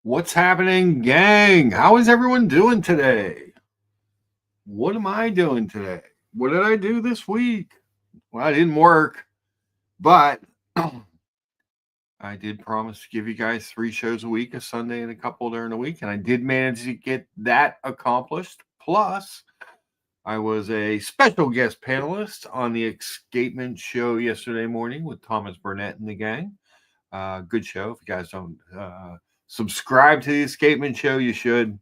What's happening, gang? How is everyone doing today? What am I doing today? What did I do this week? Well, I didn't work, but I did promise to give you guys 3 shows a week, a Sunday and a couple during the week, and I did manage to get that accomplished. Plus, I was a special guest panelist on the Escapement show yesterday morning with Thomas Burnett and the gang. Good show. If you guys don't subscribe to the Escapement show, you should.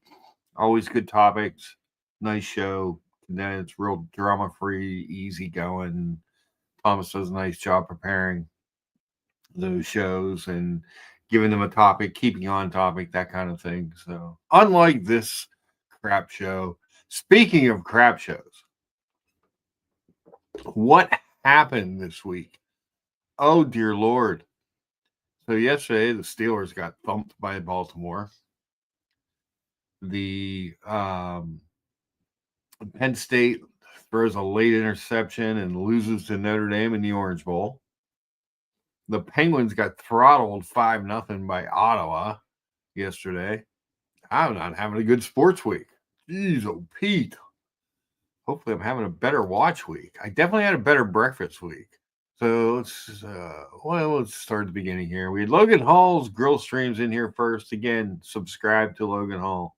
Always good topics. Nice show. And then it's real drama free, easy going. Thomas does a nice job preparing those shows and giving them a topic, keeping on topic, that kind of thing. So, unlike this crap show, speaking of crap shows, what happened this week? Oh, dear Lord. So, yesterday, the Steelers got thumped by Baltimore. The Penn State throws a late interception and loses to Notre Dame in the Orange Bowl. The Penguins got throttled 5-0 by Ottawa yesterday. I'm not having a good sports week. Jeez, oh, Pete. Hopefully, I'm having a better watch week. I definitely had a better breakfast week. So let's start at the beginning here. We had Logan Hall's grill streams in here first. Again, subscribe to Logan Hall.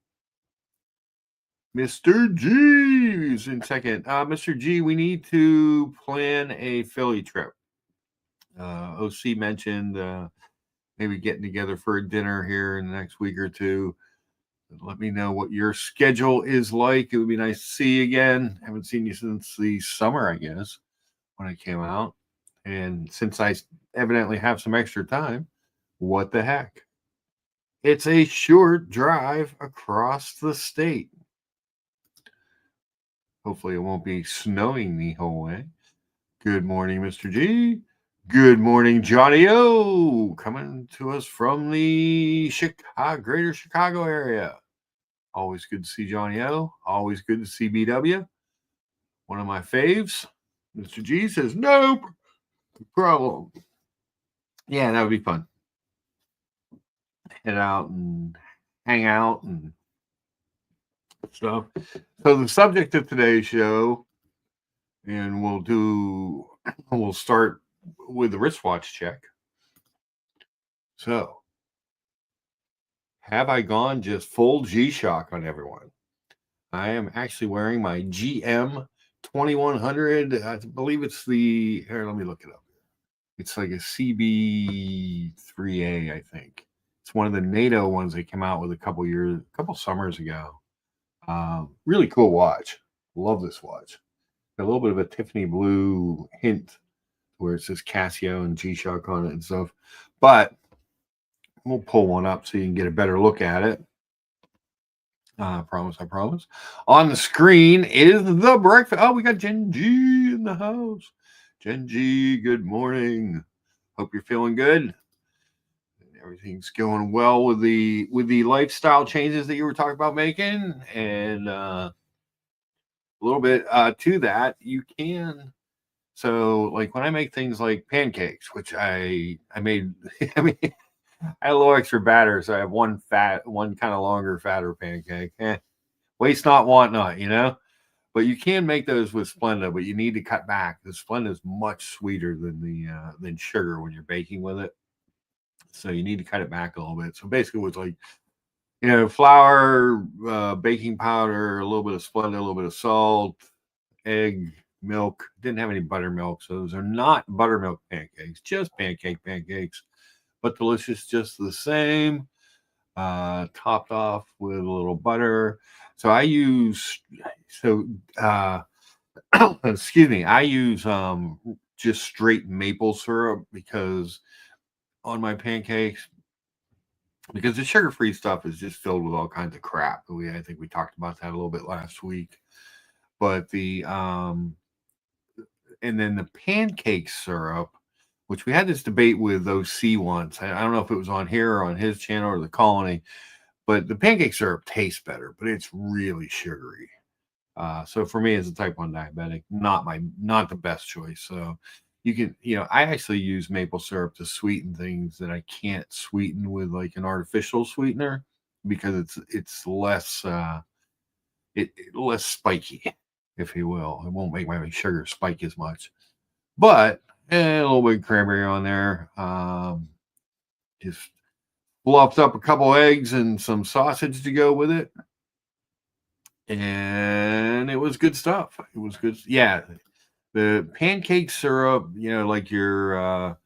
Mr. G is in second. Mr. G, we need to plan a Philly trip. OC mentioned maybe getting together for a dinner here in the next week or two. Let me know what your schedule is like. It would be nice to see you again. Haven't seen you since the summer, I guess, when I came out. And since I evidently have some extra time, what the heck? It's a short drive across the state. Hopefully, it won't be snowing the whole way. Good morning, Mr. G. Good morning, Johnny O. Coming to us from the greater Chicago area. Always good to see Johnny O. Always good to see BW. One of my faves. Mr. G says, nope problem. Yeah, that would be fun. Head out and hang out and stuff. So the subject of today's show, and we'll start with the wristwatch check. So, have I gone just full G-Shock on everyone? I am actually wearing my GM 2100. I believe it's here, let me look it up. It's like a CB3A, I think. It's one of the NATO ones they came out with a couple summers ago. Really cool watch. Love this watch. A little bit of a Tiffany blue hint where it says Casio and G-Shock on it and stuff. But we'll pull one up so you can get a better look at it. I promise. On the screen is the breakfast. Oh, we got Jen G in the house. Jen G, good morning. Hope you're feeling good. Everything's going well with the lifestyle changes that you were talking about making, and a little bit to that, you can. So, like when I make things like pancakes, which I made, I mean, I had a little extra batter, so I have one kind of longer, fatter pancake. Waste not, want not, But you can make those with Splenda, but you need to cut back. The Splenda is much sweeter than sugar when you're baking with it. So you need to cut it back a little bit. So basically it was like, flour, baking powder, a little bit of Splenda, a little bit of salt, egg, milk. Didn't have any buttermilk. So those are not buttermilk pancakes, just pancakes, but delicious just the same. Topped off with a little butter. So I use, excuse me, I use just straight maple syrup because on my pancakes, because the sugar-free stuff is just filled with all kinds of crap. I think we talked about that a little bit last week. But and then the pancake syrup, which we had this debate with OC once. I don't know if it was on here or on his channel or the Colony, but the pancake syrup tastes better, but it's really sugary. So for me as a type 1 diabetic, not the best choice. So you can, I actually use maple syrup to sweeten things that I can't sweeten with like an artificial sweetener. because it's less less spiky, if you will. It won't make my sugar spike as much. But a little bit of cranberry on there. Just fluffed up a couple eggs and some sausage to go with it. And it was good stuff. It was good. Yeah. The pancake syrup, like your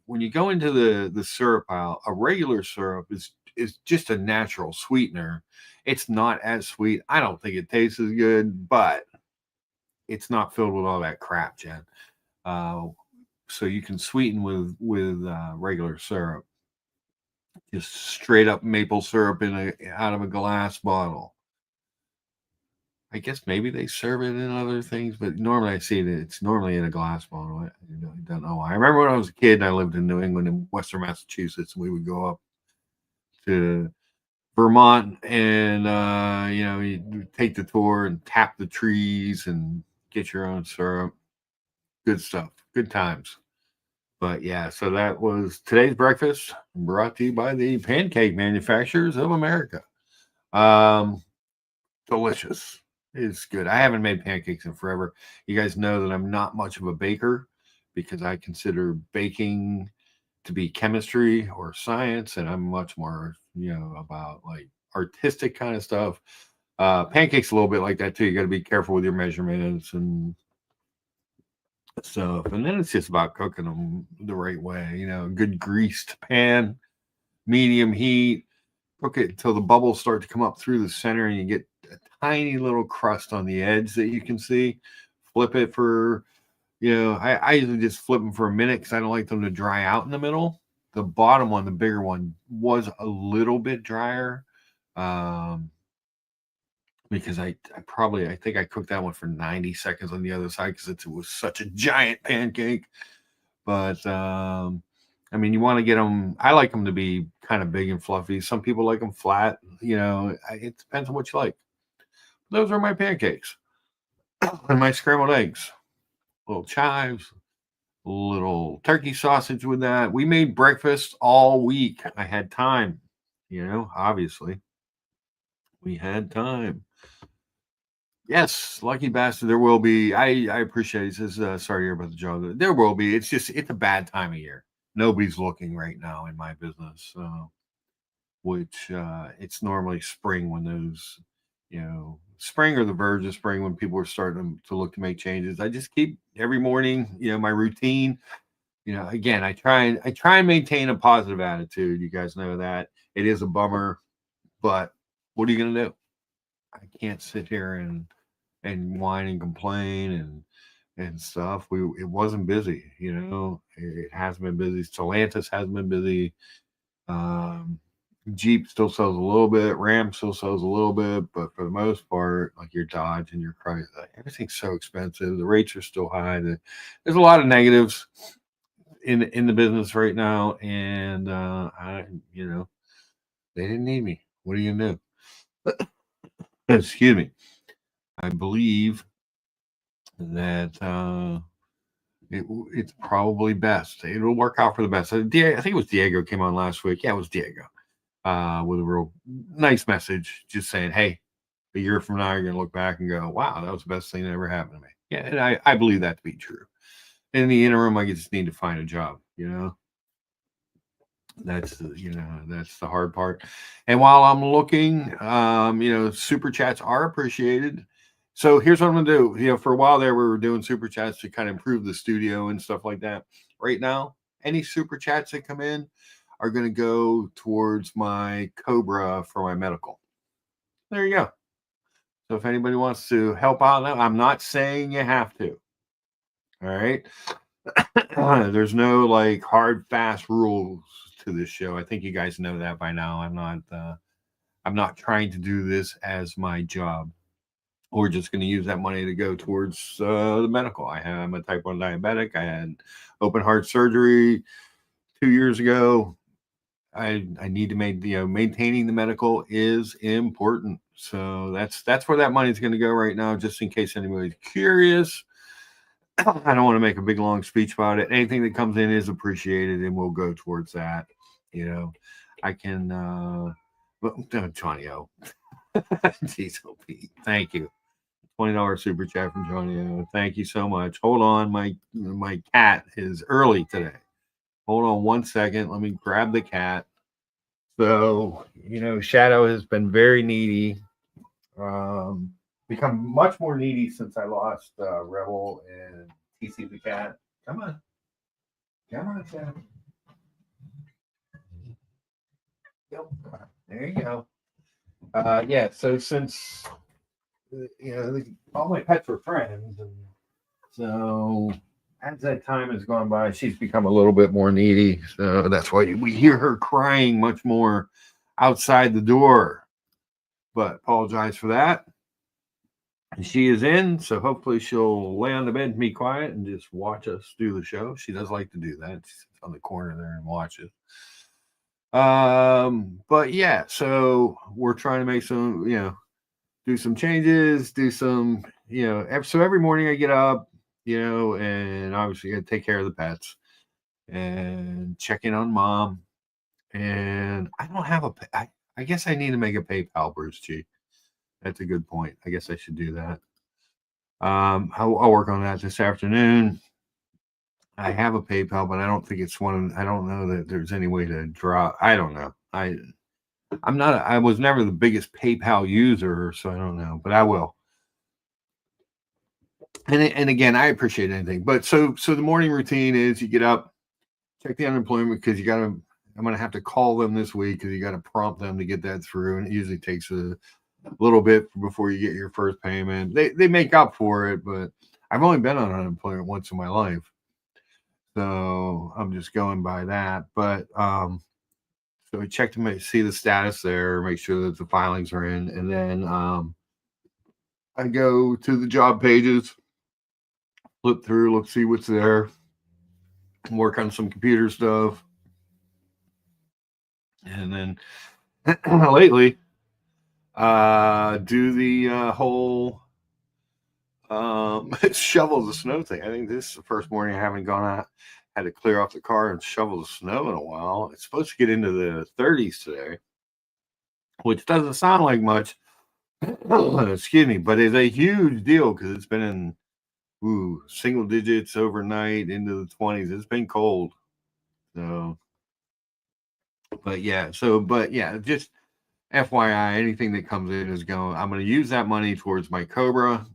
when you go into the syrup aisle, a regular syrup is just a natural sweetener. It's not as sweet. I don't think it tastes as good, but it's not filled with all that crap, Jen. Uh, so you can sweeten with regular syrup, just straight up maple syrup out of a glass bottle. I guess maybe they serve it in other things, but normally I see it's normally in a glass bottle. I don't know why. I remember when I was a kid and I lived in New England and Western Massachusetts, and we would go up to Vermont and you take the tour and tap the trees and get your own syrup. Good stuff. Good times. But yeah, so that was today's breakfast brought to you by the Pancake Manufacturers of America. Delicious. It's good. I haven't made pancakes in forever. You guys know that I'm not much of a baker because I consider baking to be chemistry or science, and I'm much more, about like artistic kind of stuff. Pancakes a little bit like that too. You got to be careful with your measurements and stuff. And then it's just about cooking them the right way. Good greased pan, medium heat. Cook it until the bubbles start to come up through the center, and you get a tiny little crust on the edge that you can see. Flip it for, I usually just flip them for a minute because I don't like them to dry out in the middle. The bottom one, the bigger one, was a little bit drier. Because I think I cooked that one for 90 seconds on the other side because it was such a giant pancake. But you want to get them. I like them to be kind of big and fluffy. Some people like them flat. It depends on what you like. Those are my pancakes and my scrambled eggs. Little chives, little turkey sausage with that. We made breakfast all week. I had time. Obviously, we had time. Yes, lucky bastard. There will be. I appreciate it. Says sorry to hear about the job. There will be. It's a bad time of year. Nobody's looking right now in my business, which it's normally spring when those, spring or the verge of spring when people are starting to look to make changes. I just keep every morning, my routine. Again, I try and maintain a positive attitude. You guys know that it is a bummer, but what are you gonna do? I can't sit here and whine and complain and stuff. It wasn't busy, It hasn't been busy. Stellantis hasn't been busy. Jeep still sells a little bit. Ram still sells a little bit, but for the most part, like your Dodge and your Chrysler, everything's so expensive. The rates are still high. There's a lot of negatives in the business right now, and they didn't need me. What are you gonna do? Excuse me. I believe that it's probably best. It'll work out for the best. I think it was Diego came on last week. Yeah, it was Diego. With a real nice message, just saying, hey, a year from now, you're going to look back and go, wow, that was the best thing that ever happened to me. Yeah, and I believe that to be true. In the interim, I just need to find a job, That's the hard part. And while I'm looking, super chats are appreciated. So here's what I'm gonna do. For a while there, we were doing super chats to kind of improve the studio and stuff like that. Right now, any super chats that come in are going to go towards my Cobra for my medical. There you go. So if anybody wants to help out, I'm not saying you have to. All right. There's no like hard, fast rules to this show. I think you guys know that by now. I'm not trying to do this as my job. We're just going to use that money to go towards the medical. I'm a type 1 diabetic. I had open heart surgery 2 years ago. I need to maintaining the medical is important. So that's where that money is going to go right now, just in case anybody's curious. I don't want to make a big long speech about it. Anything that comes in is appreciated and will go towards that. I can Well, Johnny O. Diesel Pete. Thank you. $20 super chat from Johnny O. Thank you so much. Hold on, my cat is early today. Hold on one second. Let me grab the cat. So, Shadow has been very needy. Become much more needy since I lost Rebel and TC the cat. Come on. Come on, Shadow. Yep. There you go. Yeah, so since all my pets were friends, and so as that time has gone by, she's become a little bit more needy. So that's why we hear her crying much more outside the door. But apologize for that. And she is in, so hopefully she'll lay on the bed and be quiet and just watch us do the show. She does like to do that. She sits on the corner there and watches. But yeah, so we're trying to make some, do some changes, do some, so every morning I get up, and obviously I got to take care of the pets and check in on mom. And I don't have I guess I need to make a PayPal, Bruce G. That's a good point. I guess I should do that. I'll work on that this afternoon. I have a PayPal, but I don't think it's one. I don't know that there's any way to draw. I don't know. I'm not. I was never the biggest PayPal user, so I don't know, but I will. And again, I appreciate anything. But so the morning routine is you get up, check the unemployment because you got to. I'm going to have to call them this week because you got to prompt them to get that through, and it usually takes a little bit before you get your first payment. They make up for it, but I've only been on unemployment once in my life, so I'm just going by that. But so I check to see the status there, make sure that the filings are in, and then I go to the job pages, flip through, look, see what's there, work on some computer stuff, and then lately do the whole shovel the snow thing. I think this is the first morning I haven't gone out, had to clear off the car and shovel the snow in a while. It's supposed to get into the 30s today, which doesn't sound like much. Excuse me, but it's a huge deal because it's been in single digits overnight into the 20s. It's been cold. So, but yeah, just FYI, anything that comes in is going. I'm going to use that money towards my Cobra,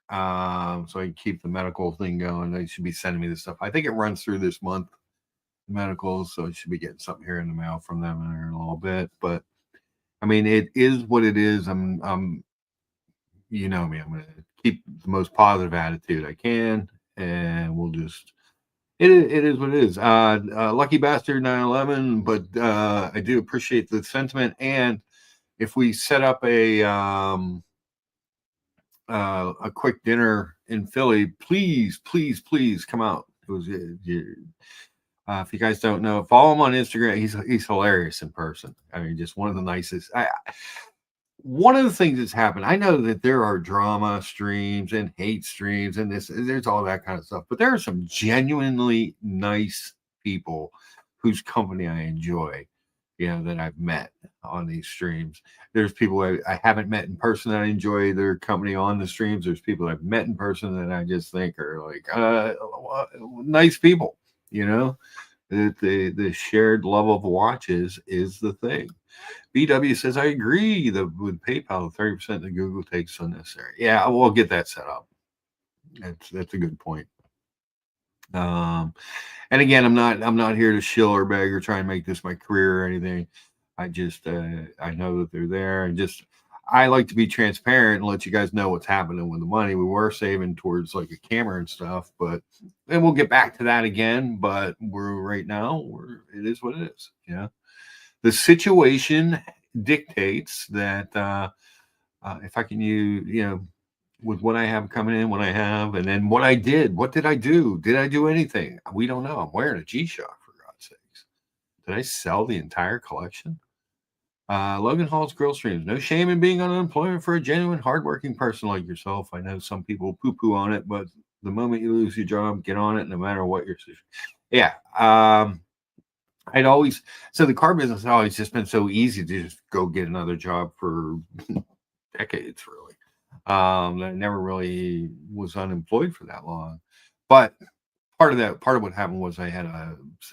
so I can keep the medical thing going. They should be sending me this stuff. I think it runs through this month, medicals, so I should be getting something here in the mail from them in a little bit. But I mean, it is what it is. I'm you know me. I'm going to keep the most positive attitude I can, and we'll just. It is what it is. Lucky bastard 9/11, but I do appreciate the sentiment. And if we set up a quick dinner in Philly, please come out. It was if you guys don't know, follow him on Instagram. He's hilarious in person. I mean, just one of the nicest. One of the things that's happened, I know that there are drama streams and hate streams and there's all that kind of stuff, but there are some genuinely nice people whose company I enjoy, that I've met on these streams. There's people I haven't met in person that I enjoy their company on the streams. There's people I've met in person that I just think are like nice people, the shared love of watches is the thing. BW says, I agree that with PayPal, 30% that Google takes is unnecessary. Yeah, we'll get that set up. That's a good point. And again, I'm not here to shill or beg or try and make this my career or anything. I just I know that they're there, and just I like to be transparent and let you guys know what's happening with the money. We were saving towards like a camera and stuff, but then we'll get back to that again. But right now it is what it is. The situation dictates that if I can use, with what I have coming in, what I have, and then what I did. What did I do? Did I do anything? We don't know. I'm wearing a G-Shock, for God's sakes. Did I sell the entire collection? Logan Hall's Grill Streams. No shame in being on unemployment for a genuine, hardworking person like yourself. I know some people poo-poo on it, but the moment you lose your job, get on it no matter what your situation. Yeah. I'd always so the car business had always just been so easy to just go get another job for decades, really. I never really was unemployed for that long. But part of what happened was I had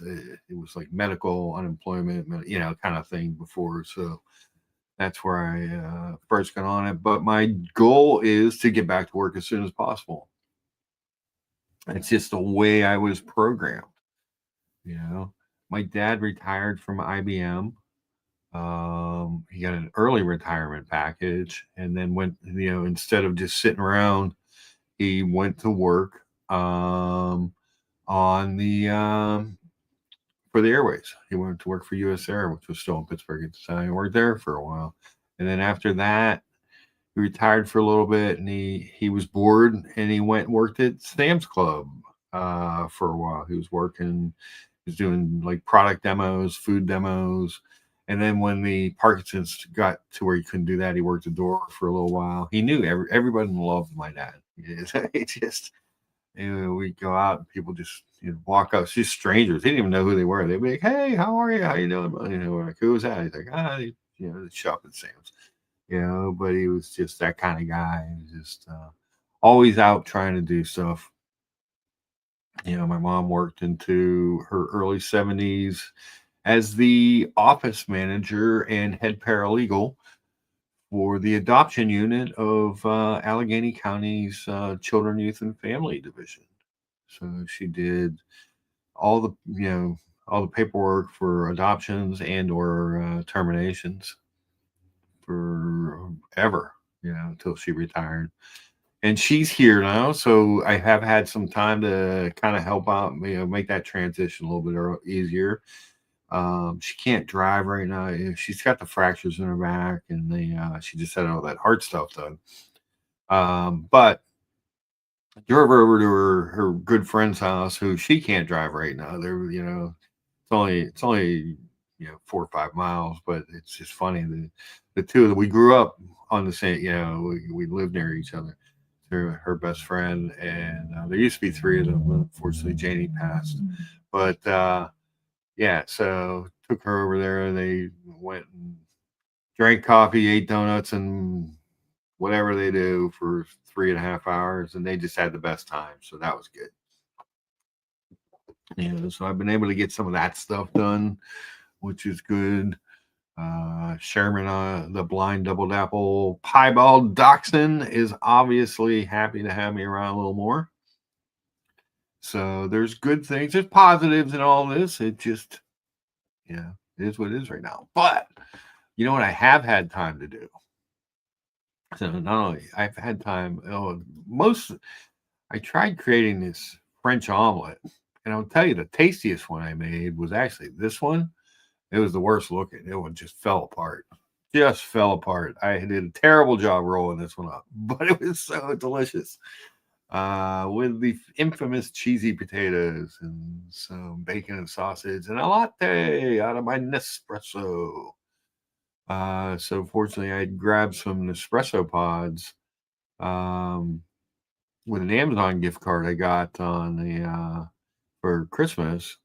it was like medical unemployment, kind of thing before. So that's where I first got on it. But my goal is to get back to work as soon as possible. It's just the way I was programmed. You know, my dad retired from IBM. He got an early retirement package, and then went. Instead of just sitting around, he went to work on the for the airways. He went to work for US Air, which was still in Pittsburgh at the time. He worked there for a while, and then after that, he retired for a little bit, and he was bored, and he went and worked at Sam's Club for a while. He was working, he was doing like product demos, food demos. And then when the Parkinson's got to where he couldn't do that, he worked the door for a little while. He knew everybody loved my dad. He just we'd go out and people just walk up, just strangers. They didn't even know who they were. They'd be like, "Hey, how are you? How you doing?" We're like, "Who was that?" He's like, the shop at Sam's. But he was just that kind of guy. He was just always out trying to do stuff. My mom worked into her early 70s as the office manager and head paralegal for the adoption unit of Allegheny County's Children, Youth, and Family Division. So she did all the all the paperwork for adoptions and or terminations for ever, until she retired. And she's here now, so I have had some time to kind of help out, make that transition a little bit easier. She can't drive right now. She's got the fractures in her back, and she just had all that heart stuff done. But I drove her over to her good friend's house, who she can't drive right now. It's only 4 or 5 miles, but it's just funny. The two of them, we grew up on the same. We lived near each other. They're her best friend, and there used to be three of them. Unfortunately, Janie passed, but yeah. So took her over there. They went and drank coffee, ate donuts, and whatever they do for 3.5 hours, and they just had the best time. So that was good. So I've been able to get some of that stuff done, which is good. Sherman, the blind double dapple piebald dachshund, is obviously happy to have me around a little more. So there's good things, there's positives in all this. It just, it is what it is right now. But you know what I have had time to do? So not only I've had time, I tried creating this French omelet, and I'll tell you the tastiest one I made was actually this one. It was the worst looking. It one just fell apart. Just fell apart. I did a terrible job rolling this one up, but it was so delicious. With the infamous cheesy potatoes and some bacon and sausage and a latte out of my Nespresso. So fortunately, I grabbed some Nespresso pods with an Amazon gift card I got on the for Christmas.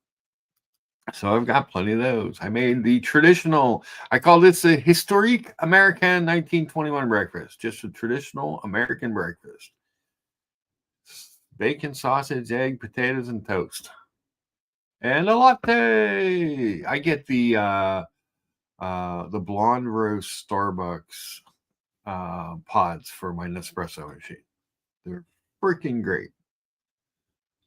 So I've got plenty of those. I made the traditional, I call this a historique American 1921 breakfast, just a traditional American breakfast. Bacon, sausage, egg, potatoes, and toast. And a latte. I get the blonde roast Starbucks pods for my Nespresso machine. They're freaking great.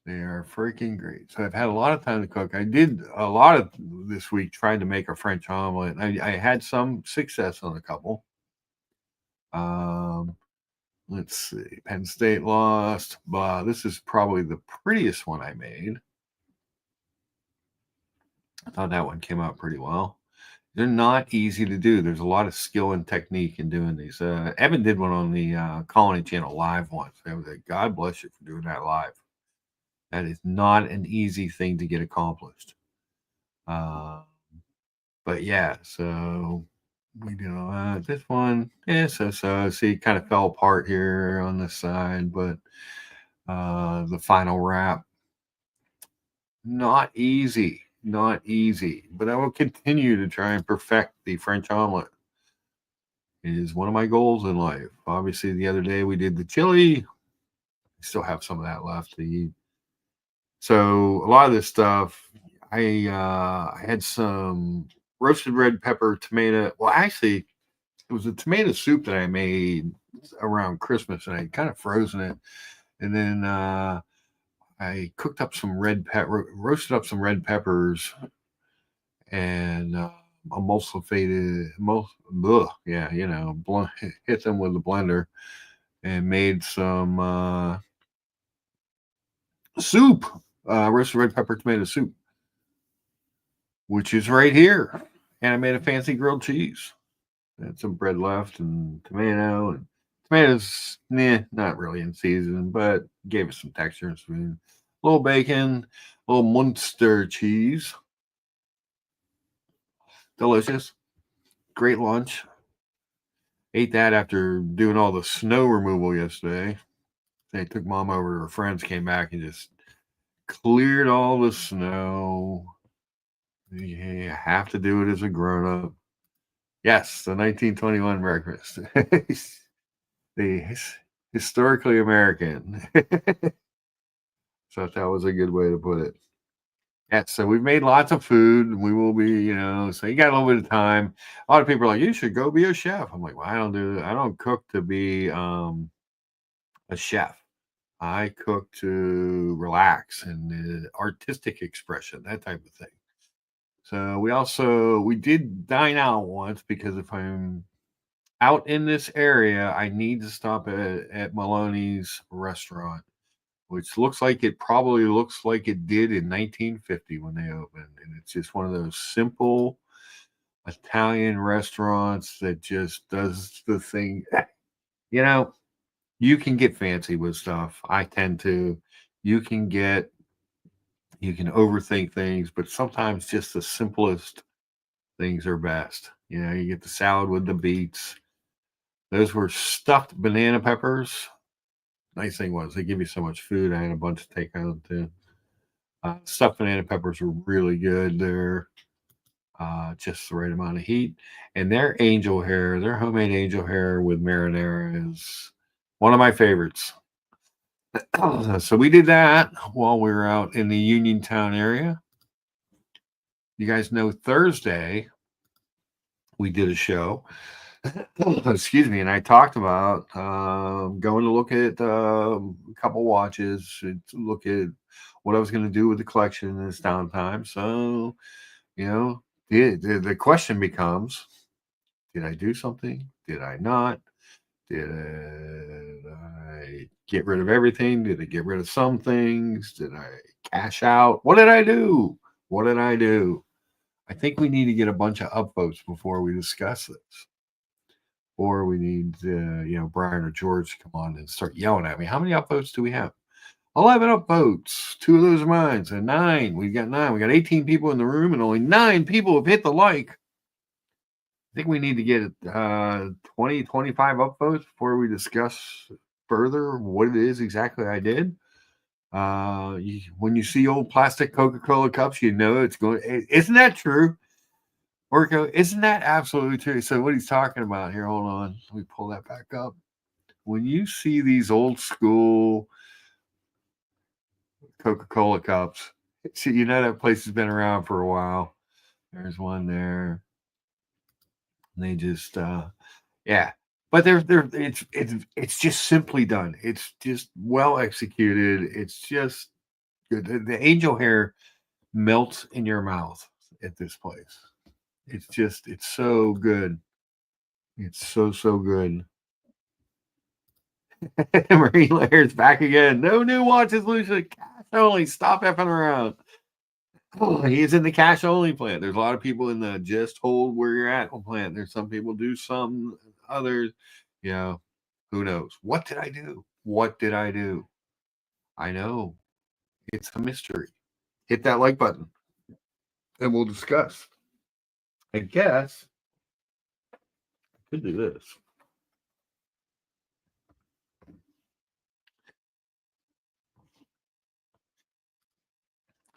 They are freaking great. So I've had a lot of time to cook. I did a lot of this week trying to make a French omelet. I had some success on a couple. Let's see. Penn State lost. This is probably the prettiest one I made. I thought that one came out pretty well. They're not easy to do. There's a lot of skill and technique in doing these. Evan did one on the Colony Channel live once. I was like, God bless you for doing that live. That is not an easy thing to get accomplished. But yeah, so we did this one. Yeah, so see, it kind of fell apart here on this side, but the final wrap, not easy. not easy, but I will continue to try and perfect the French omelet. It is one of my goals in life. Obviously, the other day we did the chili. I still have some of that left to eat. So a lot of this stuff, I had some roasted red pepper tomato. Well, actually, it was a tomato soup that I made around Christmas, and I kind of frozen it, and then I cooked up some red pepper, roasted up some red peppers, and emulsified, yeah, hit them with the blender, and made some soup, roasted red pepper tomato soup, which is right here. And I made a fancy grilled cheese. I had some bread left and tomato, and tomatoes, nah, not really in season, but gave it some texture and sweet. A little bacon, a little Munster cheese. Delicious. Great lunch. Ate that after doing all the snow removal yesterday. They took mom over to her friends, came back and just cleared all the snow. You have to do it as a grown up. Yes, the 1921 breakfast. The historically American. So that was a good way to put it. Yeah, so we've made lots of food. We will be, so you got a little bit of time. A lot of people are like, you should go be a chef. I'm like, well, I don't cook to be a chef. I cook to relax and artistic expression, that type of thing. So we did dine out once because if I'm out in this area, I need to stop at Maloney's restaurant, which looks like it did in 1950 when they opened. And it's just one of those simple Italian restaurants that just does the thing. You know, you can get fancy with stuff. I tend to. You can get, you can overthink things, but sometimes just the simplest things are best. You get the salad with the beets. Those were stuffed banana peppers. Nice thing was they give you so much food. I had a bunch to take home too. Stuffed banana peppers are really good. They're just the right amount of heat. And their homemade angel hair with marinara is one of my favorites. So we did that while we were out in the Uniontown area. You guys know Thursday we did a show. Excuse me, and I talked about going to look at a couple watches, to look at what I was going to do with the collection in this downtime. So, the question becomes: did I do something? Did I not? Did I get rid of everything? Did I get rid of some things? Did I cash out? What did I do? What did I do? I think we need to get a bunch of upvotes before we discuss this. Or we need, Brian or George to come on and start yelling at me. How many upvotes do we have? 11 upvotes. 2 of those are mine. So 9. We've got 9. We got 18 people in the room and only 9 people have hit the like. I think we need to get 20, 25 upvotes before we discuss further what it is exactly I did. When you see old plastic Coca-Cola cups, it's going. Isn't that true? Orko, isn't that absolutely true? So what he's talking about here, hold on. Let me pull that back up. When you see these old school Coca-Cola cups, see, that place has been around for a while. There's one there. And they just yeah. But it's just simply done. It's just well executed. It's just good. The angel hair melts in your mouth at this place. It's so good. It's so good. Marine Layer's back again. No new watches, Lucha. Cash only. Stop effing around. Oh, he's in the cash only plant. There's a lot of people in the just hold where you're at plant. There's some people do some, others, who knows? What did I do? What did I do? I know. It's a mystery. Hit that like button and we'll discuss. I guess I could do this.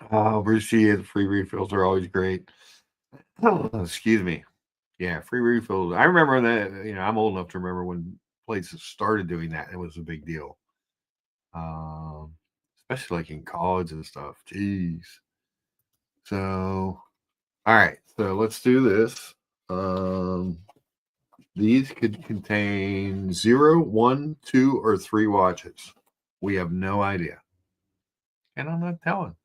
Bruce G, the free refills are always great. Oh, excuse me. Yeah, free refills. I remember that, I'm old enough to remember when places started doing that. It was a big deal. Um, Especially like in college and stuff. Jeez. So, all right. So let's do this. Um, these could contain 0, 1, 2, or 3 watches. We have no idea. And I'm not telling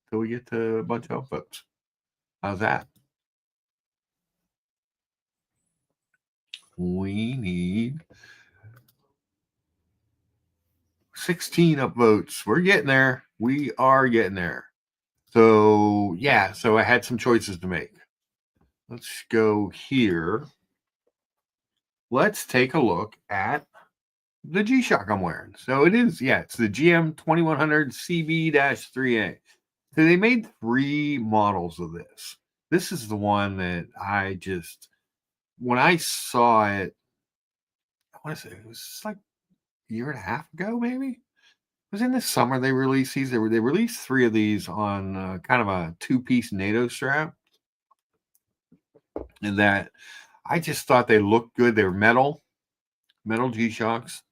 till we get to a bunch of folks. How's that? We need 16 upvotes. We're getting there. We are getting there. So, yeah, so I had some choices to make. Let's go here. Let's take a look at the G-Shock I'm wearing. So it is, it's the GM 2100 CB-3A. So they made 3 models of this. This is the one that when I saw it, I want to say it was like a year and a half ago, maybe. It was in the summer they released these. They released 3 of these on kind of a 2-piece NATO strap. And that I just thought they looked good. They were metal G-Shocks.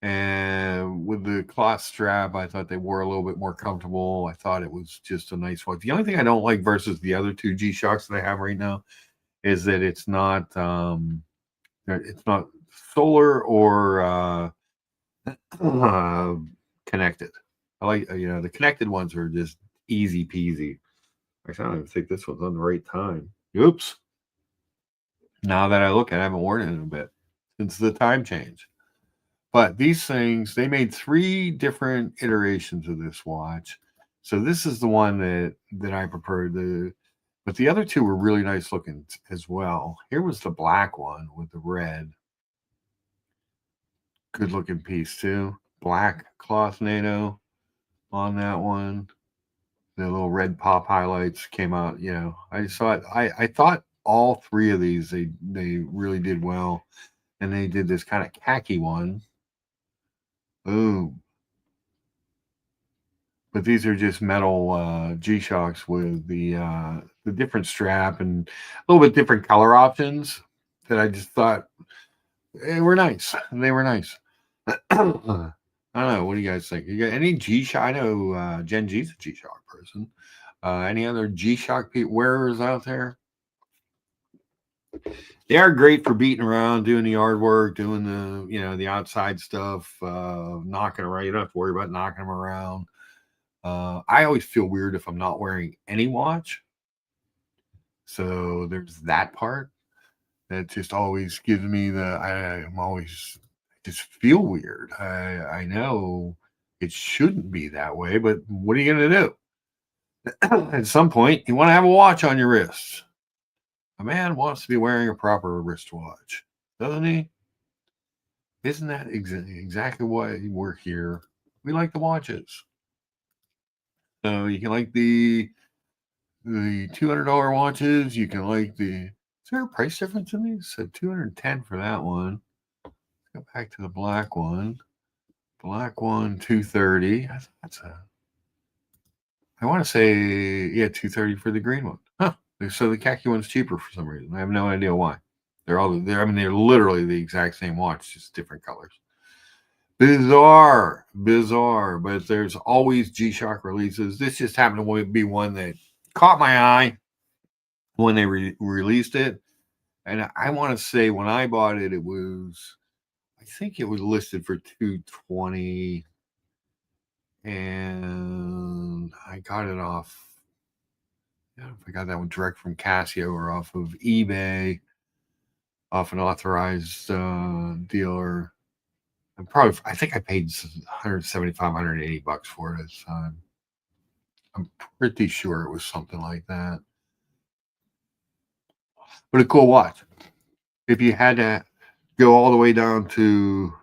And with the cloth strap, I thought they were a little bit more comfortable. I thought it was just a nice one. The only thing I don't like versus the other 2 G-Shocks that I have right now is that it's not solar or connected. I like the connected ones are just easy peasy. I don't even think this one's on the right time. Oops. Now that I look at it, I haven't worn it in a bit since the time change. But these things, they made 3 different iterations of this watch. So this is the one that I preferred. But the other 2 were really nice looking as well. Here was the black one with the red. Good looking piece too. Black cloth NATO on that one. The little red pop highlights came out. I just thought I thought all 3 of these they really did well, and they did this kind of khaki one. Boom. But these are just metal G-Shocks with the different strap and a little bit different color options that I just thought they were nice. They were nice. I don't know. What do you guys think? You got any G-Shock? I know Gen G's a G-Shock person. Any other G-Shock wearers out there? They are great for beating around, doing the yard work, doing the outside stuff, knocking around. You don't have to worry about knocking them around. I always feel weird if I'm not wearing any watch. So there's that part that just always gives me I'm always just feel weird. I know it shouldn't be that way, but what are you going to do? At some point, you want to have a watch on your wrist. A man wants to be wearing a proper wristwatch, doesn't he? Isn't that exactly why we're here? We like the watches. So you can like the $200 watches. You can like is there a price difference in these? So $210 for that one. Let's go back to the black one. Black one, $230. I want to say, $230 for the green one. Huh. So the khaki one's cheaper for some reason. I have no idea why. They're literally the exact same watch, just different colors. Bizarre, but there's always G-Shock releases. This just happened to be one that caught my eye when they released it. And I want to say when I bought it, I think it was listed for $220, and I got it off. I don't know if I got that one direct from Casio or off of eBay, off an authorized dealer. I think I paid $175, $180 for it at the time. I'm pretty sure it was something like that. But a cool watch. If you had to go all the way down to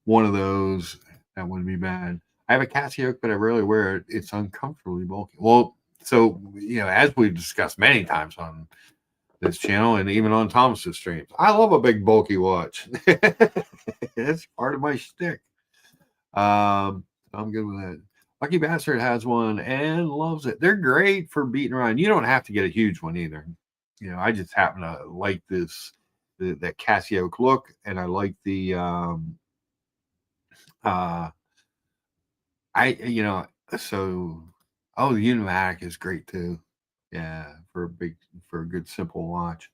one of those, that wouldn't be bad. I have a Casio, but I rarely wear it. It's uncomfortably bulky. Well, so as we've discussed many times on this channel and even on Thomas's streams, I love a big bulky watch. That's part of my shtick. I'm good with that. Lucky Bastard has one and loves it. They're great for beating around. You don't have to get a huge one either. I just happen to like that Casio look, and I like the uh I so the Unimatic is great too. Yeah, for a good simple watch.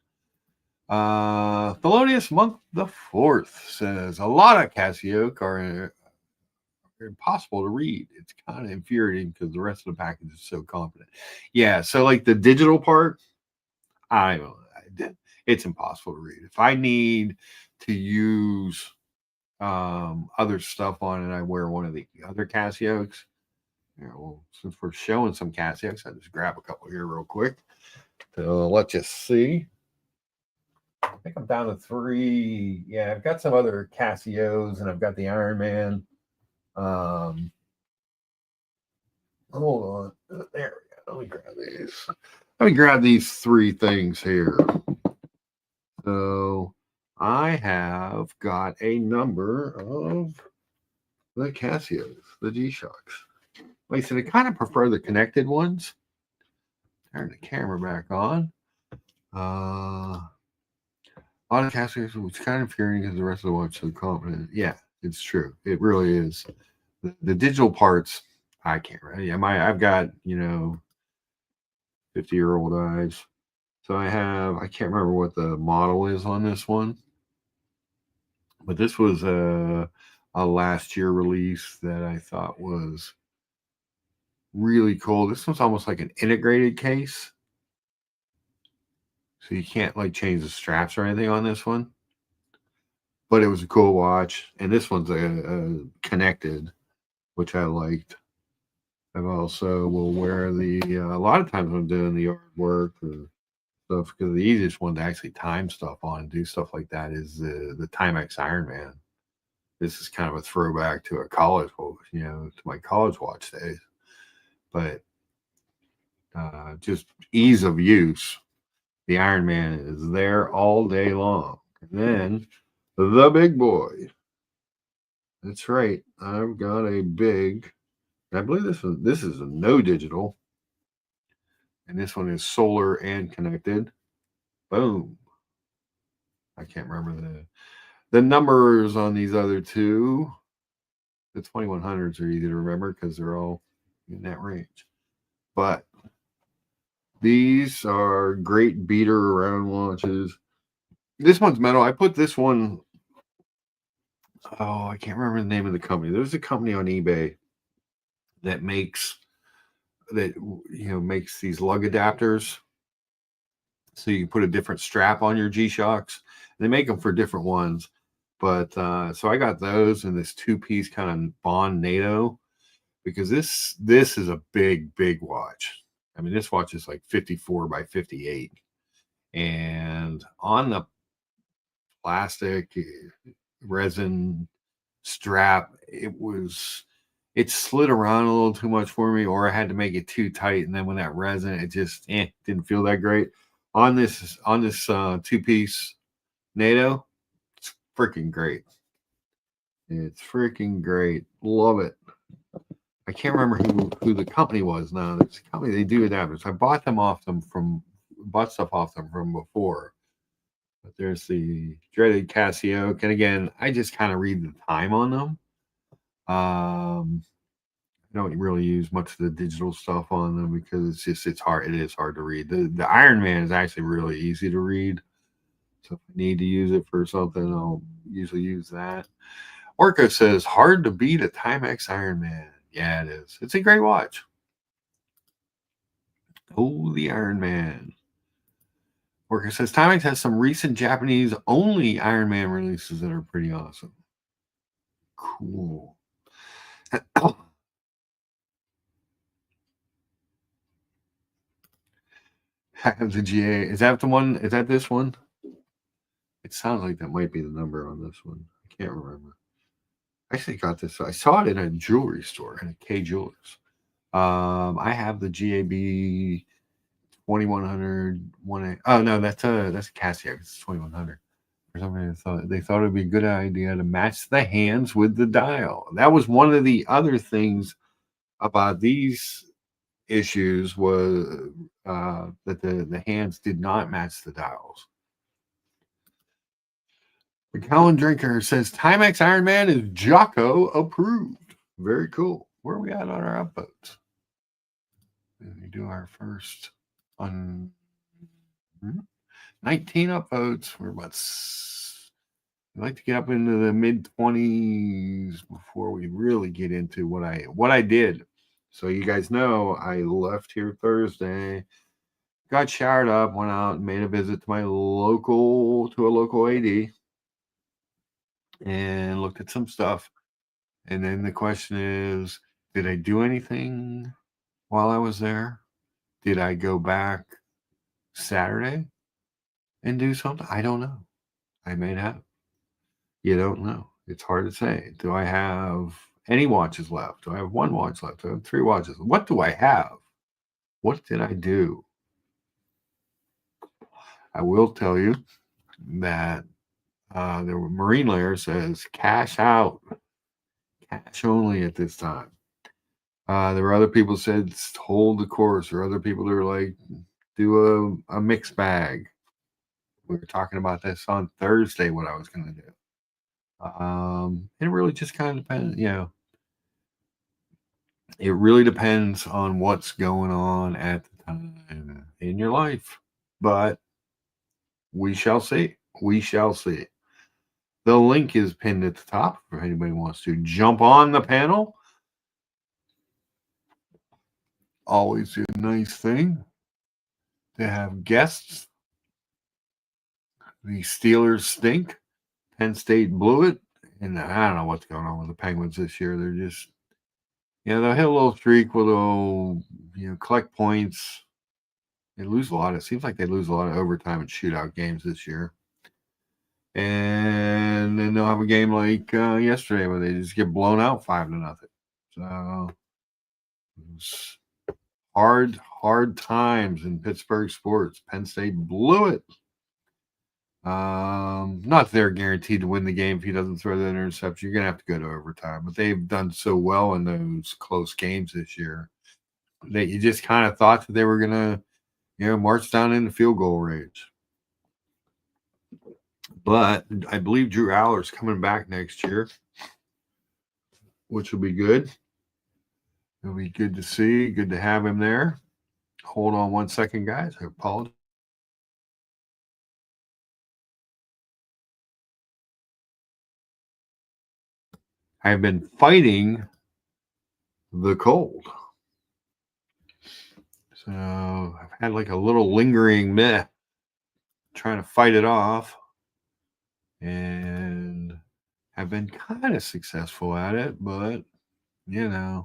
Thelonious Monk the Fourth says a lot of Casio are impossible to read. It's kind of infuriating because the rest of the package is so confident. Yeah, so like the digital part, I don't know. It's impossible to read. If I need to use other stuff on it, I wear one of the other Casios. Well, since we're showing some Casios, I just grab a couple here real quick to let you see. I think I'm down to 3. Yeah, I've got some other Casios, and I've got the Iron Man. Hold on. There we go. Let me grab these. Let me grab these 3 things here. So I have got a number of the Casios, the G-Shocks. Like I said, I kind of prefer the connected ones. Turn the camera back on. A lot of Casios, it's kind of infuriating because the rest of the watch so confident. Yeah, it's true. It really is. The digital parts, I can't. Right? I've got 50-year-old eyes. So I can't remember what the model is on this one, but this was a last year release that I thought was really cool. This one's almost like an integrated case. So you can't like change the straps or anything on this one. But it was a cool watch. And this one's a connected, which I liked. I've also will wear a lot of times when I'm doing the yard work or stuff, because the easiest one to actually time stuff on and do stuff like that is the Timex Iron Man. This is kind of a throwback to a college, to my college watch days. But just ease of use. The Iron Man is there all day long. And then the big boy. That's right. I've got a big. I believe this is a no digital, and this one is solar and connected. Boom. I can't remember the numbers on these other 2. The 2100s are easy to remember because they're all in that range. But these are great beater around watches. This one's metal. I put this one. Oh, I can't remember the name of the company. There's a company on eBay that makes these lug adapters, so you can put a different strap on your G-Shocks. They make them for different ones, but so I got those in this 2-piece kind of Bond NATO, because this is a big watch. I mean, this watch is like 54 by 58, and on the plastic resin strap, it slid around a little too much for me, or I had to make it too tight, and then when that resin, it just didn't feel that great. On this 2-piece NATO, it's freaking great. It's freaking great. Love it. I can't remember who the company was now. There's a company, they do adapters. I bought stuff off them from before. But there's the dreaded Casio. And again, I just kind of read the time on them. I don't really use much of the digital stuff on them because it's hard. It is hard to read. The Iron Man is actually really easy to read. So if I need to use it for something, I'll usually use that. Orca says, hard to beat a Timex Iron Man. Yeah, it is. It's a great watch. Oh, the Iron Man. Orca says, Timex has some recent Japanese-only Iron Man releases that are pretty awesome. Cool. Have the GA. Is that the one? Is that this one? It sounds like that might be the number on this one. I can't remember. I actually got this. I saw it in a jewelry store, in a K Jewelers. I have the GAB 2100 1A. Oh no, that's a Casio. It's 2100. For some reason, they thought it'd be a good idea to match the hands with the dial. That was one of the other things about these issues was that the hands did not match the dials. The Cowan Drinker says Timex Ironman is Jocko approved. Very cool. Where are we at on our upvotes? We do our first on 19 upvotes. We're about. I'd like to get up into the mid 20s before we really get into what I did. So you guys know I left here Thursday, got showered up, went out and made a visit to a local AD and looked at some stuff. And then the question is, did I do anything while I was there? Did I go back Saturday and do something? I don't know. I may have. You don't know. It's hard to say. Do I have any watches left? Do I have one watch left? Do I have 3 watches? What do I have? What did I do? I will tell you that the Marine Layer says cash out, cash only at this time. There were other people said hold the course, or other people that are like do a mixed bag. We were talking about this on Thursday, what I was going to do. It really just kind of depends, it really depends on what's going on at the time in your life. But we shall see. We shall see. The link is pinned at the top if anybody wants to jump on the panel. Always a nice thing to have guests. The Steelers stink. Penn State blew it. And I don't know what's going on with the Penguins this year. They're just, they'll hit a little streak where they'll, collect points. They lose a lot. It seems like they lose a lot of overtime and shootout games this year. And then they'll have a game like yesterday where they just get blown out 5-0. So it's hard times in Pittsburgh sports. Penn State blew it. Not that they're guaranteed to win the game if he doesn't throw the interception. You're going to have to go to overtime. But they've done so well in those close games this year that you just kind of thought that they were going to, march down into field goal range. But I believe Drew Aller's coming back next year, which will be good. It'll be good to see. Good to have him there. Hold on one second, guys. I apologize. I've been fighting the cold. So I've had like a little lingering meh, trying to fight it off. And I've been kind of successful at it, but, it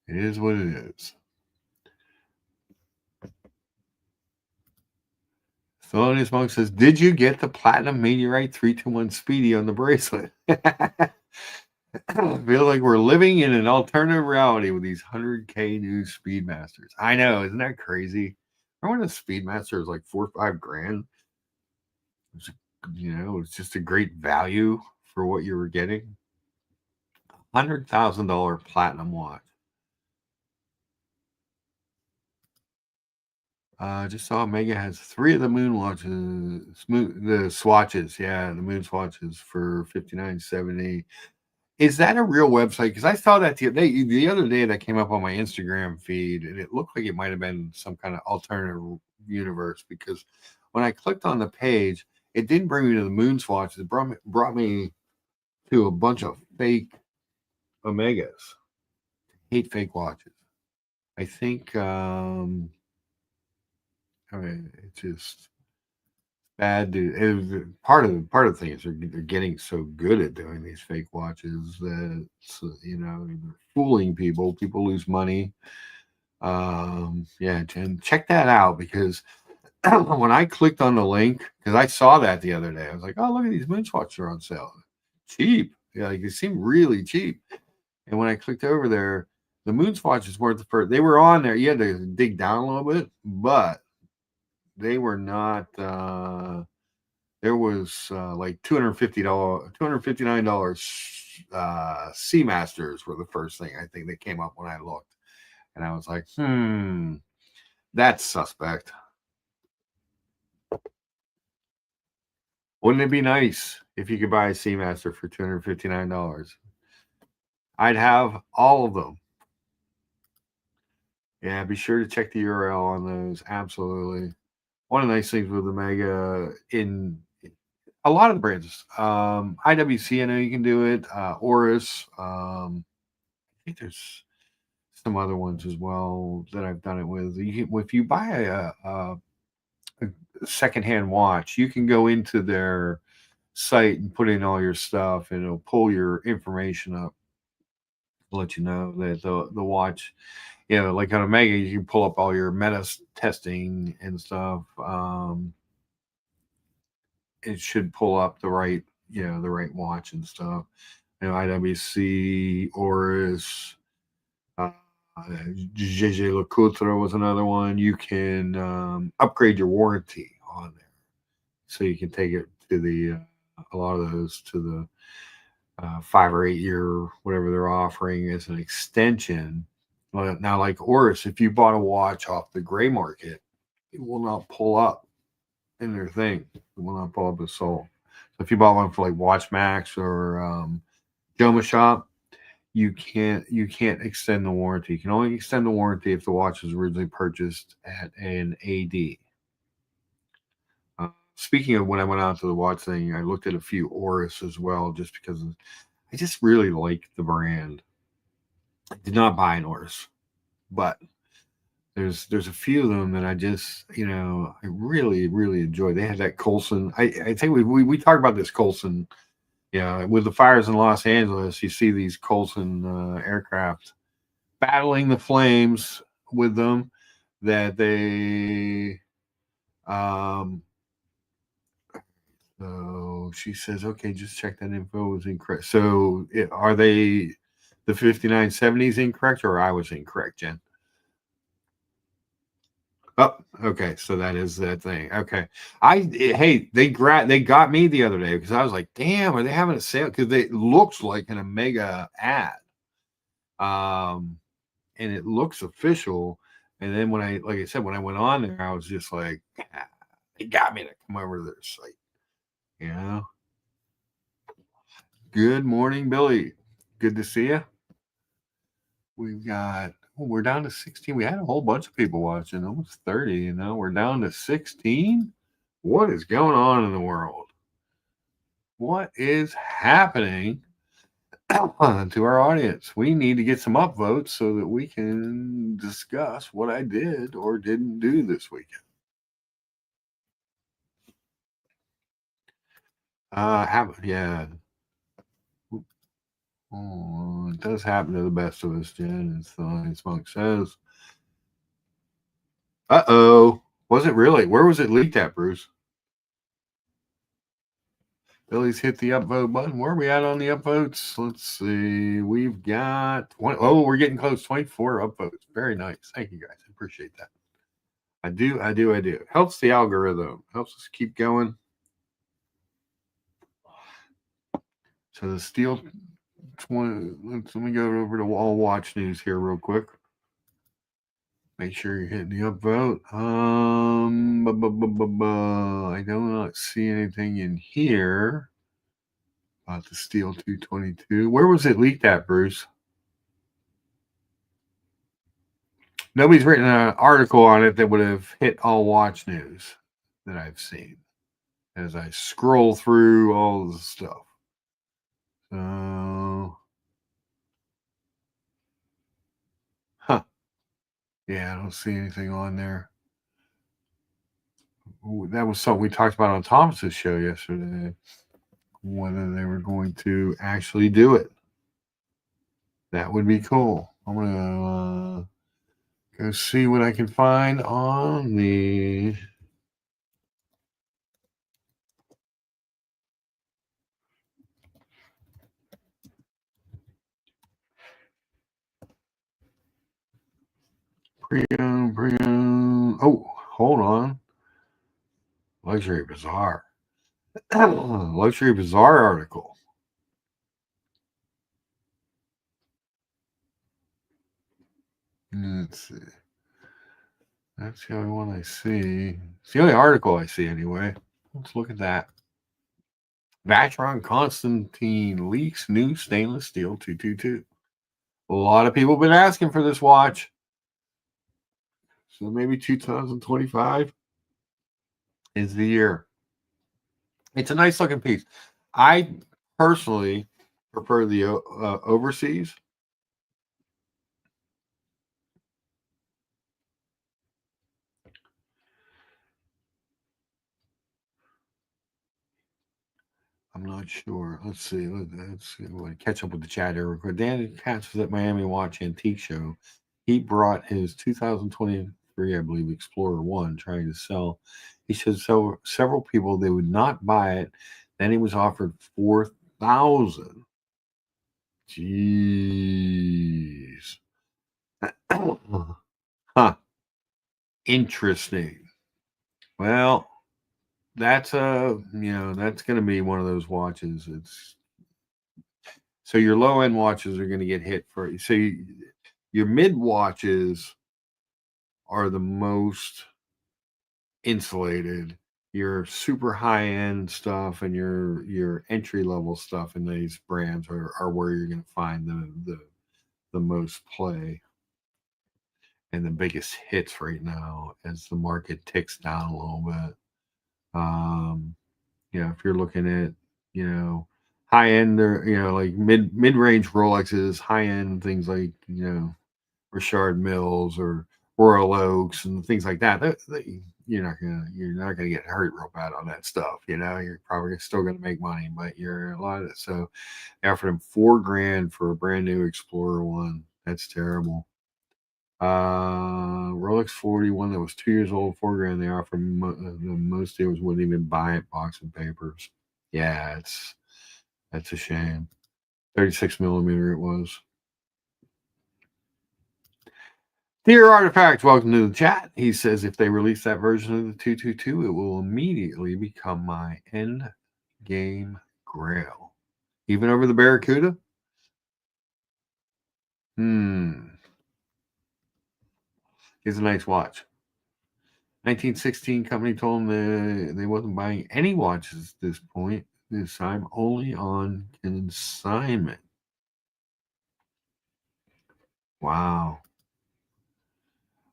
is what it is. Thelonious Monk says, did you get the Platinum Meteorite 321 Speedy on the bracelet? I feel like we're living in an alternative reality with these 100K new Speedmasters. I know, isn't that crazy? Remember when the Speedmaster was like $4 or $5 grand? It's just a great value for what you were getting. $100,000 platinum watch. Just saw Omega has 3 of the moon watches, the swatches. Yeah, the moon swatches for $59.70. Is that a real website? Because I saw that the other day that came up on my Instagram feed, and it looked like it might have been some kind of alternative universe. Because when I clicked on the page, it didn't bring me to the moon swatches. It brought me to a bunch of fake Omegas. I hate fake watches. I think. It's just bad. Part of the thing is they're getting so good at doing these fake watches that they're fooling people. People lose money. And check that out, because when I clicked on the link, because I saw that the other day, I was like, oh, look at these moonswatches are on sale, cheap. Yeah, like they seem really cheap. And when I clicked over there, the moonswatches weren't the first. They were on there. You had to dig down a little bit, but they were not. There was like $259 Seamasters were the first thing I think that came up when I looked. And I was like, that's suspect. Wouldn't it be nice if you could buy a Seamaster for $259? I'd have all of them. Yeah, be sure to check the URL on those. Absolutely. One of the nice things with Omega in a lot of the brands, IWC, I know you can do it. Oris, I think there's some other ones as well that I've done it with. If you buy a secondhand watch, you can go into their site and put in all your stuff, and it'll pull your information up, let you know that the watch, like on Omega, you can pull up all your meta testing and stuff. It should pull up the right watch and stuff. IWC, Oris, JJ Lecoultre was another one. You can upgrade your warranty on there, so you can take it to a lot of those to the 5 or 8 year, whatever they're offering as an extension. Now, like Oris, if you bought a watch off the gray market, it will not pull up in their thing. It will not pull up as sold. So if you bought one for like Watch Max or Joma Shop, you can't extend the warranty. You can only extend the warranty if the watch was originally purchased at an AD. Speaking of when I went out to the watch thing, I looked at a few Oris as well, just because I just really like the brand. I did not buy an Oris, but there's a few of them that I just, I really, really enjoy. They had that Coulson. I think we talked about this Coulson. With the fires in Los Angeles, you see these Coulson aircraft battling the flames with them, that they so she says, okay, just check that info was incorrect. So are they the 5970s incorrect, or I was incorrect, Jen? Oh, okay. So that is that thing. Okay. They got me the other day because I was like, damn, are they having a sale? Because it looks like an Omega ad. And it looks official. And then like I said, when I went on there, I was just like, they got me to come over to their site. Good morning, Billy. Good to see you. We're down to 16. We had a whole bunch of people watching, almost 30. We're down to 16. What is going on in the world? What is happening to our audience? We need to get some upvotes so that we can discuss what I did or didn't do this weekend. Yeah. Oh, it does happen to the best of us, Jen, as Science Monk says. Uh-oh. Was it really? Where was it leaked at, Bruce? Billy's hit the upvote button. Where are we at on the upvotes? Let's see. We've got 20. Oh, we're getting close. 24 upvotes. Very nice. Thank you, guys. I appreciate that. I do. Helps the algorithm. Helps us keep going. So the Steel 20. Let me go over to All Watch News here real quick. Make sure you're hitting the upvote. I do not see anything in here about the Steel 222. Where was it leaked at, Bruce? Nobody's written an article on it that would have hit All Watch News that I've seen as I scroll through all the stuff. So, yeah, I don't see anything on there. That was something we talked about on Thomas's show yesterday, whether they were going to actually do it. That would be cool. I'm going to go see what I can find on the pre-owned. Oh, hold on. Luxury Bazaar. Luxury Bazaar article. Let's see. That's the only one I see. It's the only article I see anyway. Let's look at that. Vacheron Constantine leaks new stainless steel 222. A lot of people have been asking for this watch. So maybe 2025 is the year. It's a nice looking piece. I personally prefer the overseas. I'm not sure. Let's see. Let's see. We'll catch up with the chat here real quick. Dan Katz was at Miami Watch Antique Show. He brought his 2023, I believe, Explorer 1 trying to sell. He said several people, they would not buy it. Then he was offered 4,000. Jeez. Huh. Interesting. Well, that's that's going to be one of those watches. It's so your low end watches are going to get hit for. So your mid watches are the most insulated. Your super high end stuff and your entry level stuff in these brands are where you're going to find the most play and the biggest hits right now as the market ticks down a little bit. If you're looking at, high end or, like mid range Rolexes, high end things like, Richard Milles or Royal Oaks and things like that, you're not gonna get hurt real bad on that stuff. You're probably still gonna make money, but you're a lot of it. So they offered him $4,000 for a brand new Explorer 1. That's terrible. Rolex 41 that was 2 years old, $4,000. They offered most dealers wouldn't even buy it, box and papers. Yeah, that's a shame. 36 millimeter it was. Dear Artifact, welcome to the chat. He says if they release that version of the 222, it will immediately become my end game grail. Even over the Barracuda? It's a nice watch. 1916 company told them they wasn't buying any watches at this point. This time only on consignment. Wow.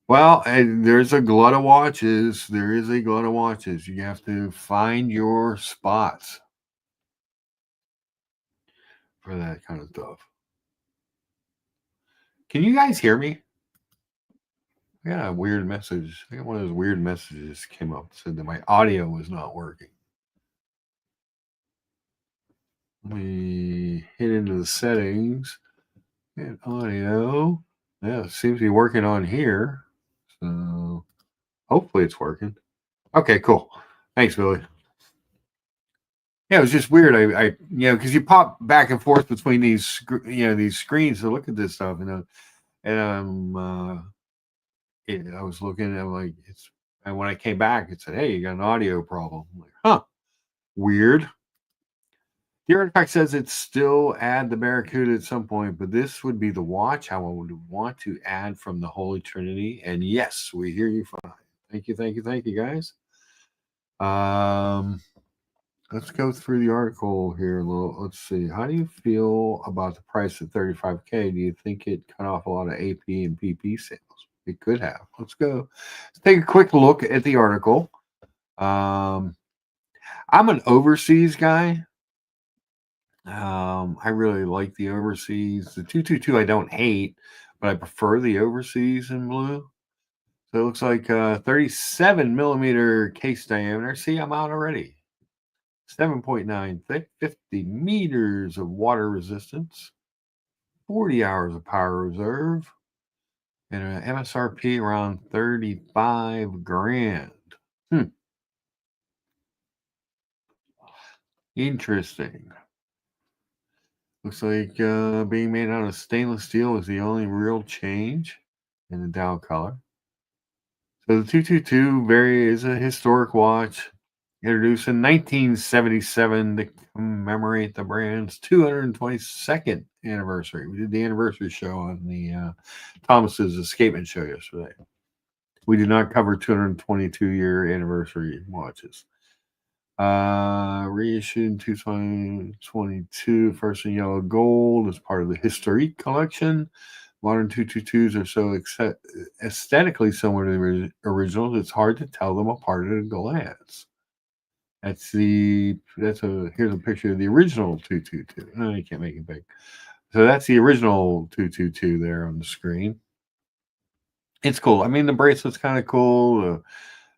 Well, there's a glut of watches. There is a glut of watches. You have to find your spots for that kind of stuff. Can you guys hear me? I got a weird message. I got one of those weird messages came up that said that my audio was not working. Let me hit into the settings. And audio. Yeah, it seems to be working on here. So hopefully it's working. Okay, cool. Thanks, Billy. Yeah, it was just weird. I because you pop back and forth between these, these screens to look at this stuff, and I was looking, I'm like, and when I came back, it said, "Hey, you got an audio problem." I'm like, huh, weird. The artifact says it's still add the Barracuda at some point, but this would be the watch I would want to add from the Holy Trinity. And yes, we hear you fine. Thank you, guys. Let's go through the article here a little. Let's see. How do you feel about the price at $35K? Do you think it cut off a lot of AP and PP sales? It could have. Let's go. Let's take a quick look at the article. I'm an overseas guy. I really like the overseas. The 222 I don't hate, but I prefer the overseas in blue. So it looks like 37 millimeter case diameter. See, I'm out already. 7.9 thick, 50 meters of water resistance, 40 hours of power reserve, and an MSRP around $35,000. Interesting. Looks like being made out of stainless steel is the only real change in the dial color. So the 222 is a historic watch. Introduced in 1977 to commemorate the brand's 222nd anniversary. We did the anniversary show on the Thomas's Escapement show yesterday. We did not cover 222-year anniversary watches. Reissued in 2022, first in yellow gold as part of the Historique collection. Modern 222s are so aesthetically similar to the originals, it's hard to tell them apart at a glance. Here's a picture of the original 222. No, you can't make it big. So that's the original 222 there on the screen. It's cool. I mean, the bracelet's kind of cool.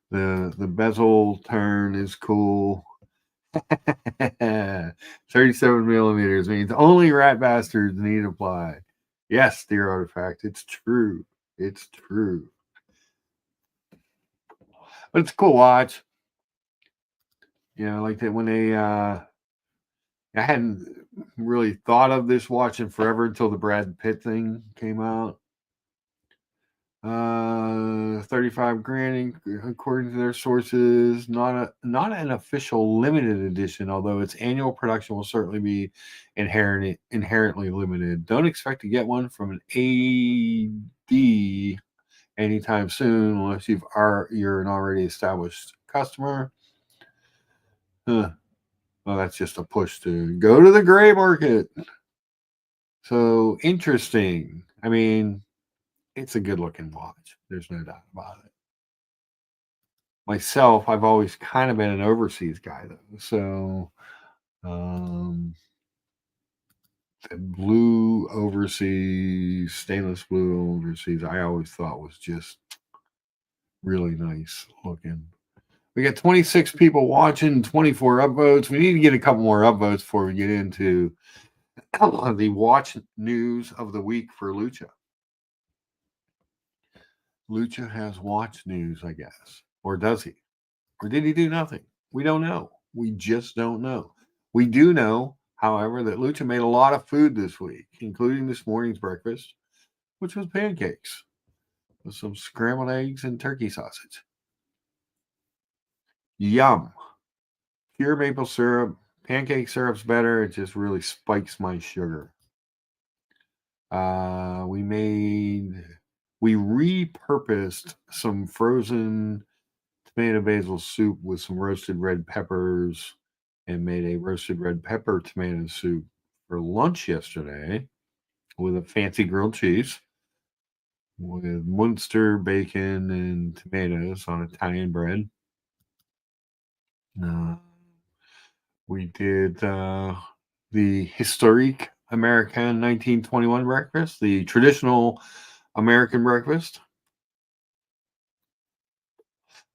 The bezel turn is cool. 37 millimeters means only rat bastards need apply. Yes, dear artifact, it's true. It's true. But it's a cool watch. Like that when I hadn't really thought of this watch in forever until the Brad Pitt thing came out. 35 grand according to their sources. Not an official limited edition, although its annual production will certainly be inherently limited. Don't expect to get one from an AD anytime soon unless you're an already established customer. Well, that's just a push to go to the gray market. So interesting. I mean, it's a good looking watch. There's no doubt about it. Myself, I've always kind of been an overseas guy, though. So, the blue overseas, stainless blue overseas, I always thought was just really nice looking. We got 26 people watching, 24 upvotes. We need to get a couple more upvotes before we get into the watch news of the week for Lucha. Lucha has watch news, I guess. Or does he? Or did he do nothing? We don't know. We just don't know. We do know, however, that Lucha made a lot of food this week, including this morning's breakfast, which was pancakes with some scrambled eggs and turkey sausage. Yum. Pure maple syrup. Pancake syrup's better. It just really spikes my sugar. We repurposed some frozen tomato basil soup with some roasted red peppers and made a roasted red pepper tomato soup for lunch yesterday with a fancy grilled cheese with Munster bacon and tomatoes on Italian bread. We did the Historique American 1921 breakfast, the traditional American breakfast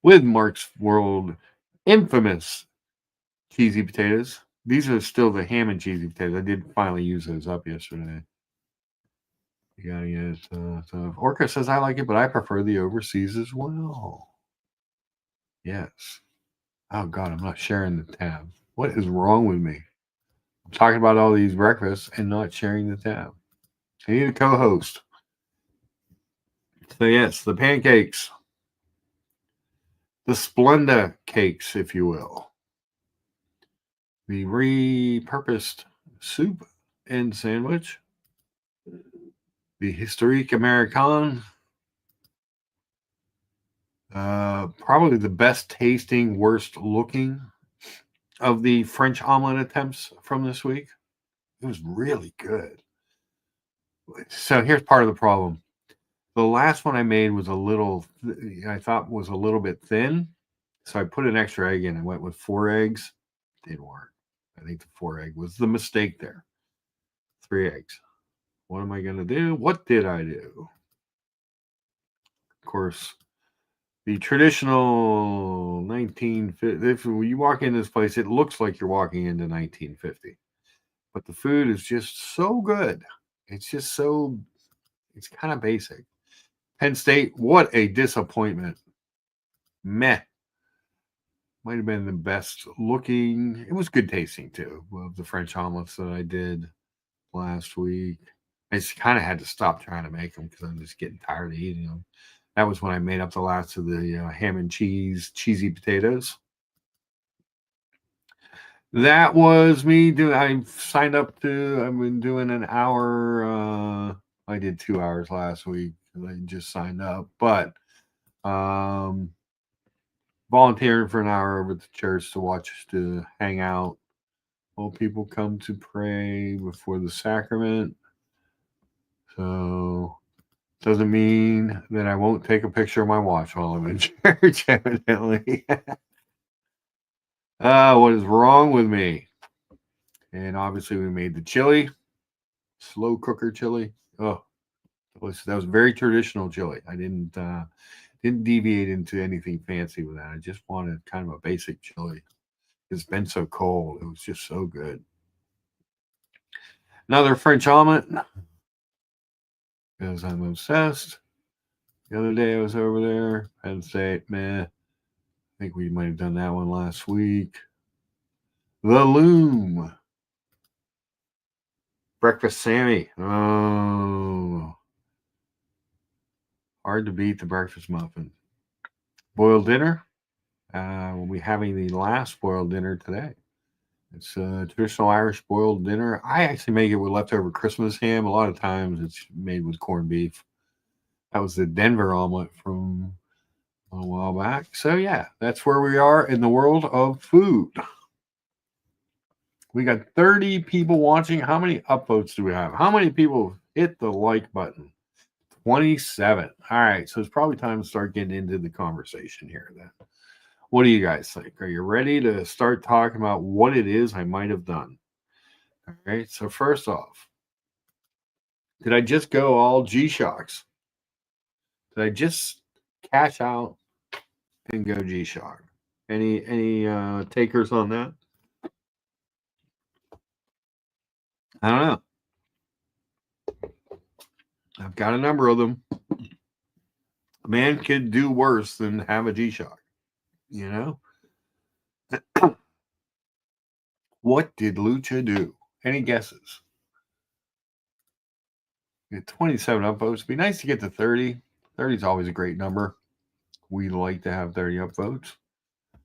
with Mark's World infamous cheesy potatoes. These are still the ham and cheesy potatoes. I did finally use those up yesterday. You gotta get so Orca says I like it, but I prefer the overseas as well. Yes. Oh God, I'm not sharing the tab. What is wrong with me? I'm talking about all these breakfasts and not sharing the tab. I need a co-host. So yes, the pancakes. The Splenda cakes, if you will. The repurposed soup and sandwich. The Historique American. Probably the best tasting, worst looking of the French omelet attempts from this week. It was really good. So here's part of the problem. The last one I made was I thought was a little bit thin. So I put an extra egg in. I went with 4 eggs. Didn't work. I think the 4 egg was the mistake there. 3 eggs. What am I going to do? What did I do? Of course, the traditional 1950. If you walk in this place, it looks like you're walking into 1950. But the food is just so good. It's kind of basic. Penn State, what a disappointment. Meh. Might have been the best looking. It was good tasting too, of the French omelets that I did last week. I just kind of had to stop trying to make them because I'm just getting tired of eating them. That was when I made up the last of the ham and cheesy potatoes. That was me doing. I signed up to. I've been doing an hour. I did 2 hours last week. I just signed up, but um, volunteering for an hour over at the church to watch, to hang out while people come to pray before the sacrament. So doesn't mean that I won't take a picture of my watch while I'm in church. Evidently, what is wrong with me? And obviously, we made the chili, slow cooker chili. Oh, that was very traditional chili. I didn't deviate into anything fancy with that. I just wanted kind of a basic chili. It's been so cold. It was just so good. Another French omelet because I'm obsessed. The other day I was over there. I had to say, man, I think we might have done that one last week. The Loom. Breakfast Sammy. Oh. Hard to beat the breakfast muffin. Boiled dinner. We'll be having the last boiled dinner today. It's a traditional Irish boiled dinner. I actually make it with leftover Christmas ham. A lot of times it's made with corned beef. That was the Denver omelet from a while back. So, yeah, that's where we are in the world of food. We got 30 people watching. How many upvotes do we have? How many people hit the like button? 27. All right. So it's probably time to start getting into the conversation here then. What do you guys think? Are you ready to start talking about what it is I might have done? All right. So first off, did I just go all G-Shocks? Did I just cash out and go G-Shock? Any takers on that? I don't know. I've got a number of them. A man could do worse than have a G-Shock, you know? What did Lucha do? Any guesses? Get 27 upvotes. It'd be nice to get to 30. 30 is always a great number. We like to have 30 upvotes.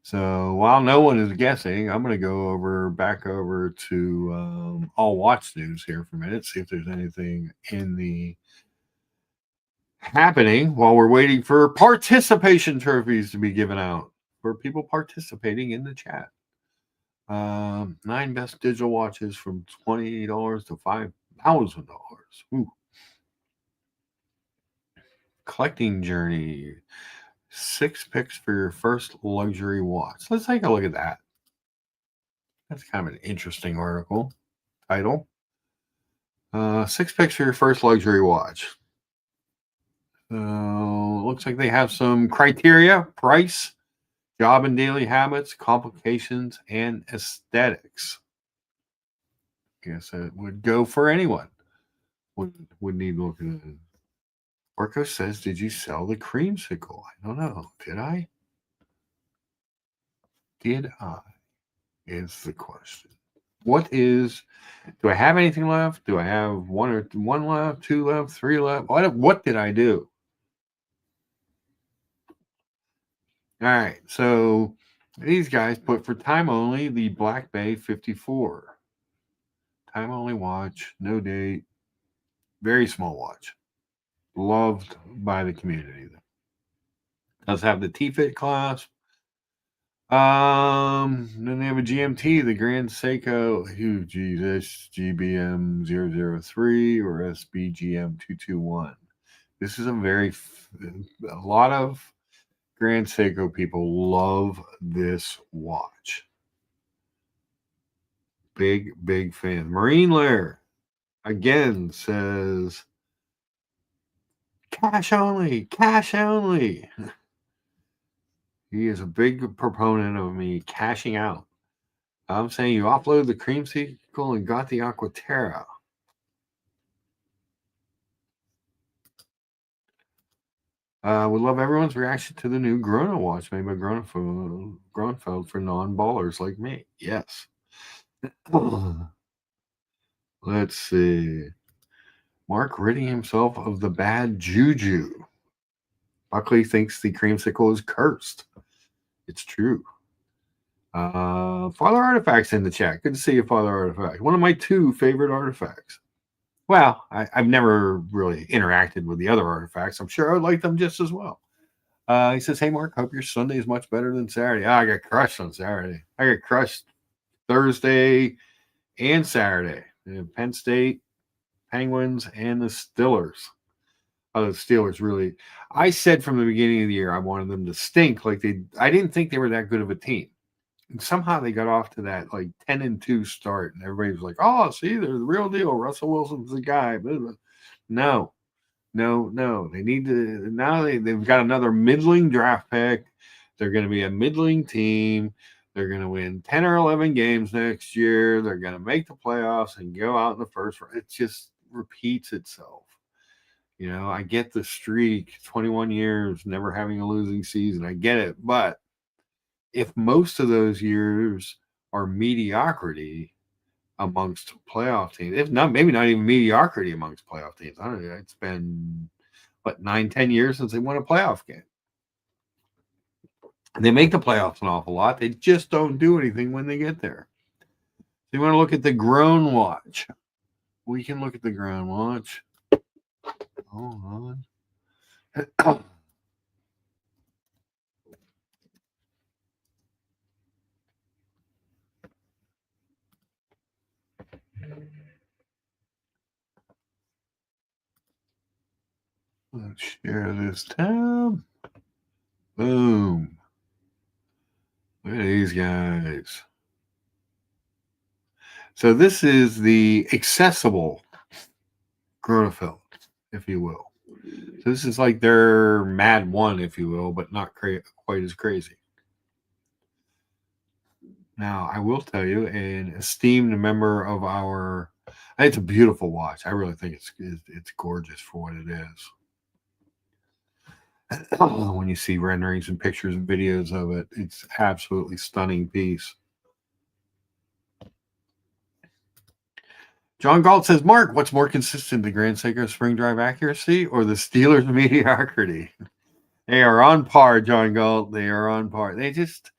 So while no one is guessing, I'm going to go back over to All Watch News here for a minute, see if there's anything in the happening while we're waiting for participation trophies to be given out for people participating in the chat. 9 best digital watches from $20 to $5,000. Collecting journey. 6 picks for your first luxury watch. Let's take a look at that. That's kind of an interesting article title. 6 picks for your first luxury watch. Looks like they have some criteria: price, job and daily habits, complications, and aesthetics. Guess it would go for anyone. Would need looking at it. Orko says, did you sell the creamsicle? I don't know. Did I? Did I? Is the question. Do I have anything left? Do I have one left, 2 left, 3 left? What did I do? All right. So these guys put for time only the Black Bay 54. Time only watch, no date, very small watch. Loved by the community. Does have the T-Fit clasp. Then they have a GMT, the Grand Seiko, SGBM 003 or SBGM 221. This is a lot of Grand Seiko people love this watch. Big fan. Marine Lair again says cash only. He is a big proponent of me cashing out. I'm saying you offload the creamsicle and got the Aquaterra. Would love everyone's reaction to the new Grona watch made by Gronfeld for non-ballers like me. Yes. Let's see. Mark ridding himself of the bad juju. Buckley thinks the creamsicle is cursed. It's true. Father Artifacts in the chat. Good to see you, Father Artifact. One of my 2 favorite artifacts. Well, I've never really interacted with the other artifacts. I'm sure I would like them just as well. He says, "Hey, Mark, hope your Sunday is much better than Saturday." I got crushed on Saturday. I got crushed Thursday and Saturday. Penn State, Penguins, and the Steelers. Oh, the Steelers really. I said from the beginning of the year I wanted them to stink. I didn't think they were that good of a team. And somehow they got off to that 10-2 start, and everybody was like, "Oh, see, they're the real deal. Russell Wilson's the guy." No, no. They need to now. They've got another middling draft pick. They're going to be a middling team. They're going to win 10 or 11 games next year. They're going to make the playoffs and go out in the first round. It just repeats itself. I get the streak, 21 years, never having a losing season. I get it. But if most of those years are mediocrity amongst playoff teams, if not, maybe not even mediocrity amongst playoff teams. I don't know. It's been, 9-10 years since they won a playoff game. They make the playoffs an awful lot. They just don't do anything when they get there. So you want to look at the Grown Watch. We can look at the Grown Watch. Hold on. Let's share this tab. Boom. Look at these guys. So this is the accessible Gronefeld, if you will. So this is like their Mad 1, if you will, but not quite as crazy. Now, I will tell you, an esteemed member of it's a beautiful watch. I really think it's gorgeous for what it is. When you see renderings and pictures and videos of it, it's absolutely stunning piece. John Galt says, "Mark, what's more consistent, the Grand Seiko spring drive accuracy or the Steelers mediocrity?" They are on par, John Galt. They are on par. They just,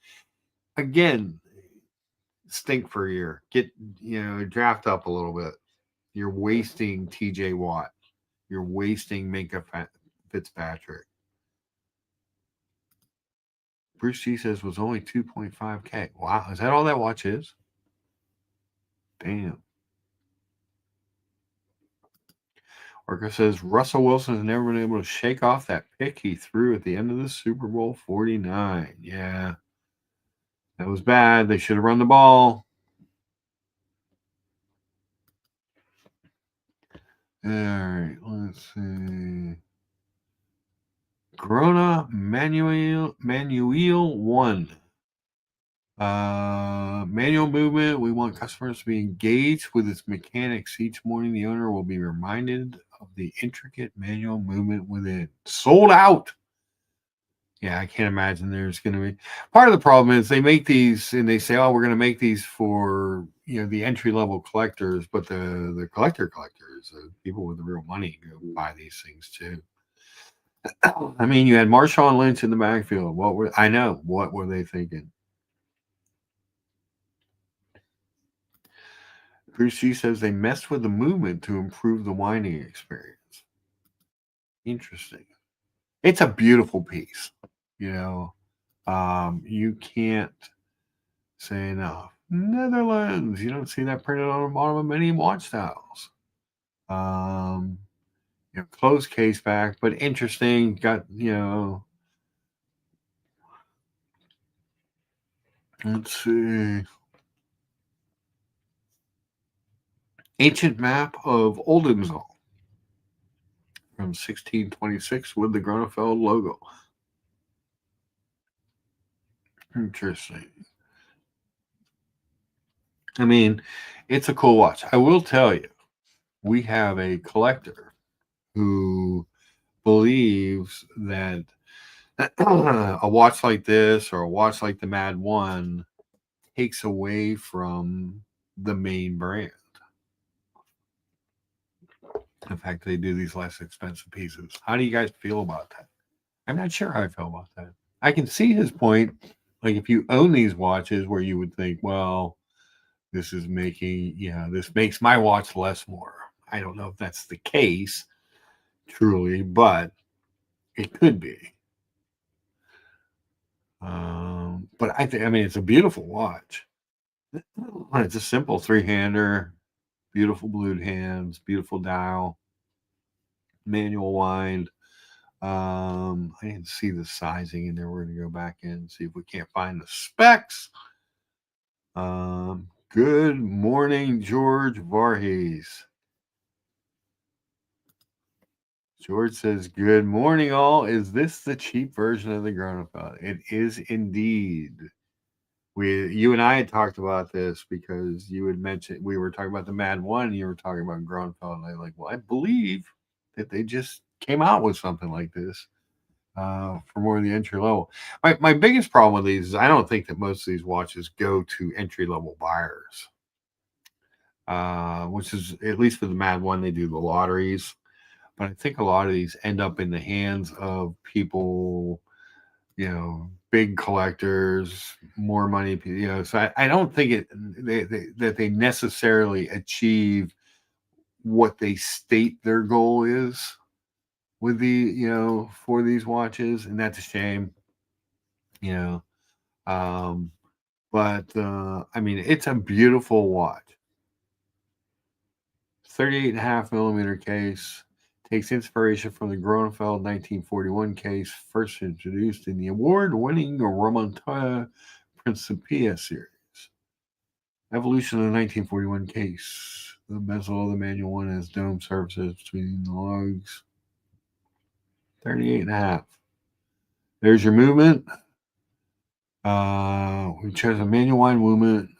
again, stink for a year. Get, draft up a little bit. You're wasting TJ Watt. You're wasting Minka Fitzpatrick. Bruce G says was only 2.5K. Wow, is that all that watch is? Damn. Orca says Russell Wilson has never been able to shake off that pick he threw at the end of the Super Bowl 49. Yeah. That was bad. They should have run the ball. All right, let's see. Corona Manuel 1. Manual movement. We want customers to be engaged with its mechanics. Each morning, the owner will be reminded of the intricate manual movement within. Sold out. Yeah, I can't imagine there's going to be. Part of the problem is they make these and they say, "Oh, we're going to make these for the entry level collectors," but the collectors, people with the real money, go buy these things too. I mean, you had Marshawn Lynch in the backfield. What were they thinking? Bruce G says they messed with the movement to improve the winding experience. Interesting. It's a beautiful piece. You can't say enough. Netherlands. You don't see that printed on the bottom of many watch styles. Closed case back, but interesting. Got let's see. Ancient map of Oldenzaal from 1626 with the Gronefeld logo. Interesting. I mean, it's a cool watch. I will tell you, we have a collector who believes that a watch like this or a watch like the Mad 1 takes away from the main brand. The fact they do these less expensive pieces. How do you guys feel about that? I'm not sure how I feel about that. I can see his point. like if you own these watches where you would think, well, this is making, this makes my watch less more. I don't know if that's the case truly, but it could be. But I mean, it's a beautiful watch. It's a simple 3-hander, beautiful blued hands, beautiful dial, manual wind. I didn't see the sizing in there. We're going to go back in and see if we can't find the specs. Good morning, George Varghese. George says, good morning, all. Is this the cheap version of the Gronefeld? It is indeed. You and I had talked about this because you had mentioned, we were talking about the Mad 1, and you were talking about Gronefeld, and I like, well, I believe that they just came out with something like this for more of the entry level. My biggest problem with these is I don't think that most of these watches go to entry level buyers, which is, at least for the Mad 1, they do the lotteries. But I think a lot of these end up in the hands of people, big collectors, more money, So I don't think that they necessarily achieve what they state their goal is with for these watches, and that's a shame. But I mean, it's a beautiful watch. 38.5 millimeter case. Takes inspiration from the Gronefeld 1941 case, first introduced in the award-winning Remontada Principia series. Evolution of the 1941 case. The bezel of the manual one has dome surfaces between the lugs. 38.5. There's your movement. We chose a manual wine movement.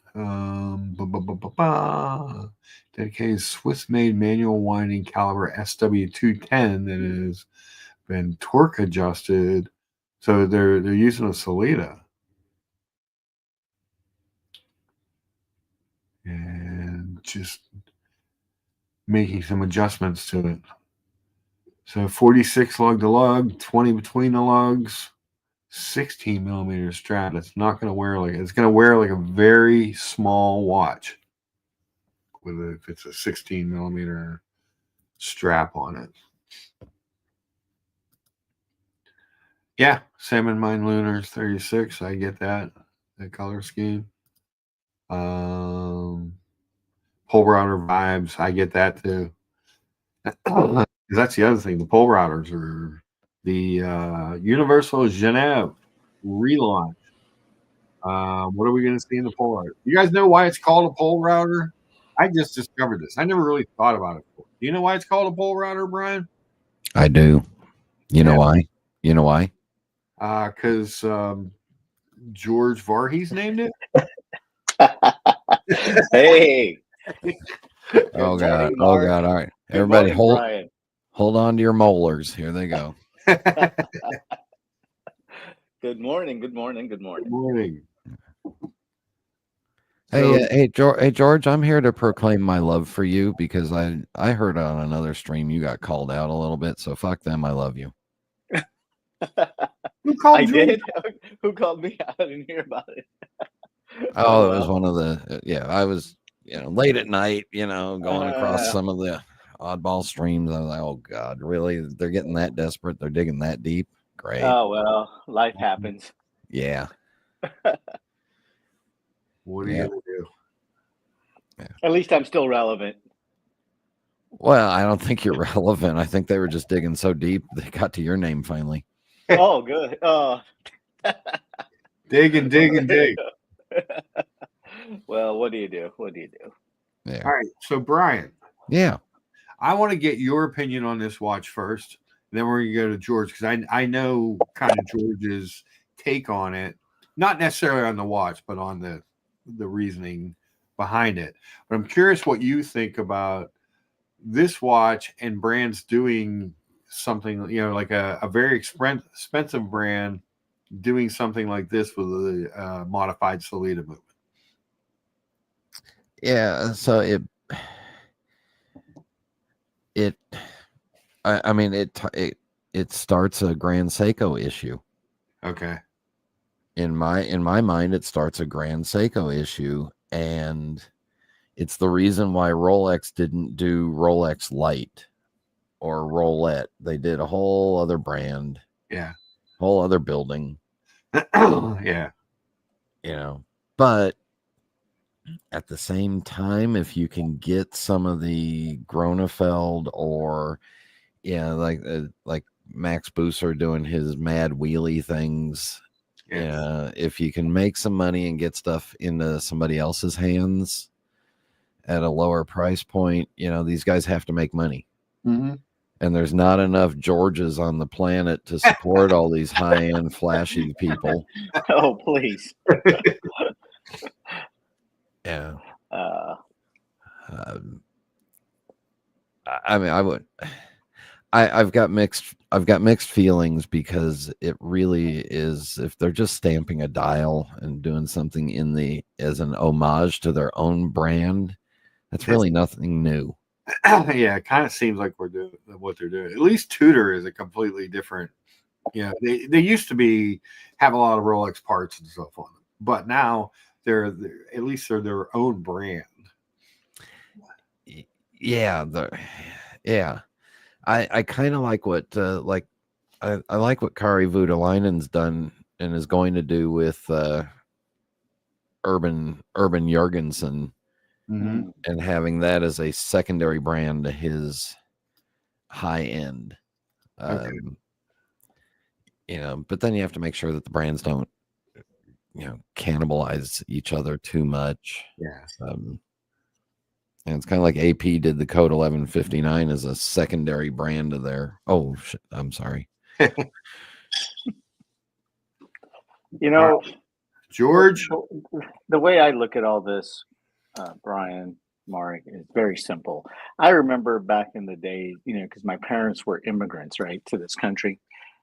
Dedicated Swiss-made manual winding caliber SW210 that has been torque adjusted. So they're using a Salida. And just making some adjustments to it. So 46 lug to lug, 20 between the lugs, 16 millimeter strap. It's not going to wear it's going to wear like a very small watch if it's a 16 millimeter strap on it. Yeah, Salmon Mine Lunars 36. I get that color scheme. Pole router vibes. I get that too. That's the other thing. The pole routers are the Universal Genève relaunch. What are we going to see in the pole router? You guys know why it's called a pole router? I just discovered this. I never really thought about it before. Do you know why it's called a pole router, Brian? I do. You know why? You know why? Because George Varghese named it. Hey. Oh God! Oh God! All right, everybody, hold on to your molars. Here they go. Good morning. Good morning. Good morning. Good morning. Hey, George, I'm here to proclaim my love for you because I heard on another stream you got called out a little bit. So fuck them. I love you. Who called I you? did? Who called me? I didn't hear about it. Oh, it was one of the I was late at night, going across some of the oddball streams. I was like, oh God, really? They're getting that desperate? They're digging that deep? Great. Oh well, life happens. Yeah. What are you gonna do? Yeah. At least I'm still relevant. Well, I don't think you're relevant. I think they were just digging so deep they got to your name finally. Oh, good. Dig and dig and dig. Well, what do you do? What do you do? Yeah. All right. So, Brian. Yeah. I want to get your opinion on this watch first. Then we're going to go to George because I know kind of George's take on it. Not necessarily on the watch, but on the reasoning behind it. But I'm curious what you think about this watch and brands doing something, like a very expensive brand doing something like this with a modified Salida movement. Yeah, so it starts a Grand Seiko issue. Okay. in my mind, it starts a Grand Seiko issue, and it's the reason why Rolex didn't do Rolex Light or Roulette. They did a whole other brand, Yeah. whole other building, Yeah. But at the same time, if you can get some of the Gronefeld or like Max Booser doing his mad wheelie things, if you can make some money and get stuff into somebody else's hands at a lower price point, these guys have to make money. Mm-hmm. And there's not enough Georges on the planet to support all these high-end flashy people. Oh, please. Yeah. Uh, I mean, I've got mixed feelings, because it really is, if they're just stamping a dial and doing something as an homage to their own brand, that's really nothing new. Yeah, it kind of seems like we're doing what they're doing. At least Tudor is a completely different. They used to have a lot of Rolex parts and stuff on them, but now they're at least they're their own brand. Yeah, I kind of like what I like what Kari Voutilainen's done and is going to do with Urban Jorgensen. Mm-hmm. And having that as a secondary brand to his high end. Okay. But then you have to make sure that the brands don't, cannibalize each other too much. Yeah. And it's kind of like AP did the Code 1159 as a secondary brand of their. Oh, shit, I'm sorry. George, the way I look at all this, Brian, Mark, is very simple. I remember back in the day, because my parents were immigrants, right, to this country,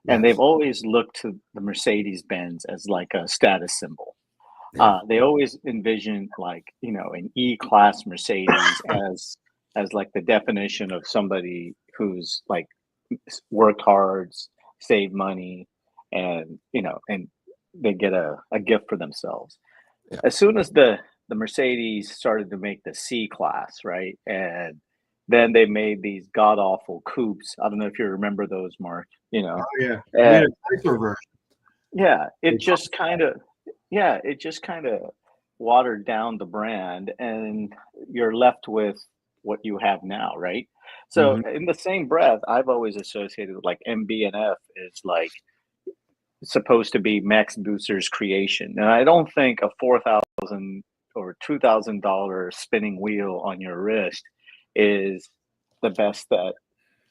and they've always looked to the Mercedes-Benz as like a status symbol. Yeah. They always envisioned an E-class Mercedes as like the definition of somebody who's like worked hard, saved money, and and they get a gift for themselves. Yeah. As soon as the Mercedes started to make the C class, right, and then they made these god awful coupes. I don't know if you remember those, Mark. Oh yeah, And, version. yeah, it just kind of watered down the brand, and you're left with what you have now, right? So in the same breath, I've always associated with like MB&F is like supposed to be Max Booster's creation, and I don't think a $4,000 or $2,000 spinning wheel on your wrist is the best that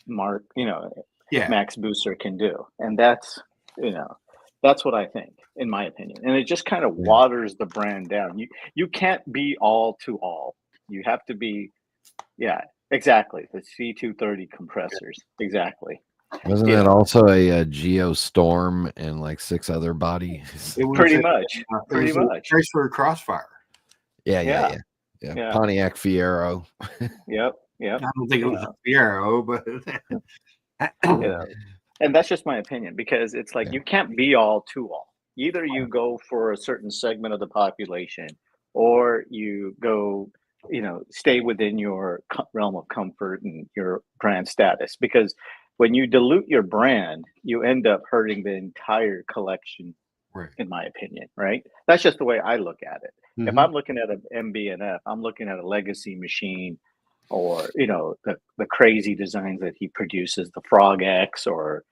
Max Booster can do, and that's what I think, in my opinion. And it just kind of waters the brand down. You can't be all to all. You have to be, exactly, the C230 compressors, exactly. Wasn't that also a Geo Storm and like 6 other bodies? It was pretty much. Chrysler Crossfire. Yeah. Pontiac Fiero. Yep. I don't think it was a Fiero, but and that's just my opinion, because it's like you can't be all to all. Either you go for a certain segment of the population, or you go, stay within your realm of comfort and your brand status. Because when you dilute your brand, you end up hurting the entire collection, in my opinion, right? That's just the way I look at it. Mm-hmm. If I'm looking at an MB&F, I'm looking at a legacy machine, or the crazy designs that he produces, the Frog X or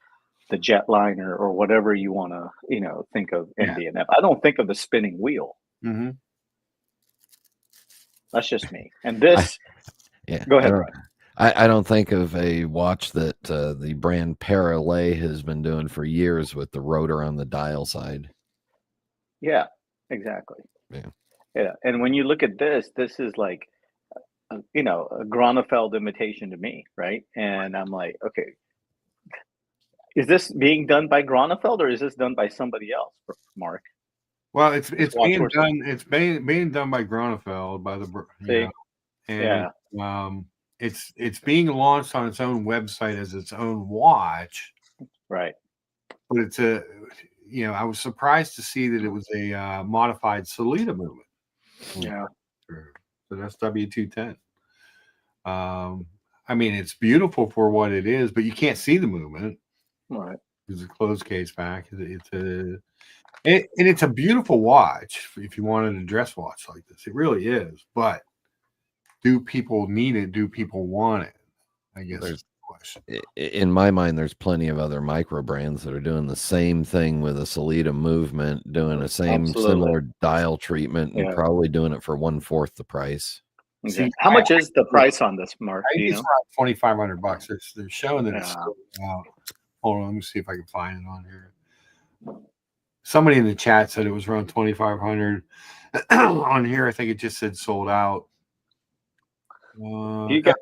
the Jetliner or whatever you want to think of MB&F. I don't think of the spinning wheel. Mm-hmm. That's just me. And this, go ahead. I don't think of a watch that the brand Parallel has been doing for years with the rotor on the dial side. Yeah, exactly. Yeah. And when you look at this is like, a Gronefeld imitation to me, right? And I'm like, okay, is this being done by Gronefeld, or is this done by somebody else, Mark? Well, it's being done. It's being done by Gronefeld, by the it's being launched on its own website as its own watch, right? But I was surprised to see that it was a modified Salida movement. Yeah. So that's W210. I mean, it's beautiful for what it is, but you can't see the movement. Right. It's a closed case back. It's a beautiful watch if you wanted a dress watch like this. It really is. But do people need it? Do people want it? I guess that's the question. In my mind, there's plenty of other micro brands that are doing the same thing with a Salida movement, doing the same similar dial treatment, and probably doing it for 1/4 the price. Okay. See, how much is the price on this, Mark? I think it's around $2,500. They're showing that it's still out. Hold on, let me see if I can find it on here. Somebody in the chat said it was around 2,500. On here, I think it just said sold out. You got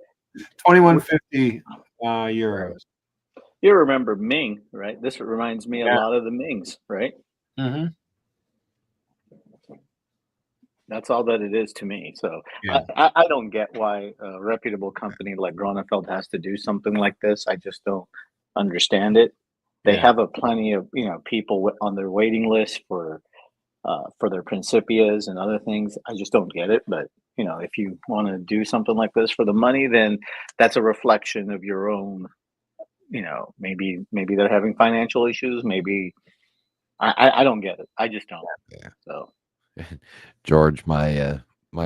2,150 euros. You remember Ming, right? This reminds me a lot of the Mings, right? Mm-hmm. That's all that it is to me. So I don't get why a reputable company like Gronefeld has to do something like this. I just don't understand it. They have a plenty of people on their waiting list for their Principias and other things. I just don't get it. But if you want to do something like this for the money, then that's a reflection of your own. Maybe they're having financial issues. Maybe I don't get it. I just don't. Yeah. So. George, my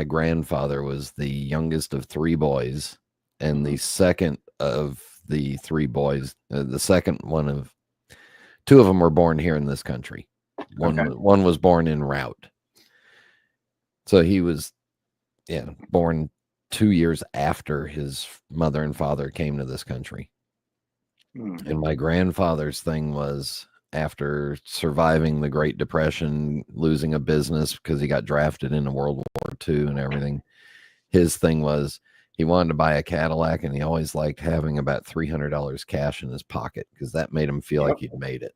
grandfather was the youngest of 3 boys, and the second of the 3 boys, the second one of 2 of them were born here in this country. One was born in Route, so he was born 2 years after his mother and father came to this country. And my grandfather's thing was, after surviving the Great Depression, losing a business because he got drafted into World War II and everything, his thing was he wanted to buy a Cadillac, and he always liked having about $300 cash in his pocket because that made him feel like he'd made it.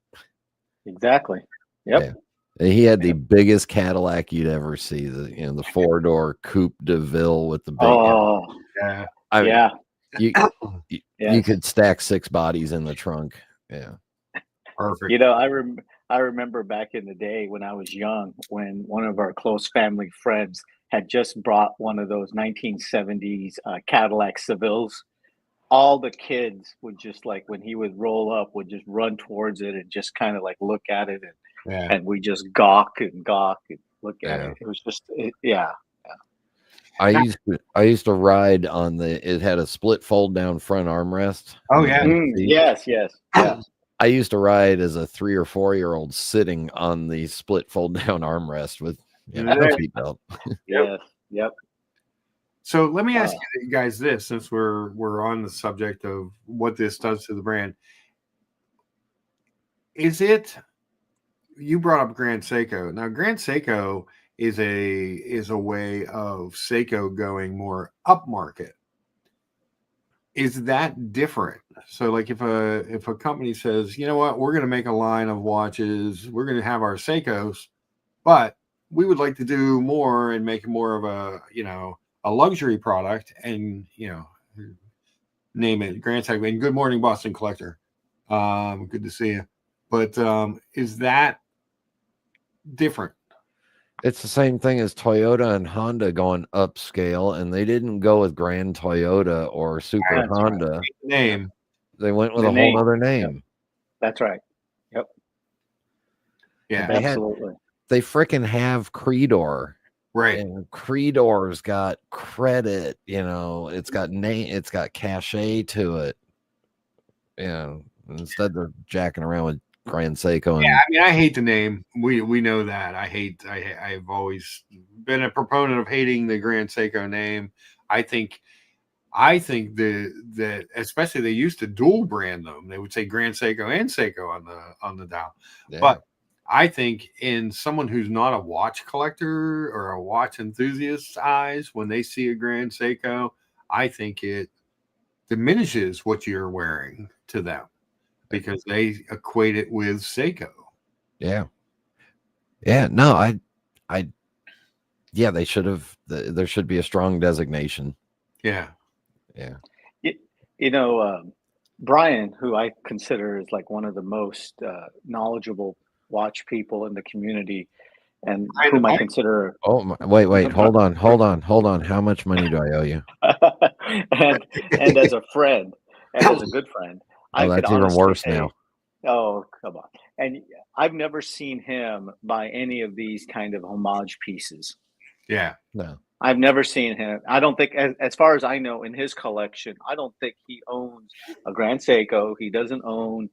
Exactly. Yep. Yeah. He had the biggest Cadillac you'd ever see, the 4-door Coupe de Ville with the big. Oh, yeah. I mean, you could stack 6 bodies in the trunk. Yeah. Perfect. I remember back in the day when I was young, when one of our close family friends had just brought one of those 1970s Cadillac Sevilles. All the kids would just, like, when he would roll up, would just run towards it and just kind of like look at it, and we just gawk and look at it. It was just I used to ride on it had a split fold down front armrest. Oh yeah. Yes. Yeah. I used to ride as a 3 or 4-year-old sitting on the split fold down armrest with no seatbelt. Yep. So let me ask you guys this, since we're on the subject of what this does to the brand. You brought up Grand Seiko. Now, Grand Seiko is a way of Seiko going more upmarket. Is that different? So, like, if a company says, you know what, we're going to make a line of watches, we're going to have our Seikos, but we would like to do more and make more of a luxury product, and name it Grand Seiko. And good morning, Boston Collector. Good to see you. But is that different? It's the same thing as Toyota and Honda going upscale, and they didn't go with Grand Toyota or Super Honda. Right. Name. They went with a whole other name. Yep. That's right. Yep. Yeah. Absolutely. They freaking have Creedor. Right. And Creedor's got credit, it's got name, it's got cachet to it. Instead they're jacking around with Grand Seiko. I hate the name. We know that. I've always been a proponent of hating the Grand Seiko name. I think that especially they used to dual brand them. They would say Grand Seiko and Seiko on the dial. Yeah. But I think in someone who's not a watch collector or a watch enthusiast's eyes, when they see a Grand Seiko, I think it diminishes what you're wearing to them, because they equate it with Seiko. Yeah. Yeah. No, they should have. There should be a strong designation. Yeah. Yeah. Brian, who I consider is like one of the most knowledgeable watch people in the community, and whom I consider. Oh, wait, hold on. How much money do I owe you? and as a friend, and as a good friend, Oh, I could that's even honestly worse say, now. oh, come on. And I've never seen him buy any of these kind of homage pieces. Yeah. No. I've never seen him. I don't think, as far as I know, in his collection, I don't think he owns a Grand Seiko. He doesn't own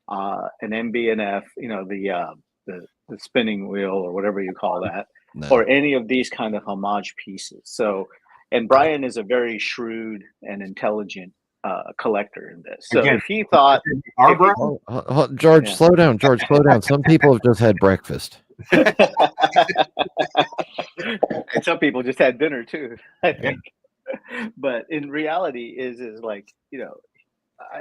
an MB&F, the spinning wheel or whatever you call that, No. or any of these kind of homage pieces. So, and Brian is a very shrewd and intelligent collector in this. So Again, if he thought, our if he- Oh, George, Yeah. slow down. George, slow down. Some people have just had breakfast. and some people just had dinner too, I think. But in reality, is like,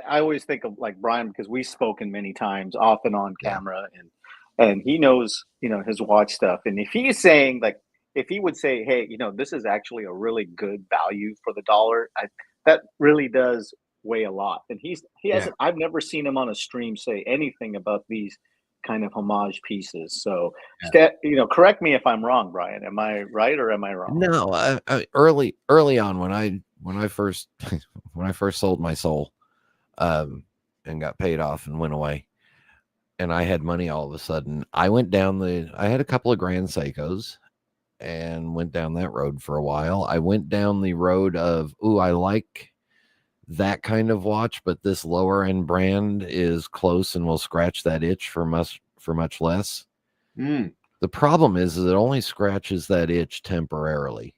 I always think of like Brian, because we've spoken many times off and on camera, and he knows, his watch stuff. And if he's saying, like, if he would say, hey, this is actually a really good value for the dollar, that really does weigh a lot. And he hasn't, I've never seen him on a stream say anything about these kind of homage pieces. So, correct me if I'm wrong, Brian. Am I right or am I wrong? No, early on when I first sold my soul, and got paid off and went away, and I had money all of a sudden, I had a couple of Grand Seikos and went down that road for a while. I went down the road of, I like that kind of watch, but this lower end brand is close and will scratch that itch for much less. The problem is it only scratches that itch temporarily,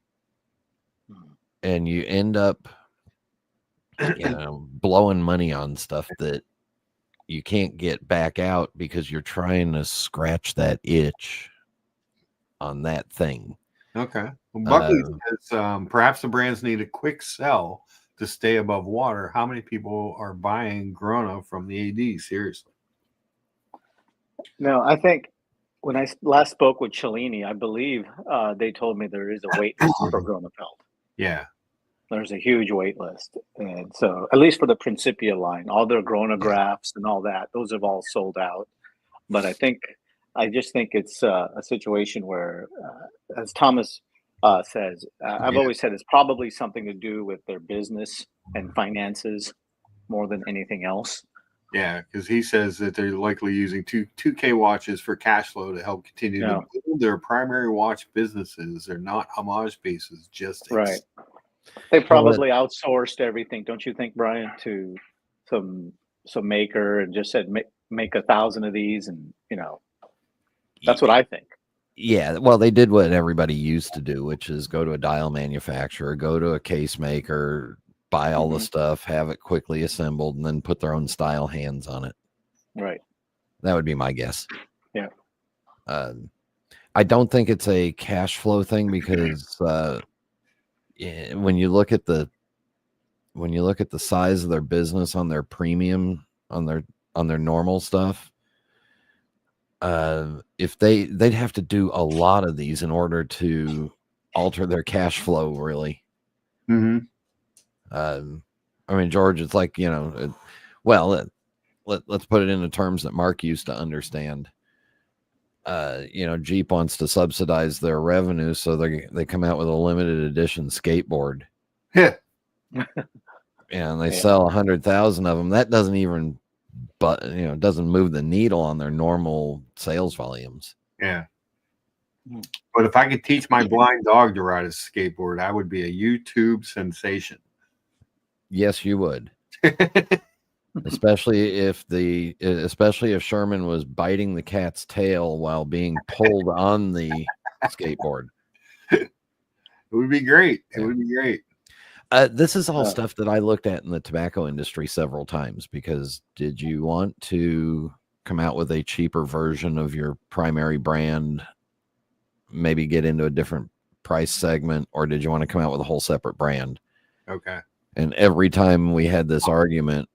and you end up blowing money on stuff that you can't get back out because you're trying to scratch that itch on that thing. Okay. Well, Buckley says perhaps the brands need a quick sell to stay above water. How many people are buying Corona from the AD? Seriously. No, I think when I last spoke with Cellini, I believe they told me there is a wait list for Gronefeld. Yeah. There's a huge wait list. And so, at least for the Principia line, all their chronographs and all that, those have all sold out. But I just think it's a situation where, as Thomas says, I've always said it's probably something to do with their business and finances more than anything else. Yeah, because he says that they're likely using 2K watches for cash flow to help continue to build their primary watch businesses. They're not homage pieces, just right. They probably outsourced everything, don't you think, Brian, to some maker and just said make 1,000 of these, and that's what I think. Yeah, well, they did what everybody used to do, which is go to a dial manufacturer, go to a case maker, buy all the stuff, have it quickly assembled, and then put their own style hands on it. Right. That would be my guess. Yeah. I don't think it's a cash flow thing because when you look at the size of their business on their premium, on their normal stuff, if they'd have to do a lot of these in order to alter their cash flow, really. I mean, George, it's like, let's put it into terms that Mark used to understand. Jeep wants to subsidize their revenue, so they come out with a limited edition skateboard. Yeah. And they sell 100,000 of them. That doesn't even, doesn't move the needle on their normal sales volumes. Yeah. But if I could teach my blind dog to ride a skateboard, I would be a YouTube sensation. Yes, you would. Especially if Sherman was biting the cat's tail while being pulled on the skateboard. It would be great. It would be great. This is all stuff that I looked at in the tobacco industry several times, because did you want to come out with a cheaper version of your primary brand, maybe get into a different price segment, or did you want to come out with a whole separate brand? Okay. And every time we had this argument,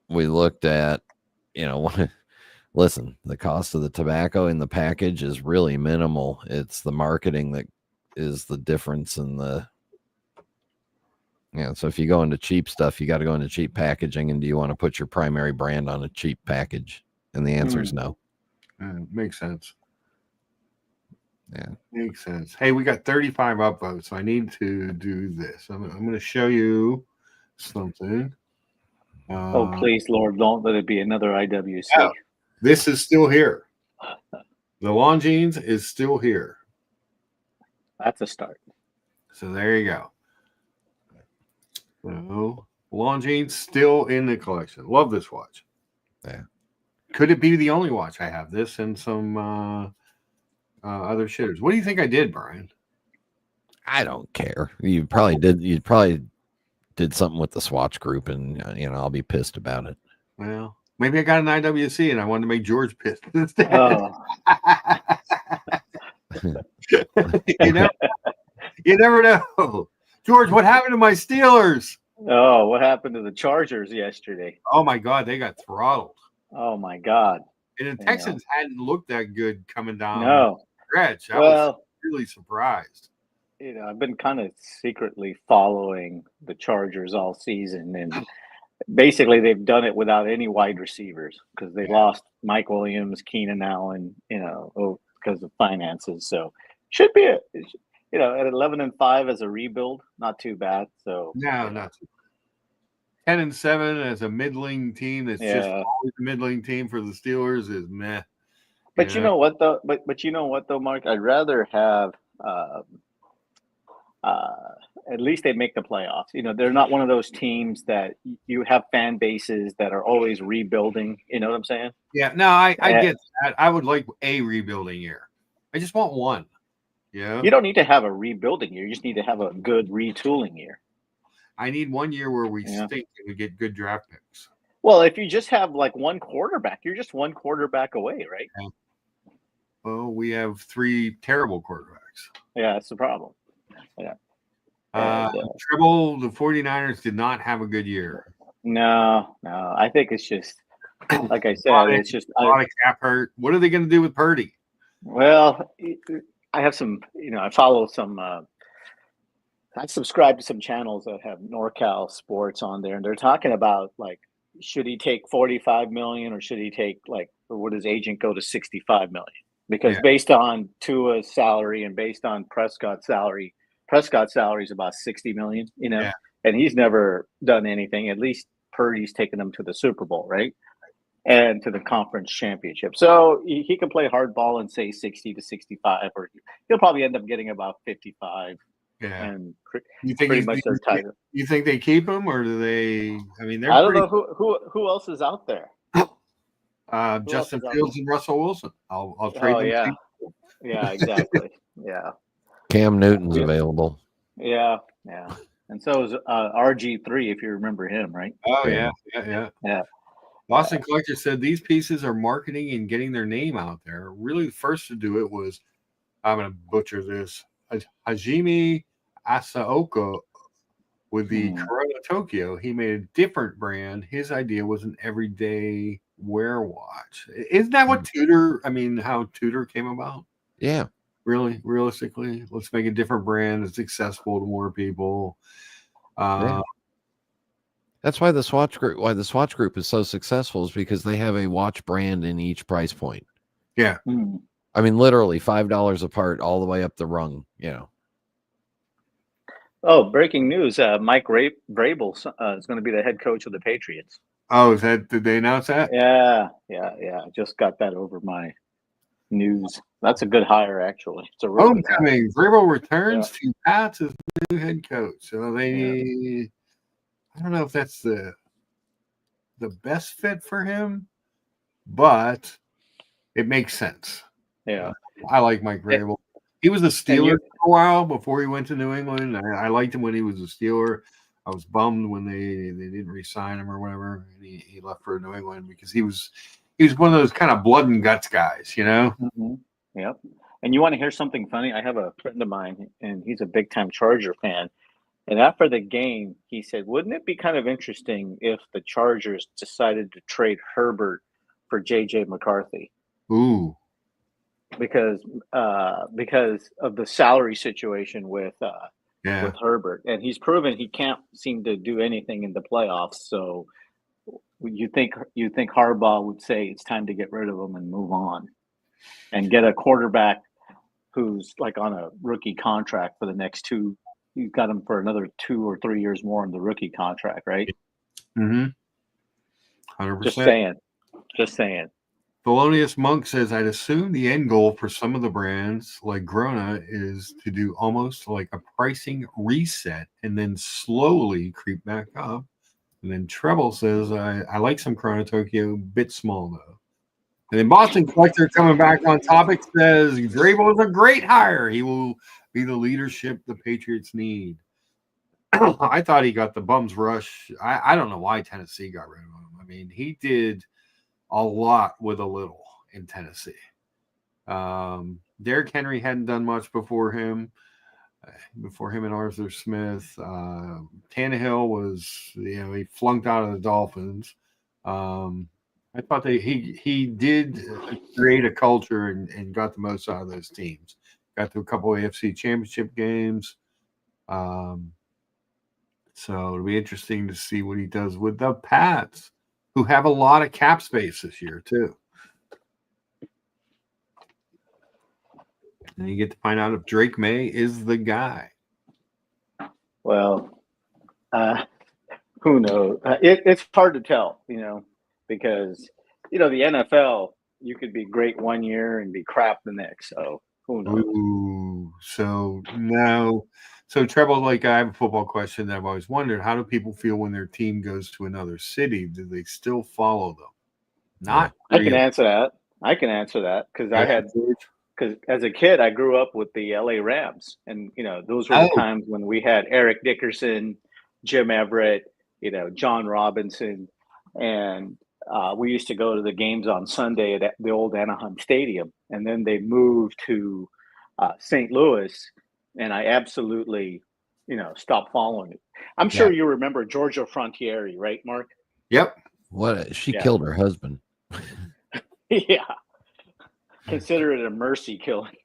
we looked at, listen, the cost of the tobacco in the package is really minimal. It's the marketing that is the difference in the, so if you go into cheap stuff, you got to go into cheap packaging. And do you want to put your primary brand on a cheap package? And the answer is no. Makes sense. Yeah. Makes sense. Hey, we got 35 upvotes, so I need to do this. I'm going to show you something. Oh, please, Lord, don't let it be another IWC. Yeah, this is still here. The Longines is still here. That's a start. So there you go. So Longines still in the collection. Love this watch. Yeah. Could it be the only watch I have? This and some other shitters. What do you think I did, Brian? I don't care. You probably did. You probably did something with the Swatch group, and I'll be pissed about it. Well, maybe I got an IWC and I wanted to make George pissed instead. Oh. You never know. George, what happened to my Steelers? Oh, what happened to the Chargers yesterday? Oh my God, they got throttled. Oh my God. And the Texans hadn't looked that good coming down No. the stretch. I was really surprised. I've been kind of secretly following the Chargers all season, and basically they've done it without any wide receivers because they lost Mike Williams, Keenan Allen, because of finances. So should be at 11-5 as a rebuild, not too bad. So no, not too bad. 10-7 as a middling team that's just always a middling team for the Steelers is meh. But you know what though? But you know what though, Mark? I'd rather have at least they make the playoffs. They're not one of those teams that you have fan bases that are always rebuilding. You know what I'm saying? Yeah, no, I get that. I would like a rebuilding year. I just want one. Yeah. You don't need to have a rebuilding year. You just need to have a good retooling year. I need 1 year where we stink and we get good draft picks. Well, if you just have like one quarterback, you're just one quarterback away, right? Yeah. Well, we have 3 terrible quarterbacks. Yeah, that's the problem. Yeah. Tribble, the 49ers did not have a good year. No. I think it's just, like I said, it's just a lot of cap hurt. What are they going to do with Purdy? Well, I have some, I follow some, I subscribe to some channels that have NorCal sports on there, and they're talking about like, should he take 45 million or should he take or would his agent go to 65 million? Because based on Tua's salary and based on Prescott's salary is about 60 million, and he's never done anything. At least Purdy's taken them to the Super Bowl, right? And to the conference championship. So he can play hardball and say 60 to 65, or he'll probably end up getting about 55. Yeah. And you think pretty much they're tied. You think they keep him, or do they? I mean, I don't know who else is out there. Justin Fields and Russell Wilson. I'll trade them. Yeah, exactly. Yeah. Cam Newton's available. Yeah. And so is RG3, if you remember him, right? Oh yeah. Boston Collector said these pieces are marketing and getting their name out there. Really, the first to do it was, I'm going to butcher this, Hajime Asaoka with the Corona Tokyo. He made a different brand. His idea was an everyday wear watch. Isn't that what how Tudor came about? Yeah. Really, realistically, let's make a different brand that's accessible to more people. That's why the Swatch Group is so successful, is because they have a watch brand in each price point. Yeah. I mean, literally $5 apart all the way up the rung, Oh, breaking news. Mike Vrabel is going to be the head coach of the Patriots. Oh, did they announce that? Yeah. I just got that over my news. That's a good hire, actually. It's a homecoming. Vrabel returns to Pats as new head coach. So I don't know if that's the best fit for him, but it makes sense. Yeah. I like Mike Vrabel. He was a Steeler for a while before he went to New England. I liked him when he was a Steeler. I was bummed when they didn't re-sign him or whatever, and he left for New England because he was one of those kind of blood and guts guys, Mm-hmm. Yep. And you want to hear something funny? I have a friend of mine, and he's a big-time Charger fan. And after the game, he said, wouldn't it be kind of interesting if the Chargers decided to trade Herbert for J.J. McCarthy? Ooh. Because of the salary situation with Herbert. And he's proven he can't seem to do anything in the playoffs. So you think Harbaugh would say it's time to get rid of him and move on? and get a quarterback who's like on a rookie contract for the next two. You got him for another 2 or 3 years more in the rookie contract, right? Mm-hmm. 100%. Just saying. Thelonious Monk says, I'd assume the end goal for some of the brands like Grona is to do almost like a pricing reset and then slowly creep back up. And then Treble says, I like some Corona Tokyo, bit small though. And then Boston Collector coming back on topic says, Vrabel is a great hire. He will be the leadership the Patriots need. I thought he got the bums rush. I don't know why Tennessee got rid of him. I mean, he did a lot with a little in Tennessee. Derrick Henry hadn't done much before him and Arthur Smith. Tannehill was, he flunked out of the Dolphins. I thought that he did create a culture and got the most out of those teams. Got to a couple of AFC championship games. So it'll be interesting to see what he does with the Pats, who have a lot of cap space this year, too. And you get to find out if Drake May is the guy. Well, who knows? It's hard to tell, because, the NFL, you could be great one year and be crap the next. So who knows? Ooh, so Treble, like, I have a football question that I've always wondered. How do people feel when their team goes to another city? Do they still follow them? Not I can answer that. Because as a kid, I grew up with the LA Rams, and those were the times when we had Eric Dickerson, Jim Everett, John Robinson, and we used to go to the games on Sunday at the old Anaheim Stadium, and then they moved to St. Louis, and I absolutely, stopped following it. I'm sure you remember Giorgio Frontieri, right, Mark? Yep. She killed her husband. Yeah. Consider it a mercy killing.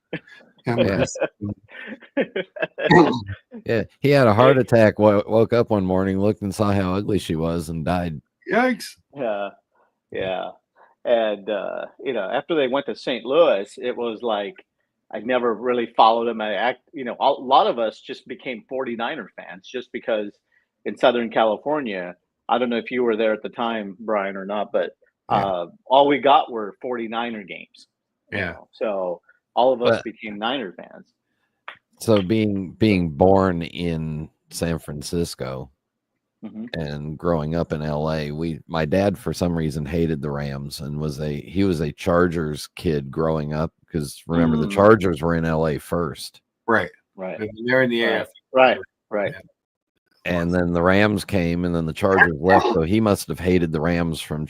Yeah. Yeah, he had a heart attack. Woke up one morning, looked and saw how ugly she was, and died. Yikes! Yeah. And after they went to St. Louis, it was like I never really followed them. A lot of us just became 49er fans just because in Southern California. I don't know if you were there at the time, Brian, or not, but all we got were 49er games. Yeah. So all of us became Niner fans. So being born in San Francisco and growing up in LA, my dad for some reason hated the Rams and he was a Chargers kid growing up because remember the Chargers were in LA first. Right. They're in the AFC. Right. Yeah. And then the Rams came, and then the Chargers left. So he must have hated the Rams for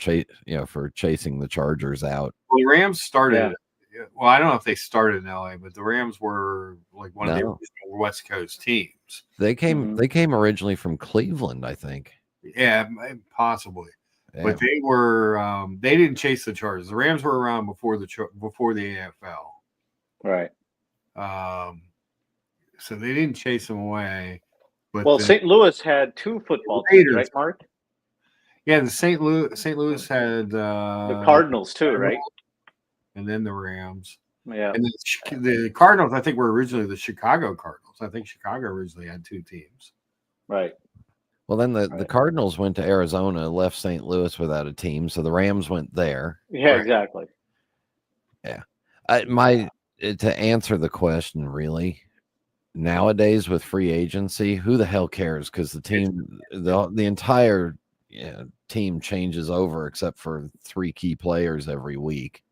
chasing the Chargers out. Well, the Rams started. Yeah. Well, I don't know if they started in LA, but the Rams were like one of the original West Coast teams. They came. They came originally from Cleveland, I think. Yeah, possibly. Yeah. But they were. They didn't chase the Chargers. The Rams were around before the AFL. Right. So they didn't chase them away. But St. Louis had 2 football teams, right, Mark? Yeah, the St. Louis had the Cardinals too, right? And then the Rams. Yeah. And the Cardinals, I think, were originally the Chicago Cardinals. I think Chicago originally had 2 teams. Right. Well, then the Cardinals went to Arizona, left St. Louis without a team, so the Rams went there. Yeah, exactly. Yeah. To answer the question, really, nowadays with free agency, who the hell cares? Because the team, the entire team changes over except for 3 key players every week.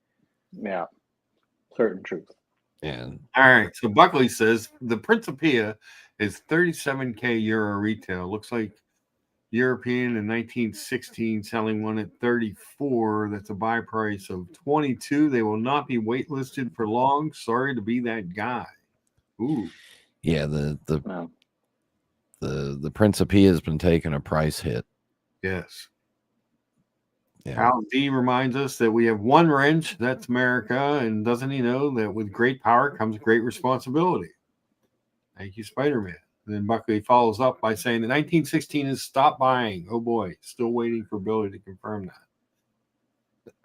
Yeah, certain truth. And all right, so Buckley says the Principia is 37K euro retail. Looks like European in 1916 selling one at 34. That's a buy price of 22. They will not be waitlisted for long. Sorry to be that guy. Ooh. Yeah, the Principia has been taking a price hit. Yes. Yeah. Al D reminds us that we have one wrench, that's America, and doesn't he know that with great power comes great responsibility? Thank you, Spider-Man. And then Buckley follows up by saying the 1916 is stop buying. Oh boy, still waiting for Billy to confirm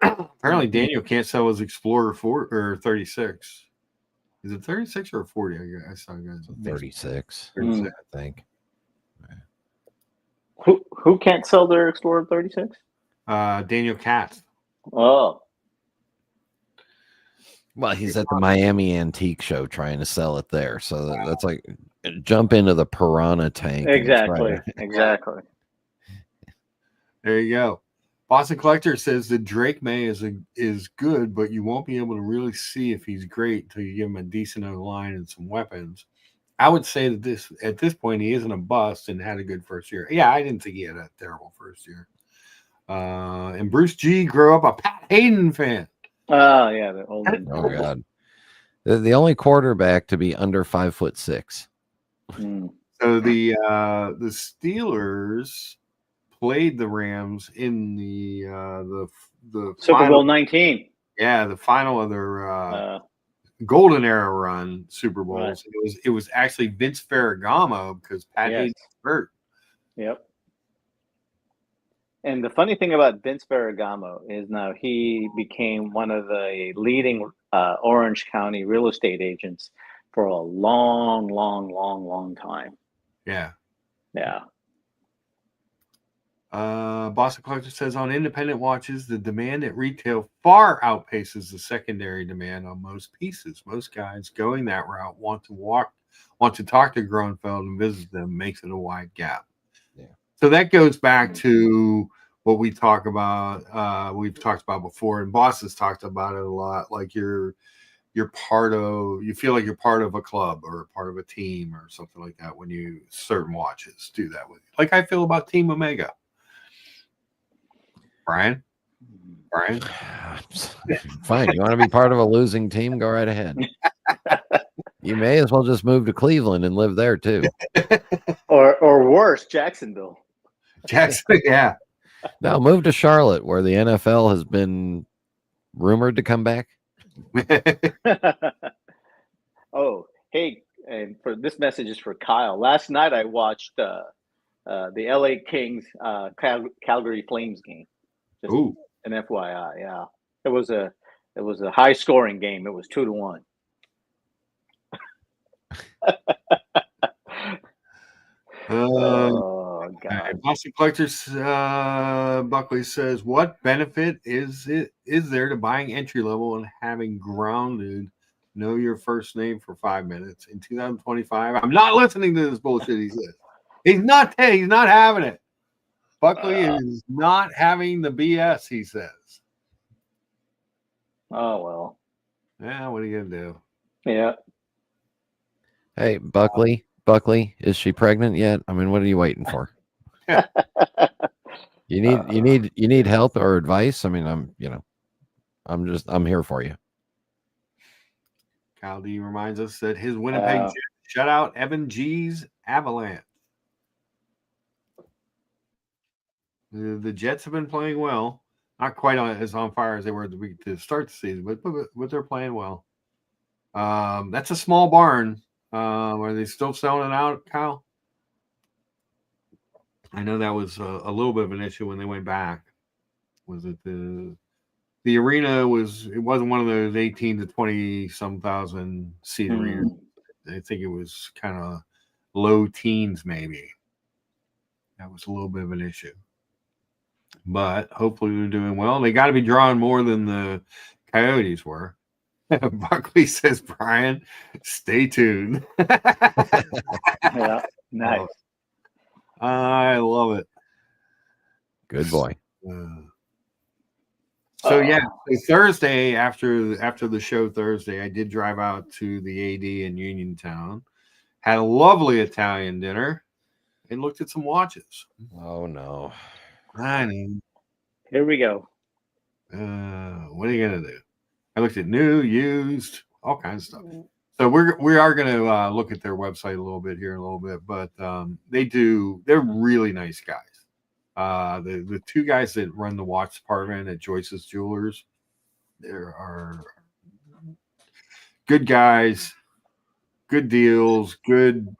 Apparently, Daniel can't sell his Explorer 4 or 36. Is it 36 or 40? I saw guys. 36, 36. I think. Who can't sell their Explorer 36? Daniel Katz. Oh, Well, he's at the Miami Antique Show trying to sell it there. So that's like jump into the piranha tank. exactly. Exactly. There you go. Boston Collector says that Drake May is good, but you won't be able to really see if he's great until you give him a decent line and some weapons. I would say that at this point he isn't a bust and had a good first year. Yeah, I didn't think he had a terrible first year. And Bruce G grew up a Pat Hayden fan. Oh, yeah, the old. Oh God, the only quarterback to be under 5'6". So the Steelers played the Rams in the Super final, Bowl 19. Yeah, the final of their golden era run Super Bowls. Right. It was actually Vince Ferragamo because Pat Hayden hurt. Yep. And the funny thing about Vince Ferragamo is now he became one of the leading Orange County real estate agents for a long time. Yeah. Yeah. Boston Collector says on independent watches, the demand at retail far outpaces the secondary demand on most pieces. Most guys going that route want to talk to Gronfeld and visit them, makes it a wide gap. Yeah. So that goes back to what we talk about. We've talked about before, and Boss has talked about it a lot. Like you feel like you're part of a club or part of a team or something like that when you certain watches do that with you. Like I feel about Team Omega. Brian? Fine. You want to be part of a losing team? Go right ahead. You may as well just move to Cleveland and live there too. Or worse, Jacksonville. Yeah. Now move to Charlotte, where the NFL has been rumored to come back. Oh, hey, and for this message is for Kyle. Last night I watched the LA Kings Calgary Flames game. Just an FYI, yeah. It was a high scoring game. It was 2-1. Oh God! Boston Collectors Buckley says, "What benefit is there to buying entry level and having grounded know your first name for 5 minutes in 2025?" I'm not listening to this bullshit. He says he's not having it. Buckley is not having the BS. He says. Oh well. Yeah, what are you gonna do? Yeah. Hey, Buckley, is she pregnant yet? I mean, what are you waiting for? You need help or advice? I mean, I'm here for you. Kyle D reminds us that his Winnipeg Jets shut out Evan G's Avalanche. The Jets have been playing well, not quite as on fire as they were to start the season, but they're playing well. That's a small barn. Are they still selling it out, Kyle? I know that was a little bit of an issue when they went back. Was it the arena it wasn't one of those 18 to 20 some thousand seat arenas. I think it was kind of low teens maybe. That was a little bit of an issue. But hopefully they're doing well. They got to be drawing more than the Coyotes were. Buckley says, Brian, stay tuned. Yeah, nice. I love it. Good boy. So Thursday after the show Thursday, I did drive out to the AD in Uniontown, had a lovely Italian dinner, and looked at some watches. Oh no! I mean, here we go. What are you gonna do? I looked at new, used, all kinds of stuff. So we are gonna look at their website a little bit here in a little bit, but they're really nice guys. The two guys that run the watch department at Joyce's Jewelers, there are good guys, good deals, good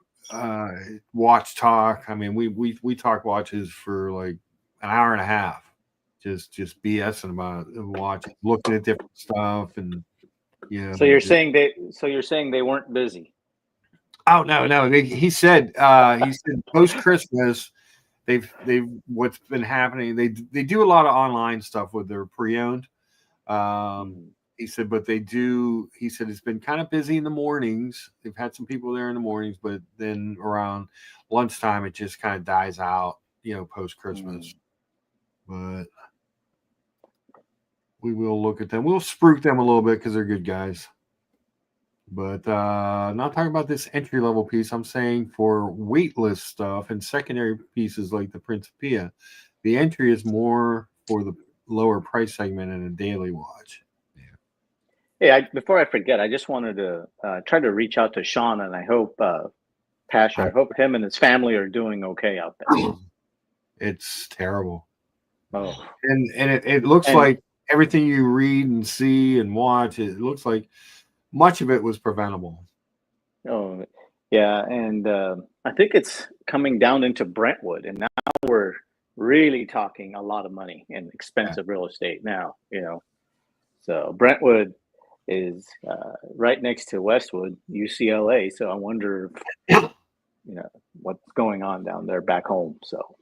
watch talk. I mean, we talk watches for like an hour and a half, just BSing about it and watching, looking at different stuff, and So you're saying they weren't busy. Oh no! He said post Christmas they've what's been happening. They do a lot of online stuff with their pre-owned. He said, but they do. He said it's been kind of busy in the mornings. They've had some people there in the mornings, but then around lunchtime it just kind of dies out. Post Christmas. But we will look at them. We'll spruik them a little bit because they're good guys. But not talking about this entry level piece. I'm saying for waitlist stuff and secondary pieces like the Principia, the entry is more for the lower price segment and a daily watch. Hey, before I forget, I just wanted to try to reach out to Sean, and I hope Pasha, I hope him and his family are doing okay out there. It's terrible. Oh, and it looks like everything you read and see and watch, it looks like much of it was preventable. Oh, yeah, and I think it's coming down into Brentwood, and now we're really talking a lot of money and expensive real estate now. So Brentwood is right next to Westwood, UCLA. So I wonder, what's going on down there back home. So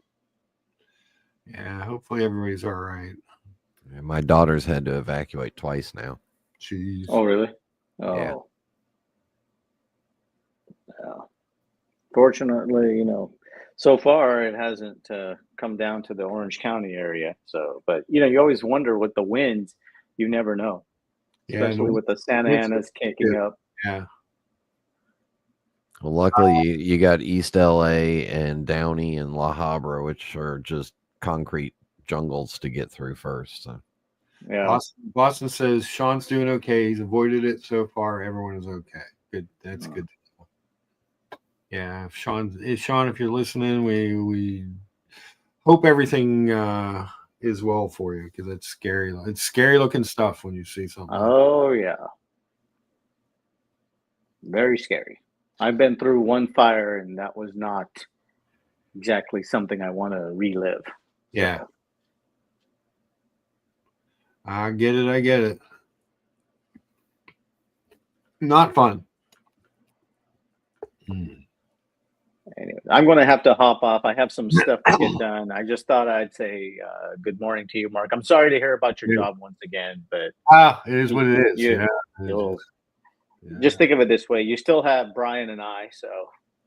yeah, hopefully everybody's all right. Yeah, my daughter's had to evacuate twice now. Jeez. Oh, really? Oh. Yeah. Yeah. Fortunately, so far it hasn't come down to the Orange County area. So, but you always wonder with the winds, you never know, especially with the Santa Ana's kicking up. Yeah. Well, luckily you got East LA and Downey and La Habra, which are just concrete jungles to get through first. So. Yeah. Boston says Sean's doing okay. He's avoided it so far. Everyone is okay. Good. That's good. Yeah, Sean, if you're listening, we hope everything is well for you, because it's scary. It's scary looking stuff when you see something. Oh yeah, very scary. I've been through one fire, and that was not exactly something I want to relive. Yeah, so. I get it. Not fun. Anyway, I'm going to have to hop off. I have some stuff to get done. I just thought I'd say good morning to you, Mark. I'm sorry to hear about your job once again, but it is what it is. Just think of it this way: you still have Brian and I. So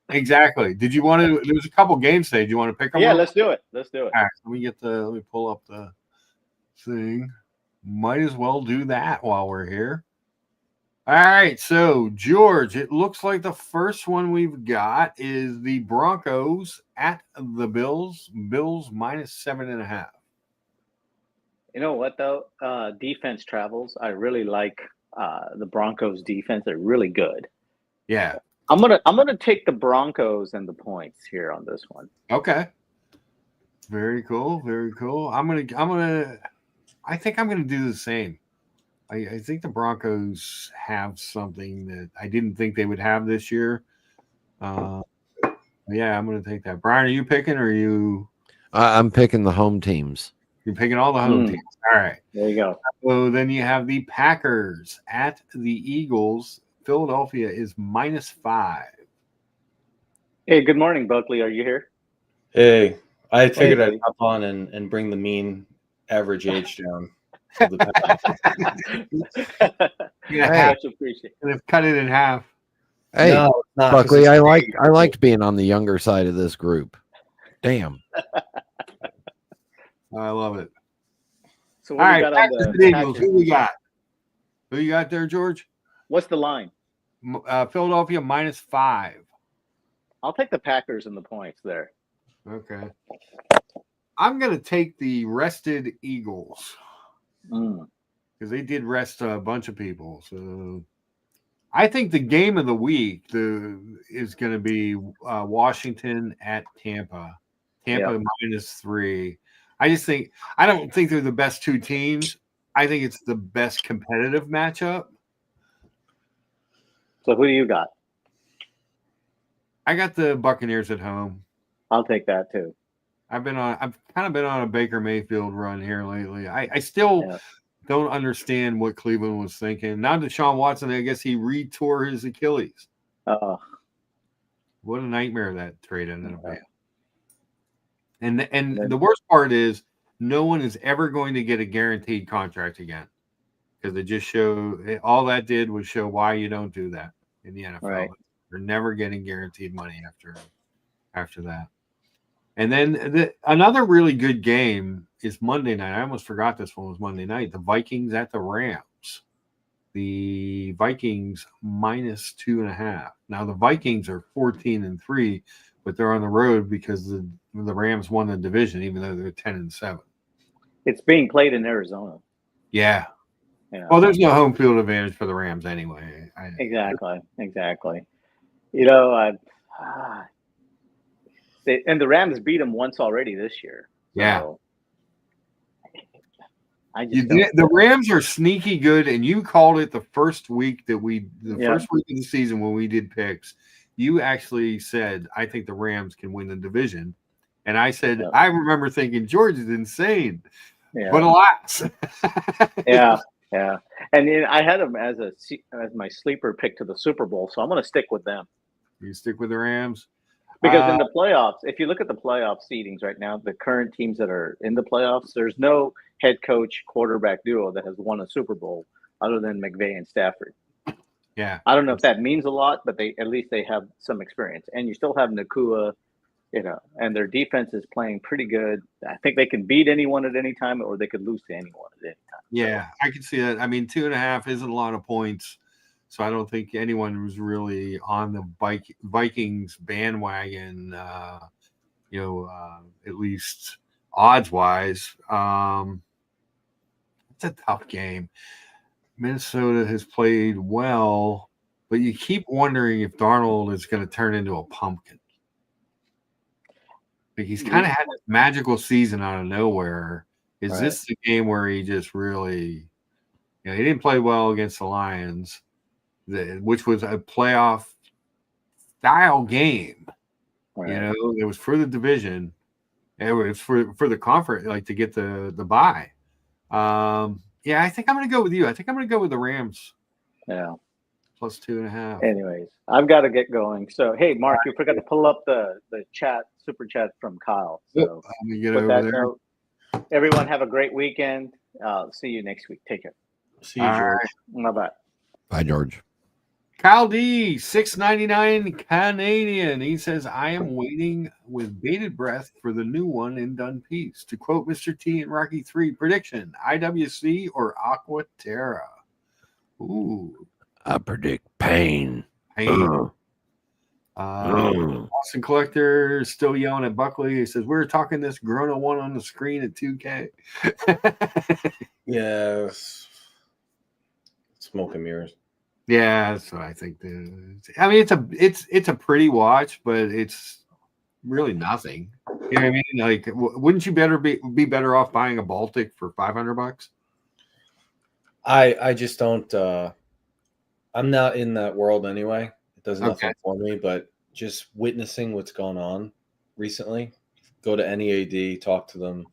exactly. Did you want to? There was a couple games today. Do you want to pick them? Yeah, up? Let's do it. All right, let me pull up the thing. Might as well do that while we're here. All right, so George, it looks like the first one we've got is the Broncos at the Bills. Bills minus 7.5. You know what though? Defense travels. I really like the Broncos defense. They're really good. Yeah. I'm gonna take the Broncos and the points here on this one. Okay. Very cool. I think I'm gonna do the same. I think the Broncos have something that I didn't think they would have this year. Yeah, I'm going to take that. Brian, are you picking, or are you? I'm picking the home teams. You're picking all the home teams. All right. There you go. So then you have the Packers at the Eagles. Philadelphia is -5. Hey, good morning, Buckley. Are you here? Hey, I figured I'd hop on and bring the mean average age down. Yeah, cut it in half. Hey, no, Buckley, I liked being on the younger side of this group. Damn. I love it. So what do you got on the Eagles? Who we got? Who you got there, George? What's the line? Philadelphia -5. I'll take the Packers and the points there. Okay. I'm going to take the rested Eagles. Because they did rest a bunch of people. So I think the game of the week is going to be Washington at Tampa. Tampa -3. I don't think they're the best two teams. I think it's the best competitive matchup. So who do you got? I got the Buccaneers at home. I'll take that too. I've kind of been on a Baker Mayfield run here lately. I still don't understand what Cleveland was thinking. Now Deshaun Watson, I guess he re-tore his Achilles. What a nightmare that trade ended up being. And the worst part is no one is ever going to get a guaranteed contract again, because it just all that did was show why you don't do that in the NFL. Right. You're never getting guaranteed money after that. And then another really good game is Monday night. I almost forgot this one was Monday night. The Vikings at the Rams. The Vikings -2.5. Now the Vikings are 14-3, but they're on the road because the Rams won the division, even though they're 10-7. It's being played in Arizona. Yeah. Well, there's no home field advantage for the Rams anyway. Exactly. You know, and the Rams beat them once already this year. Yeah. So the Rams are sneaky good, and you called it the first week first week of the season when we did picks. You actually said, I think the Rams can win the division. And I said, I remember thinking, George is insane. Yeah. But alas. Yeah. And then I had them as my sleeper pick to the Super Bowl, so I'm going to stick with them. You stick with the Rams? Because in the playoffs, if you look at the playoff seedings right now, the current teams that are in the playoffs, there's no head coach quarterback duo that has won a Super Bowl other than McVay and Stafford. Yeah. I don't know if that means a lot, but at least they have some experience. And you still have Nakua, and their defense is playing pretty good. I think they can beat anyone at any time, or they could lose to anyone at any time. Yeah, I can see that. I mean, 2.5 isn't a lot of points. So I don't think anyone was really on the Vikings bandwagon, at least odds-wise. It's a tough game. Minnesota has played well, but you keep wondering if Darnold is going to turn into a pumpkin. Like he's kind of had this magical season out of nowhere. Is this the game where he just really, he didn't play well against the Lions, which was a playoff style game. Right. It was for the division. It was for the conference, like to get the bye. I think I'm going to go with you. I think I'm going to go with the Rams. Yeah. Plus 2.5. Anyways, I've got to get going. So, hey, Mark, you forgot to pull up the super chat from Kyle. So, let me get over there. Note, everyone have a great weekend. See you next week. Take care. See you, George. Bye-bye. Bye, George. Kyle D, $6.99 Canadian. He says, I am waiting with bated breath for the new one in done piece. To quote Mr. T in Rocky 3, prediction, IWC or Aqua Terra? Ooh. I predict pain. Austin Collector is still yelling at Buckley. He says, we were talking this Corona 1 on the screen at 2K. Yeah. Smoke and mirrors. Yeah, that's what I think. I mean, it's a pretty watch, but it's really nothing. You know what I mean? Like, wouldn't you be better off buying a Baltic for $500? I just don't. I'm not in that world anyway. It does nothing for me. But just witnessing what's gone on recently, go to NEAD, talk to them,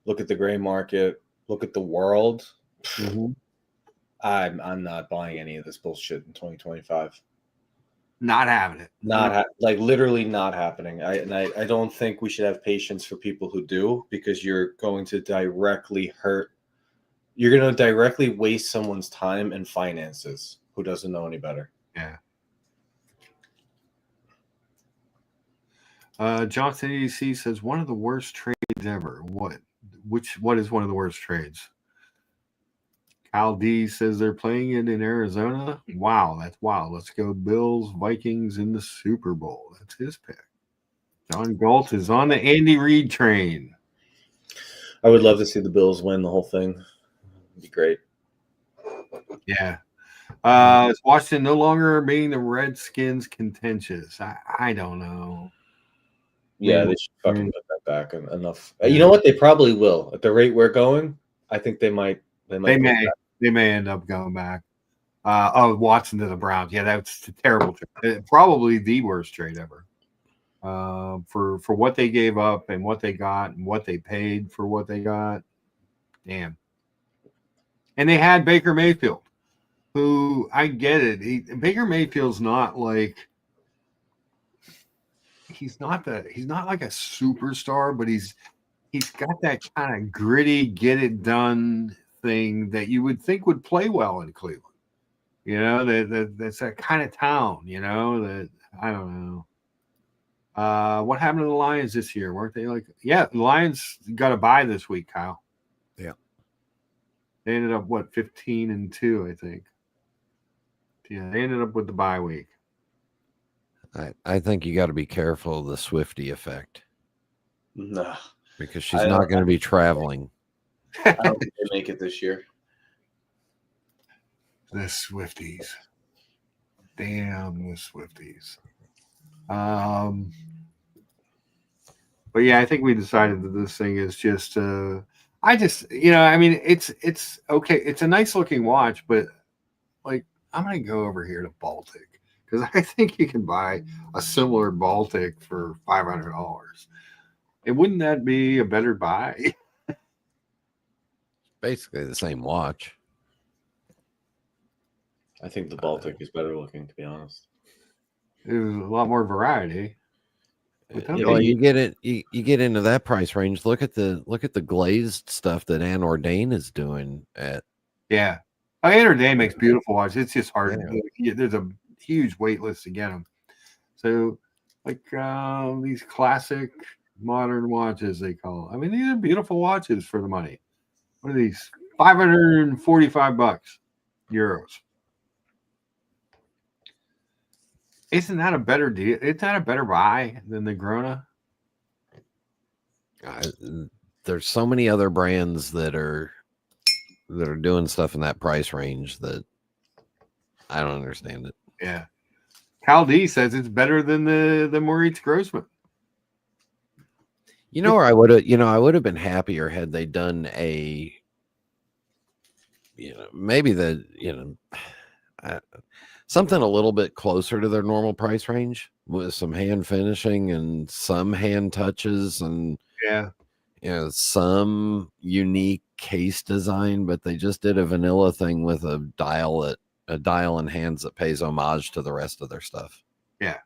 look at the gray market, look at the world. Mm-hmm. I'm not buying any of this bullshit in 2025. Not having it. Literally not happening. I don't think we should have patience for people who do, because you're going to directly hurt. You're going to directly waste someone's time and finances who doesn't know any better. Yeah. Johnson EDC says one of the worst trades ever. What is one of the worst trades? Kyle D says they're playing it in Arizona. Wow, that's wild. Let's go Bills, Vikings in the Super Bowl. That's his pick. John Galt is on the Andy Reid train. I would love to see the Bills win the whole thing. It'd be great. Yeah. Is Washington no longer being the Redskins contentious? I don't know. Yeah, they should fucking put that back enough. You know what? They probably will. At the rate we're going, I think they might. They may end up going back. Watson to the Browns. Yeah, that's a terrible trade. Probably the worst trade ever. for what they gave up and what they got and what they paid for what they got. Damn. And they had Baker Mayfield, who I get it. Baker Mayfield's not like he's not like a superstar, but he's got that kind of gritty, get it done thing that you would think would play well in Cleveland. You know, that's that kind of town, you know, that I don't know. What happened to the Lions this year? Weren't they like, yeah, the Lions got a bye this week, Kyle. Yeah. They ended up, 15-2, I think. Yeah, they ended up with the bye week. I think you got to be careful of the Swiftie effect. No. Because she's not going to be traveling. I don't think they make it this year. The Swifties. Damn, the Swifties. But yeah, I think we decided that this thing is just I mean, it's okay. It's a nice looking watch, but like I'm gonna go over here to Baltic because I think you can buy a similar Baltic for $500. And wouldn't that be a better buy? Basically the same watch. I think the Baltic is better looking, to be honest. There's a lot more variety. Well, you get it. You get into that price range. Look at the glazed stuff that Anne Ordain is doing at. Yeah, Anne Ordain makes beautiful watches. It's just hard. Yeah. There's a huge wait list to get them. So, like these classic modern watches, they call them. I mean, these are beautiful watches for the money. What are these? $545 euros. Isn't that a better deal? Isn't that a better buy than the Grona? There's so many other brands that are doing stuff in that price range that I don't understand it. Yeah. Cal D says it's better than the Moritz Grossman. You know where I would have been happier had they done a, maybe something a little bit closer to their normal price range with some hand finishing and some hand touches and some unique case design, but they just did a vanilla thing with a dial in hands that pays homage to the rest of their stuff. Yeah.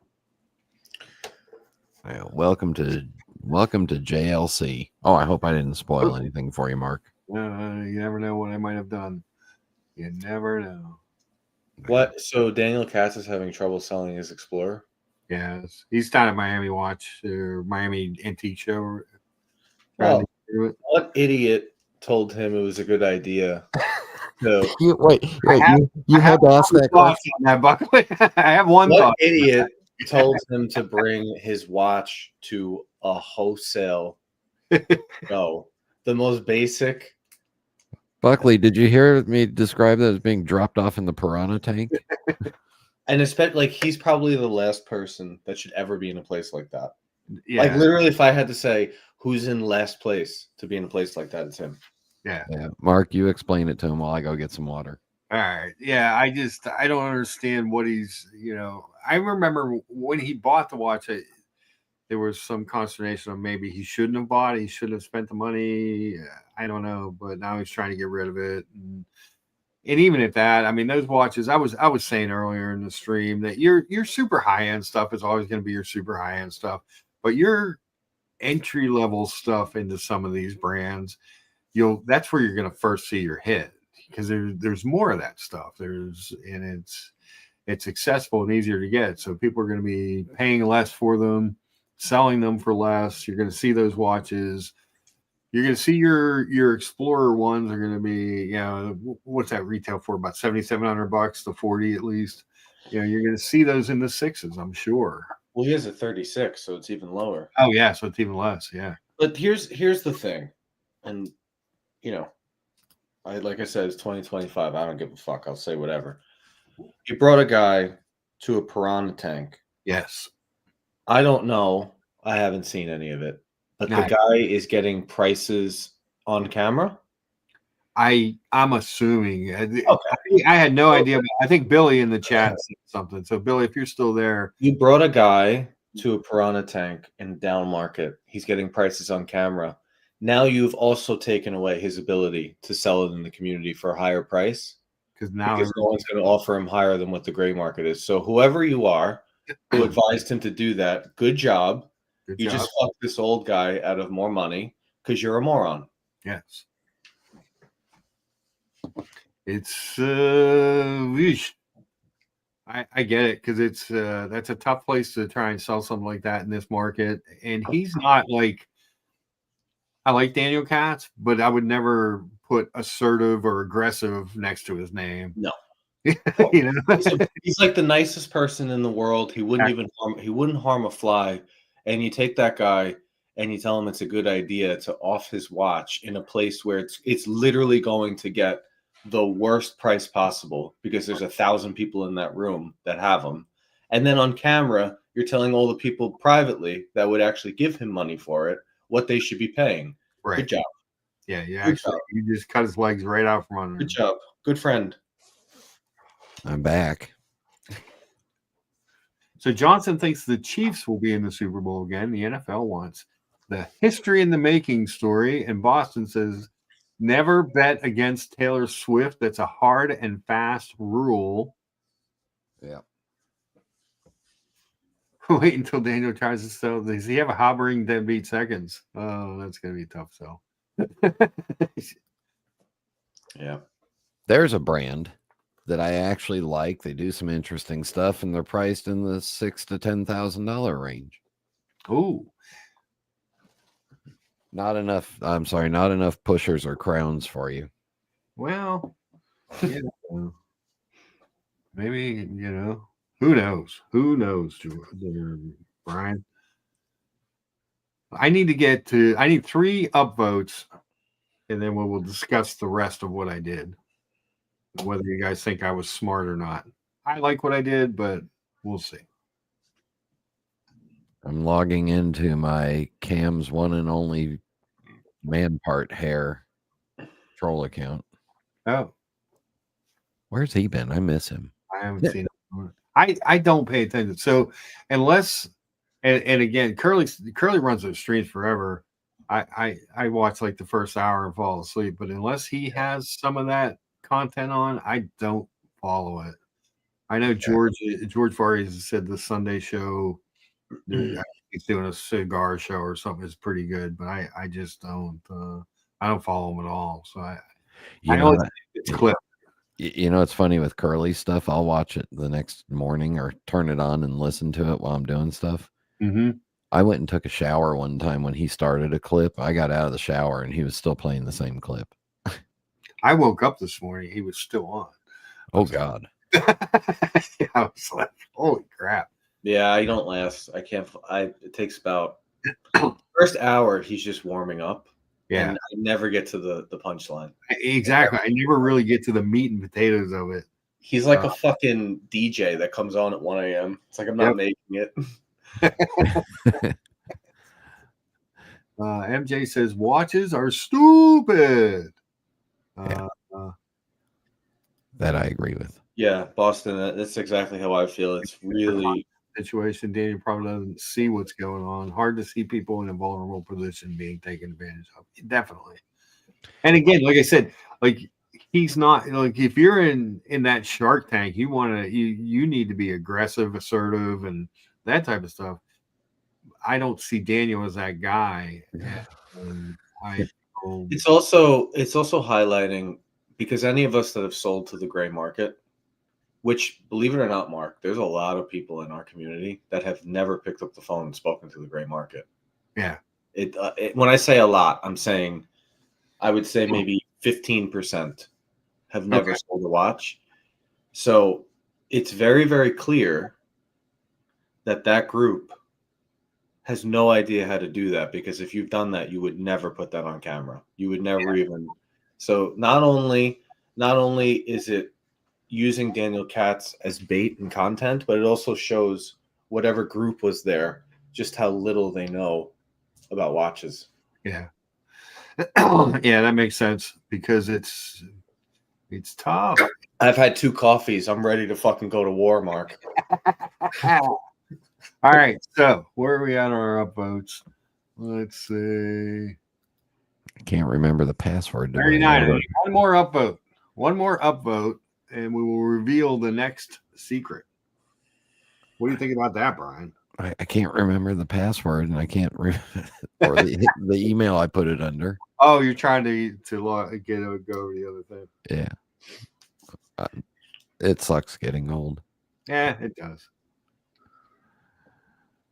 Welcome to JLC. Oh, I hope I didn't spoil anything for you, Mark. You never know what I might have done. You never know. What? So Daniel Katz is having trouble selling his Explorer? Yes, he's down at Miami Watch or Miami Antique Show. Well, what idiot told him it was a good idea? So, wait, you had to ask that question. That Buckley. I have one what thought. Idiot told him to bring his watch to a wholesale? No, the most basic. Buckley, did you hear me describe that as being dropped off in the piranha tank? And especially, like, he's probably the last person that should ever be in a place like that. Yeah. Like, literally, if I had to say who's in last place to be in a place like that, it's him. Yeah. Mark, you explain it to him while I go get some water. All right. Yeah, I don't understand what he's, I remember when he bought the watch, there was some consternation of maybe he shouldn't have bought it. He shouldn't have spent the money. I don't know, but now he's trying to get rid of it. And even at that, I mean, those watches, I was saying earlier in the stream that your super high-end stuff is always going to be your super high-end stuff, but your entry-level stuff into some of these brands, that's where you're going to first see your hit because there's more of that stuff. It's accessible and easier to get. So people are going to be paying less for them, selling them for less. You're going to see those watches. You're going to see your Explorer ones are going to be, what's that retail for? About $7,700 to 40 at least. You're going to see those in the sixes, I'm sure. Well, he has a 36, so it's even lower. Oh yeah, so it's even less. Yeah. But here's the thing, and like I said, it's 2025. I don't give a fuck. I'll say whatever. You brought a guy to a piranha tank. Yes. I don't know. I haven't seen any of it. But the guy is getting prices on camera? I'm assuming. Okay. I had no idea. But I think Billy in the chat said something. So, Billy, if you're still there. You brought a guy to a piranha tank in down market. He's getting prices on camera. Now you've also taken away his ability to sell it in the community for a higher price because now because no one's going to offer him higher than what the gray market is. So whoever you are who advised him to do that, good job. You just fucked this old guy out of more money because you're a moron. Yes. It's weesh. I get it because it's that's a tough place to try and sell something like that in this market. And he's not like, I like Daniel Katz, but I would never put assertive or aggressive next to his name. No. You know? He's like the nicest person in the world. He wouldn't even harm a fly. And you take that guy and you tell him it's a good idea to off his watch in a place where it's literally going to get the worst price possible because there's 1,000 people in that room that have them. And then on camera, you're telling all the people privately that would actually give him money for it what they should be paying. Right. Good job. Yeah, you just cut his legs right out from under him. Good job. Good friend. I'm back. So Johnson thinks the Chiefs will be in the Super Bowl again. The NFL wants the history in the making story. And Boston says, never bet against Taylor Swift. That's a hard and fast rule. Yeah. Wait until Daniel tries to sell. Does he have a hovering deadbeat seconds? Oh, that's going to be a tough sell. Yeah. There's a brand that I actually like. They do some interesting stuff, and they're priced in the $6,000 to $10,000 range. Oh, not enough. I'm sorry, not enough pushers or crowns for you. Well, yeah, maybe who knows? Who knows, Brian? I need 3 upvotes, and then we'll discuss the rest of what I did. Whether you guys think I was smart or not. I like what I did, but we'll see. I'm logging into my Cam's one and only man part hair troll account. Oh, where's he been? I miss him. I haven't seen him. I don't pay attention. So unless and again, Curly runs those streams forever. I watch like the first hour and fall asleep. But unless he has some of that content on, I don't follow it. I know George Vargas said the Sunday show, he's doing a cigar show or something, is pretty good, but I just don't I don't follow him at all. So I know it's clip. It's funny with Curly stuff. I'll watch it the next morning or turn it on and listen to it while I'm doing stuff. Mm-hmm. I went and took a shower one time when he started a clip. I got out of the shower and he was still playing the same clip. I woke up this morning. He was still on. Oh, God. I was like, holy crap. Yeah, I don't last. I can't. It takes about first hour. He's just warming up. Yeah. And I never get to the punchline. Exactly. I never really get to the meat and potatoes of it. He's like a fucking DJ that comes on at 1 a.m. It's like I'm not making it. MJ says watches are stupid. That I agree with. Yeah, Boston. That's exactly how I feel. It's really situation. Daniel probably doesn't see what's going on. Hard to see people in a vulnerable position being taken advantage of. Definitely. And again, like I said, like he's not like if you're in that Shark Tank, you need to be aggressive, assertive, and that type of stuff. I don't see Daniel as that guy. It's also highlighting because any of us that have sold to the gray market, which believe it or not, Mark, there's a lot of people in our community that have never picked up the phone and spoken to the gray market. Yeah. When I say a lot, I'm saying I would say maybe 15% have never sold a watch. So it's very, very clear that group has no idea how to do that, because if you've done that, you would never put that on camera. You would never even. So not only is it using Daniel Katz as bait and content, but it also shows whatever group was there just how little they know about watches. Yeah. Yeah, that makes sense because it's tough. I've had 2 coffees. I'm ready to fucking go to war, Mark. All right. So where are we at on our upvotes? Let's see. I can't remember the password to my 39. number. One more upvote. One more upvote, and we will reveal the next secret. What do you think about that, Brian? I can't remember the password, and I can't or the email I put it under. Oh, you're trying to go to the other thing. Yeah. It sucks getting old. Yeah, it does.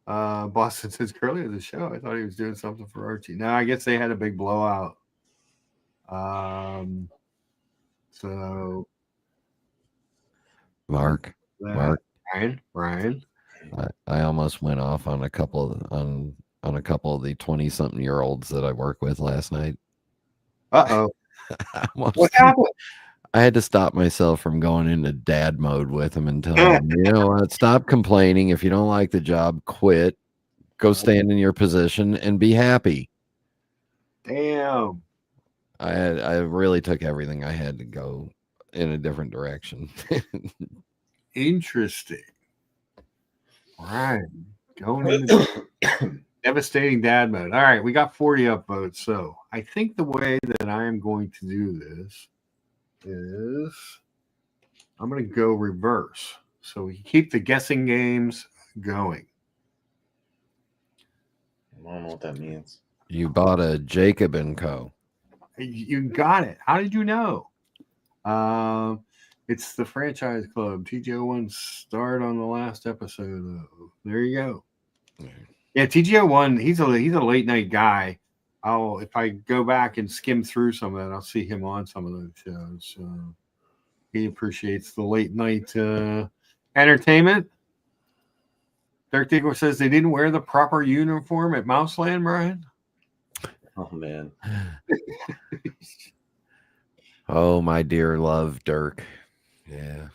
Boston says Curly at the show. I thought he was doing something for Archie. No, I guess they had a big blowout. So Mark, Brian. I almost went off on a couple of the 20-something-year-olds that I work with last night. Uh-oh. What happened? I had to stop myself from going into dad mode with them and telling them, you know what, stop complaining. If you don't like the job, quit. Go stand in your position and be happy. Damn. I really took everything I had to go in a different direction. Interesting. Right. Going into devastating dad mode. All right, we got 40 upvotes. So I think the way that I am going to do this is I'm going to go reverse. So we keep the guessing games going. I don't know what that means. You bought a Jacob & Co. You got it. How did you know? It's the franchise club. TGO1 starred on the last episode. There you go. Yeah, TGO1. He's a late night guy. If I go back and skim through some of that, I'll see him on some of those shows. He appreciates the late night entertainment. Dirk Diggler says they didn't wear the proper uniform at Mouseland, Brian. Oh man. Oh, my dear love, Dirk. Yeah.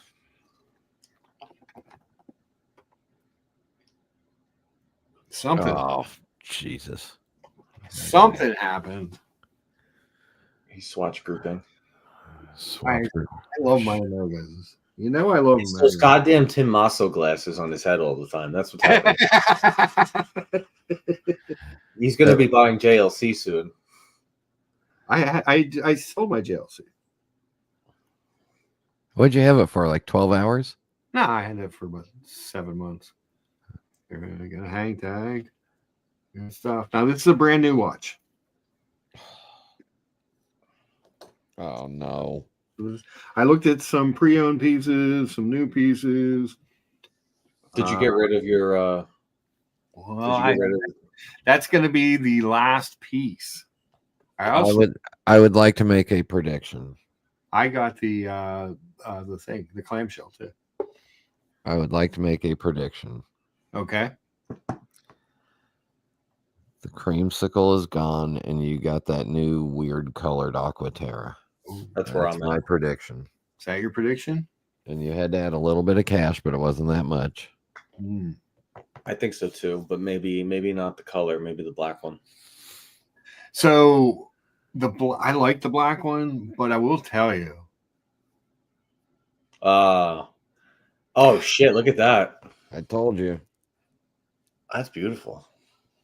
Something. Oh, Jesus. Something happened. He's swatch grouping. I love my logos. You know I love It's them. those goddamn Tim Masso glasses on his head all the time. That's what's happening. He's going to be buying JLC soon. I sold my JLC. What'd you have it for? Like 12 hours? No, I had it for about 7 months. I got a hang tag and stuff. Now this is a brand new watch. Oh no. I looked at some pre-owned pieces, some new pieces. Did you get rid of your that's going to be the last piece. I would like to make a prediction. I got the thing, the clamshell too. I would like to make a prediction. Okay. The creamsicle is gone, and you got that new weird colored Aquaterra. That's where I'm my at. prediction. Is that your prediction? And you had to add a little bit of cash, but it wasn't that much. I think so too, but maybe not the color, maybe the black one. So I like the black one, but I will tell you. Oh shit! Look at that. I told you. That's beautiful.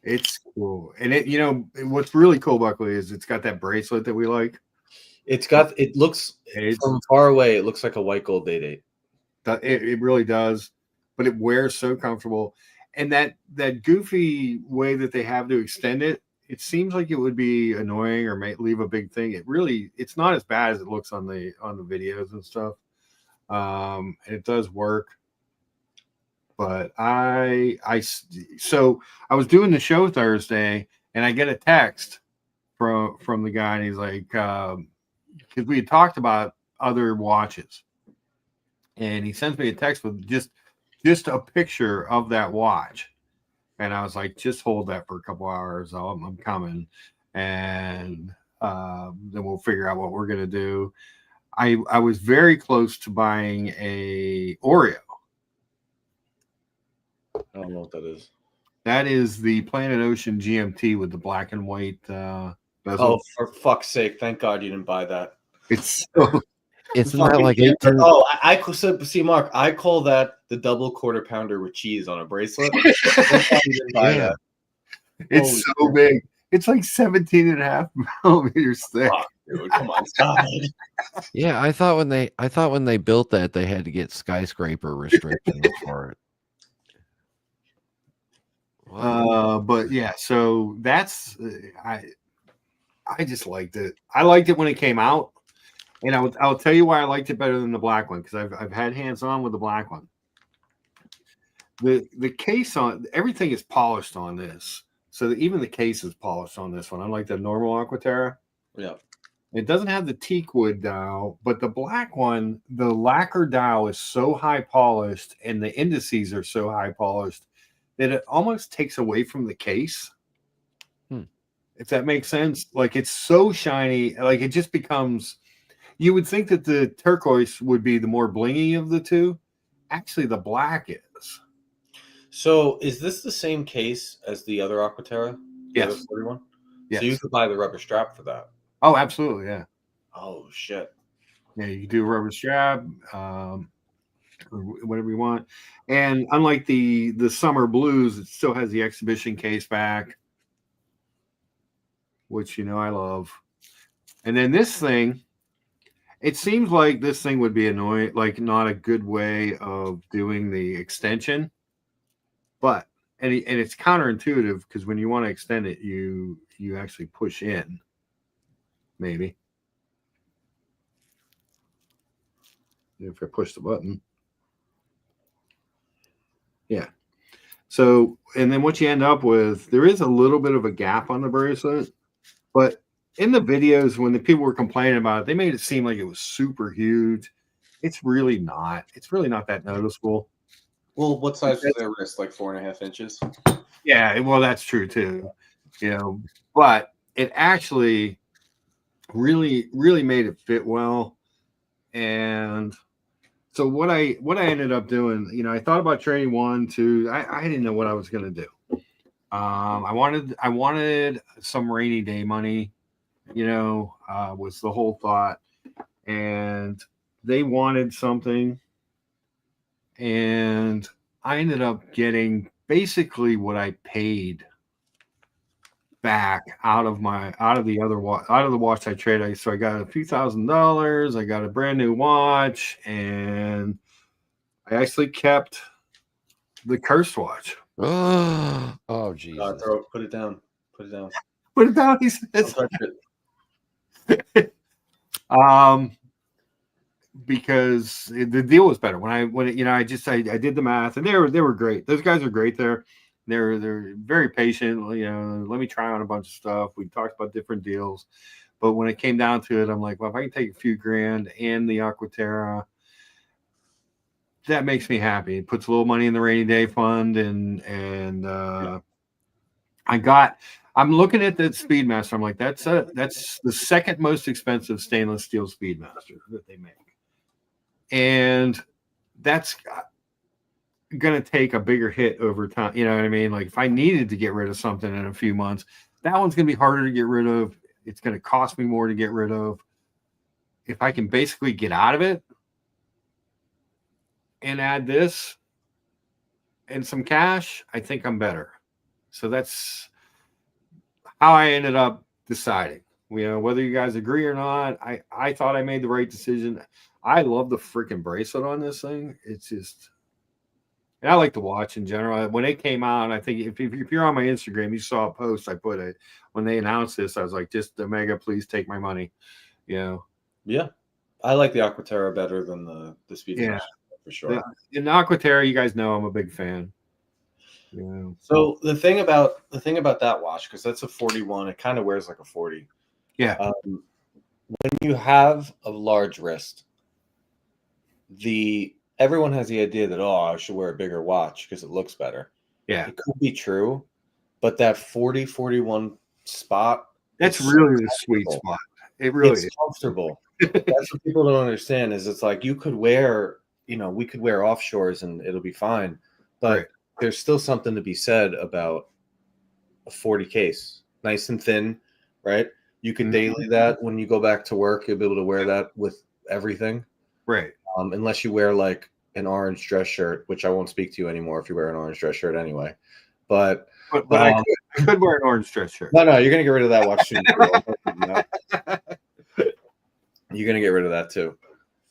It's cool, and what's really cool, Buckley, is it's got that bracelet that we like. It looks from far away. It looks like a white gold date. It really does, but it wears so comfortable, and that goofy way that they have to extend it. It seems like it would be annoying or might leave a big thing. It's not as bad as it looks on the videos and stuff. And it does work. But so I was doing the show Thursday, and I get a text from the guy, and he's like, because we had talked about other watches, and he sends me a text with just a picture of that watch, and I was like, just hold that for a couple hours. I'm coming, and then we'll figure out what we're gonna do. I was very close to buying a Oreo. I don't know what that is. That is the Planet Ocean GMT with the black and white bezel. Oh, for fuck's sake! Thank God you didn't buy that. It's so Isn't that like Yeah, 18? oh, see, Mark, I call that the double quarter pounder with cheese on a bracelet. That's why you didn't buy Yeah. that. It's Holy so big. It's like 17 and a half millimeters thick. fuck, dude, come on, stop it. Yeah, I thought when they built that they had to get skyscraper restrictions for it. Wow. But yeah, so that's I just liked it. I liked it when it came out, and I'll tell you why I liked it better than the black one, because I've had hands on with the black one. The case on everything is polished on this, so that even the case is polished on this one, unlike the normal Aquaterra. Yeah. It doesn't have the teak wood dowel, but the black one, the lacquer dowel is so high polished and the indices are so high polished that it almost takes away from the case. If that makes sense. Like, it's so shiny, like it just becomes, you would think that the turquoise would be the more blingy of the two. Actually, the black is. So is this the same case as the other Aquaterra? The other Yes. 41? Yes. So you could buy the rubber strap for that. Oh, absolutely. Yeah. Oh shit. Yeah, you can do a rubber strap, or whatever you want. And unlike the summer blues, it still has the exhibition case back, which I love. And then this thing, it seems like this thing would be annoying, like not a good way of doing the extension. But and it's counterintuitive, because when you want to extend it, you actually push in. Maybe. If I push the button. Yeah. So, and then what you end up with, there is a little bit of a gap on the bracelet, but in the videos, when the people were complaining about it, they made it seem like it was super huge. It's really not. It's really not that noticeable. Well, what size was their wrist? Like 4.5 inches? Yeah, well, that's true too. But it actually really, really made it fit well. And so what I ended up doing, I thought about trading 1, 2. I didn't know what I was going to do. I wanted some rainy day money, was the whole thought. And they wanted something. And I ended up getting basically what I paid back out of the watch I traded. So I got a few $1,000s. I got a brand new watch, and I actually kept the cursed watch. Oh, Jesus. Put it down. Put it down. Put it down, he says. Don't touch it. Because the deal was better I did the math, and they were great. Those guys are great there. They're very patient. Let me try on a bunch of stuff. We talked about different deals, but when it came down to it, I'm like, well, if I can take a few grand and the Aquaterra, that makes me happy. It puts a little money in the rainy day fund, and I'm looking at that Speedmaster. I'm like, that's the second most expensive stainless steel Speedmaster that they make. And that's going to take a bigger hit over time. You know what I mean? Like, if I needed to get rid of something in a few months, that one's going to be harder to get rid of. It's going to cost me more to get rid of. If I can basically get out of it and add this and some cash, I think I'm better. So that's how I ended up deciding. Whether you guys agree or not, I thought I made the right decision. I love the freaking bracelet on this thing. It's just, and I like the watch in general. When it came out, I think if you're on my Instagram, you saw a post I put it when they announced this. I was like, just Omega, please take my money. Yeah, I like the Aquaterra better than the Speedmaster, for sure. In the Aquaterra, you guys know I'm a big fan. So the thing about that watch, because that's a 41, it kind of wears like a 40. Yeah. When you have a large wrist, everyone has the idea that, I should wear a bigger watch because it looks better. Yeah, it could be true, but that 40-41 spot, that's really the sweet spot. It really is comfortable. That's what people don't understand, is it's like you could wear, we could wear offshores and it'll be fine, but there's still something to be said about a 40 case, nice and thin, right? You can daily that when you go back to work, you'll be able to wear that with everything. Right. Unless you wear like an orange dress shirt, which I won't speak to you anymore if you wear an orange dress shirt anyway. But I could wear an orange dress shirt. No, you're gonna get rid of that watch soon. You're gonna get rid of that too.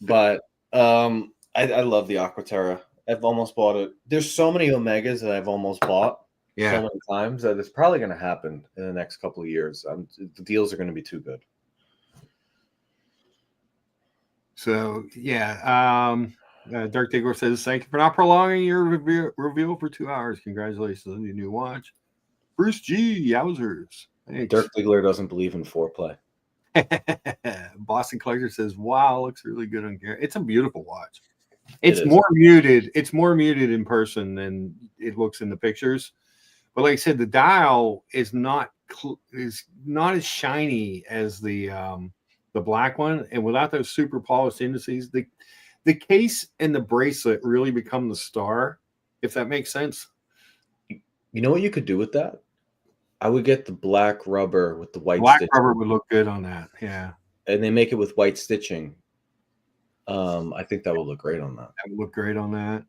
But I love the Aquaterra. I've almost bought it. There's so many Omegas that I've almost bought so many times that it's probably going to happen in the next couple of years. The deals are going to be too good. So Dark Digger says, "Thank you for not prolonging your reveal for 2 hours. Congratulations on your new watch." Bruce G. Yowzers. Thanks. Dirk Diggler doesn't believe in foreplay. Boston Collector says, "Wow, looks really good on camera. It's a beautiful watch. It's more muted. It's more muted in person than it looks in the pictures. But like I said, the dial is not as shiny as the black one, and without those super polished indices, the case and the bracelet really become the star, if that makes sense." You know what you could do with that? I would get the black rubber with the white stitching. Rubber would look good on that, yeah. And they make it with white stitching. I think that would look great on that. That would look great on that.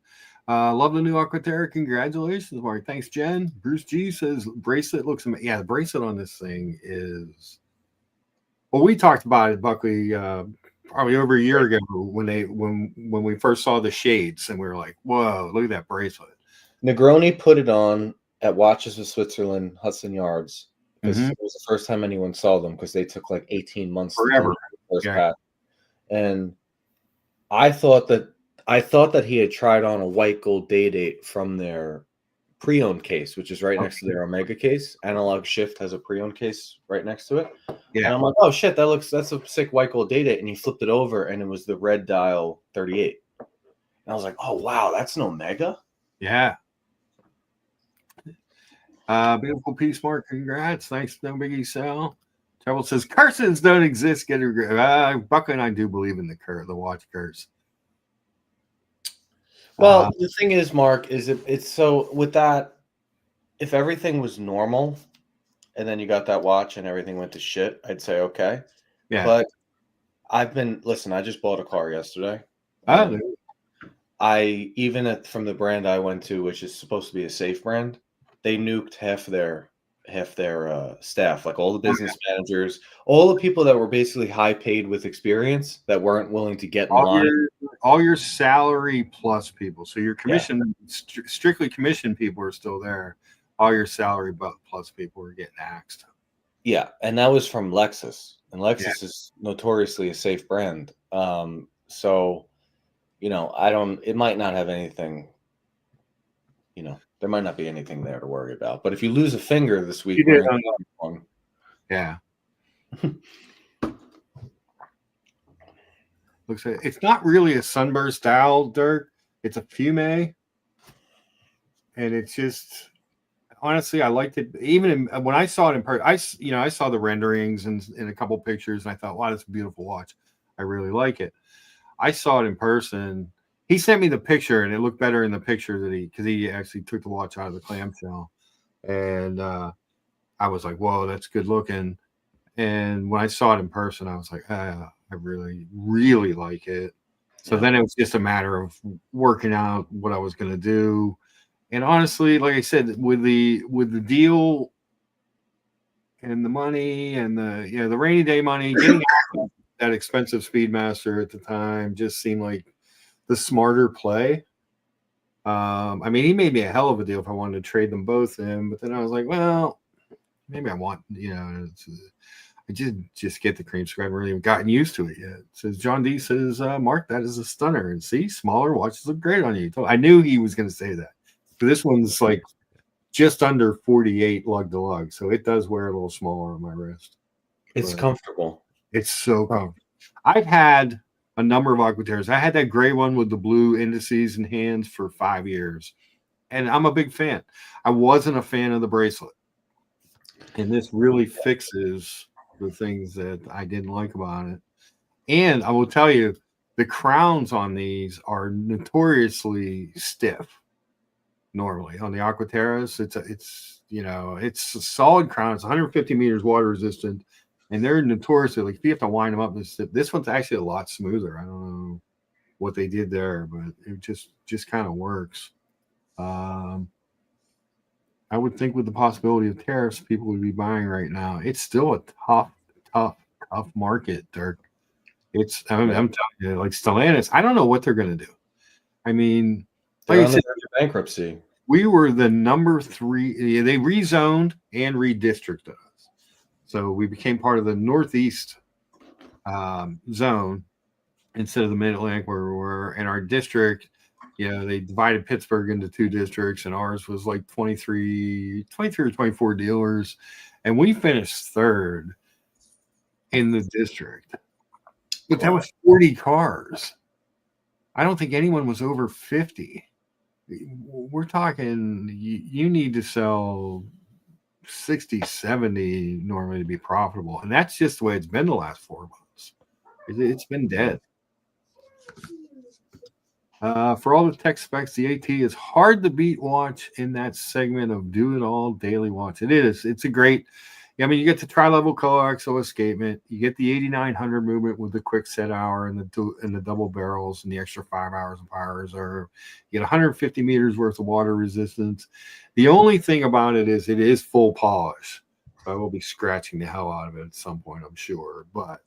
Love the new Aquaterra. Congratulations, Mark. Thanks, Jen. Bruce G says bracelet looks amazing. Yeah, the bracelet on this thing is. Well, we talked about it, Buckley, probably over a year ago when we first saw the shades, and we were like, "Whoa, look at that bracelet." Negroni put it on at Watches of Switzerland, Hudson Yards, because it was the first time anyone saw them, because they took like 18 months forever. First pass. And I thought that he had tried on a white gold day-date from their pre-owned case, which is right next to their Omega case. Analog Shift has a pre-owned case right next to it. Yeah. And I'm like, oh shit, that's a sick white gold day-date. And he flipped it over and it was the red dial 38. And I was like, oh wow, that's an Omega? Yeah. Beautiful piece, Mark. Congrats. Thanks, no biggie, Sal. Trouble says Carsons don't exist. Get it. Buck and I do believe in the watch curse. Well, the thing is, Mark, is it's so with that, if everything was normal and then you got that watch and everything went to shit, I'd say okay. Yeah. But I just bought a car yesterday. From the brand I went to, which is supposed to be a safe brand, they nuked half their staff, like all the business managers, all the people that were basically high paid with experience that weren't willing to get in line. All your salary plus people. So your commission, strictly commission people are still there. All your salary plus people were getting axed. Yeah, and that was from Lexus, and Lexus is notoriously a safe brand. So, it might not have anything. There might not be anything there to worry about. But if you lose a finger this week, yeah. Looks like it's not really a sunburst dial, Dirk. It's a fume, and it's just honestly, I liked it. Even when I saw it in person, I saw the renderings and in a couple pictures, and I thought, wow, that's a beautiful watch. I really like it. I saw it in person. He sent me the picture, and it looked better in the picture because he actually took the watch out of the clamshell, and I was like, "Whoa, that's good looking." And when I saw it in person, I was like, "I really, really like it." So then it was just a matter of working out what I was going to do. And honestly, like I said, with the deal and the money and the rainy day money, getting that expensive Speedmaster at the time just seemed like the smarter play. He made me a hell of a deal if I wanted to trade them both in, but then I was like, well, maybe I want, I just get the cream square. I haven't really gotten used to it yet. Says John D says, Mark, that is a stunner. And see, smaller watches look great on you. I knew he was going to say that. But this one's like just under 48 lug to lug. So it does wear a little smaller on my wrist. It's comfortable. It's so comfortable. I've had a number of Aquaterras. I had that gray one with the blue indices and hands for 5 years. And I'm a big fan. I wasn't a fan of the bracelet. And this really fixes the things that I didn't like about it. And I will tell you, the crowns on these are notoriously stiff. Normally on the Aquaterras, it's a solid crown. It's 150 meters water resistant. and they're notoriously like if you have to wind them up. This one's actually a lot smoother. I don't know what they did there, but it just kind of works. I would think with the possibility of tariffs, people would be buying right now. It's still a tough market, Dirk. I'm telling you, like Stellantis, I don't know what they're going to do. I mean, They're like on I said, the verge of bankruptcy. we were the number 3. They rezoned and redistricted us, so we became part of the Northeast zone instead of the Mid Atlantic where we were. In our district, they divided Pittsburgh into 2 districts, and ours was like 23 or 24 dealers, and we finished 3rd in the district. But that was 40 cars. I don't think anyone was over 50. We're talking, you need to sell 60, 70 normally to be profitable. And that's just the way it's been the last 4 months. It's been dead. For all the tech specs, the AT is hard to beat watch in that segment of do it all daily watch. It is. It's a great. I mean, you get the tri-level coaxial escapement. You get the 8900 movement with the quick set hour and the double barrels and the extra 5 hours of power reserve. You get 150 meters worth of water resistance. The only thing about it is full polish. So I will be scratching the hell out of it at some point, I'm sure. But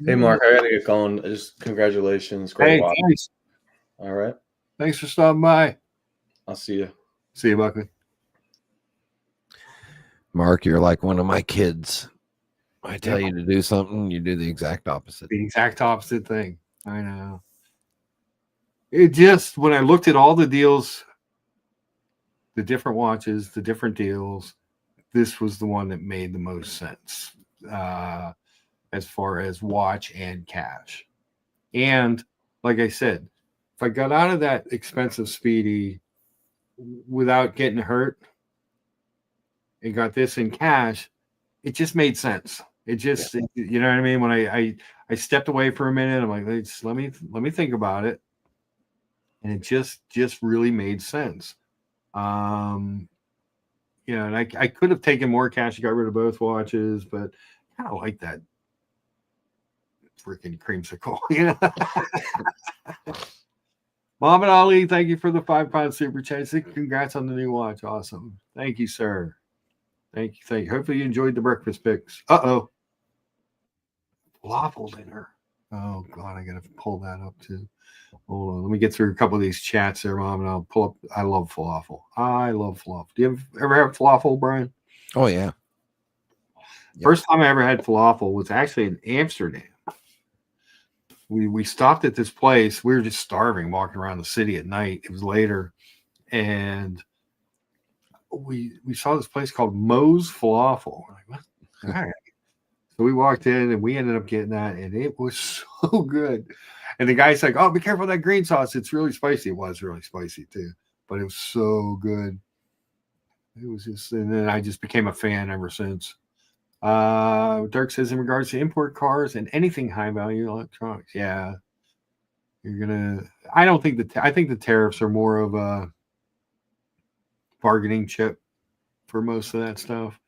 hey, Mark, I gotta get going. Just congratulations, great watch. Thanks. All right, thanks for stopping by. I'll see you. See you, Buckley. Mark, you're like one of my kids. I tell you to do something, you do the exact opposite. The exact opposite thing. I know. It just, when I looked at all the deals, the different watches, the different deals, this was the one that made the most sense as far as watch and cash. And like I said, if I got out of that expensive Speedy without getting hurt, and got this in cash, it just made sense. It just, you know what I mean? When I stepped away for a minute, I'm like, let me think about it, and it just really made sense. And I could have taken more cash and got rid of both watches, but I kind of like that freaking creamsicle, Muhammad Ali, thank you for the £5 super chat. Congrats on the new watch. Awesome. Thank you, sir. Thank you. Hopefully you enjoyed the breakfast picks. Falafel dinner. Oh God, I gotta pull that up too. Hold on, let me get through a couple of these chats there, Mom, and I'll pull up. I love falafel. Do you ever have falafel, Brian? Oh yeah. First time I ever had falafel was actually in Amsterdam. We stopped at this place. We were just starving, walking around the city at night. It was later, and we saw this place called Moe's Falafel. We're like, what? All right. So we walked in and we ended up getting that, and it was so good. And the guy's like, "Oh, be careful of that green sauce. It's really spicy." It was really spicy too, but it was so good. It was just, and then I just became a fan ever since. Dirk says, in regards to import cars and anything high value electronics, I think the tariffs are more of a bargaining chip for most of that stuff.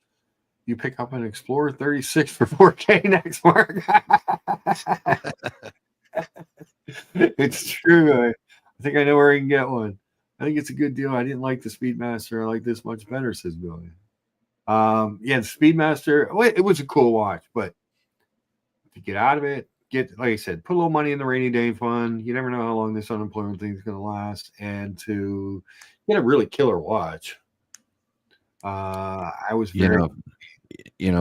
You pick up an Explorer 36 for 4K next, Mark. It's true. I think I know where I can get one. I think it's a good deal. I didn't like the Speedmaster. I like this much better, says Billy. The Speedmaster, it was a cool watch, but to get out of it, like I said, put a little money in the rainy day fund. You never know how long this unemployment thing is going to last, and to get a really killer watch. I was very,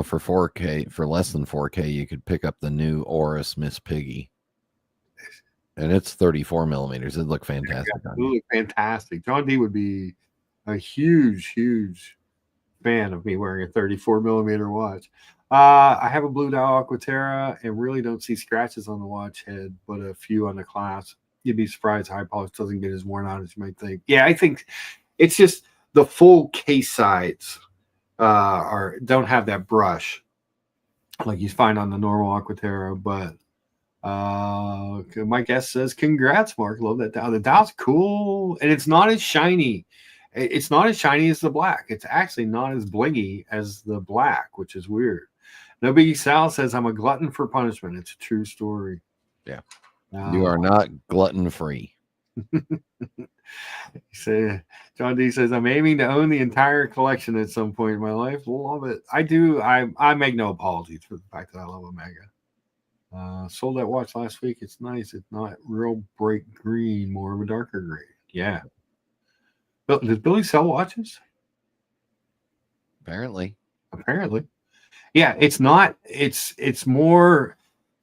for 4K, for less than 4K, you could pick up the new Oris Miss Piggy, and it's 34 millimeters. It looked fantastic. It looked fantastic. John D would be a huge fan of me wearing a 34 millimeter watch. I have a Blue Dial Aquaterra and really don't see scratches on the watch head, but a few on the class. You'd be surprised high polish doesn't get as worn out as you might think. Yeah, I think it's just the full case sides don't have that brush like you find on the normal Aquaterra. But my guest says, congrats, Mark. Love that dial. The dial's cool, and it's not as shiny. It's not as shiny as the black. It's actually not as blingy as the black, which is weird. No Biggie Sal says, I'm a glutton for punishment. It's a true story. Yeah. You are not glutton free. John D says, I'm aiming to own the entire collection at some point in my life. Love it. I do. I make no apologies for the fact that I love Omega. Sold that watch last week. It's nice. It's not real bright green, more of a darker green. Yeah. But does Billy sell watches? Apparently. Yeah, it's not. It's more,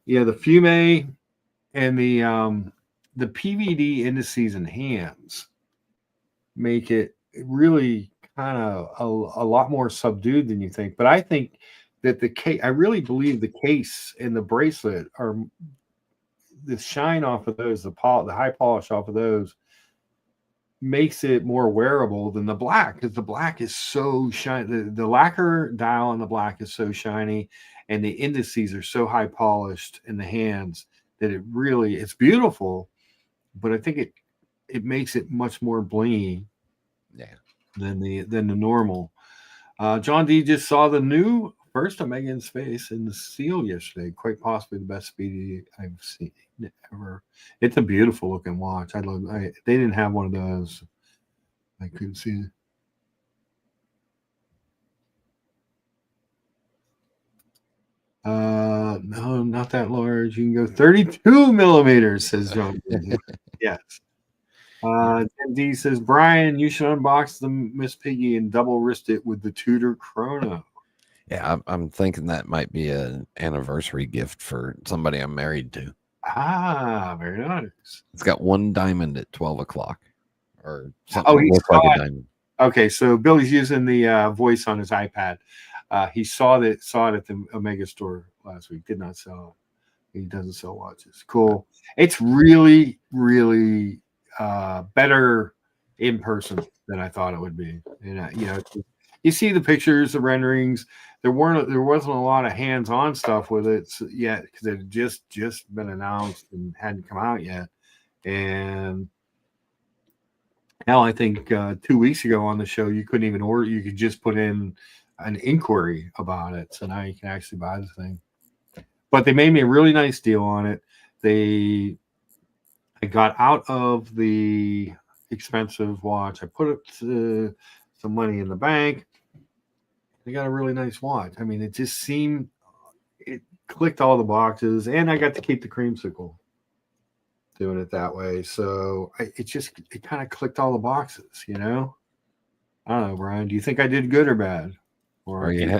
the Fume and the PVD indices and hands make it really kind of a lot more subdued than you think. But I think that I really believe the case and the bracelet are the shine off of those, the high polish off of those makes it more wearable than the black, because the black is so shiny. The lacquer dial on the black is so shiny, and the indices are so high polished in the hands that it's beautiful, but I think it makes it much more blingy than the normal. John D just saw the new first Omega in space in the seal yesterday. Quite possibly the best speedy I've seen ever. It's a beautiful looking watch. They didn't have one of those. I couldn't see it. No, not that large. You can go 32 millimeters, says John. Yes. D says, Brian, you should unbox the Miss Piggy and double wrist it with the Tudor Chrono. Yeah, I'm thinking that might be an anniversary gift for somebody I'm married to. Ah, very nice. It's got one diamond at 12 o'clock or something. Oh, he saw like it. A diamond. Okay, so Billy's using the voice on his iPad. He saw it at the Omega store last week. Did not sell it. He doesn't sell watches. Cool. It's really, really better in person than I thought it would be. And you see the pictures, the renderings. There wasn't a lot of hands-on stuff with it yet, because it had just been announced and hadn't come out yet. And hell, I think 2 weeks ago on the show, you couldn't even order. You could just put in an inquiry about it. So now you can actually buy the thing. But they made me a really nice deal on it. I got out of the expensive watch. I put some money in the bank. They got a really nice watch. I mean, it clicked all the boxes, and I got to keep the creamsicle doing it that way. So it kind of clicked all the boxes, I don't know, Brian. Do you think I did good or bad? Or are you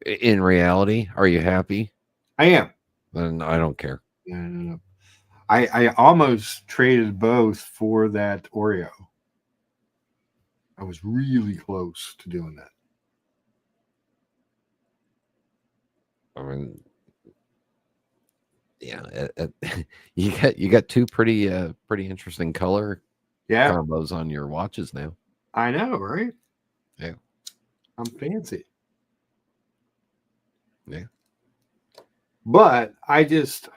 in reality, are you happy? I am. Then I don't care. Yeah, I almost traded both for that Oreo. I was really close to doing that. I mean, yeah, you got two pretty interesting color combos on your watches now. I know, right? Yeah, I'm fancy. Yeah, but I just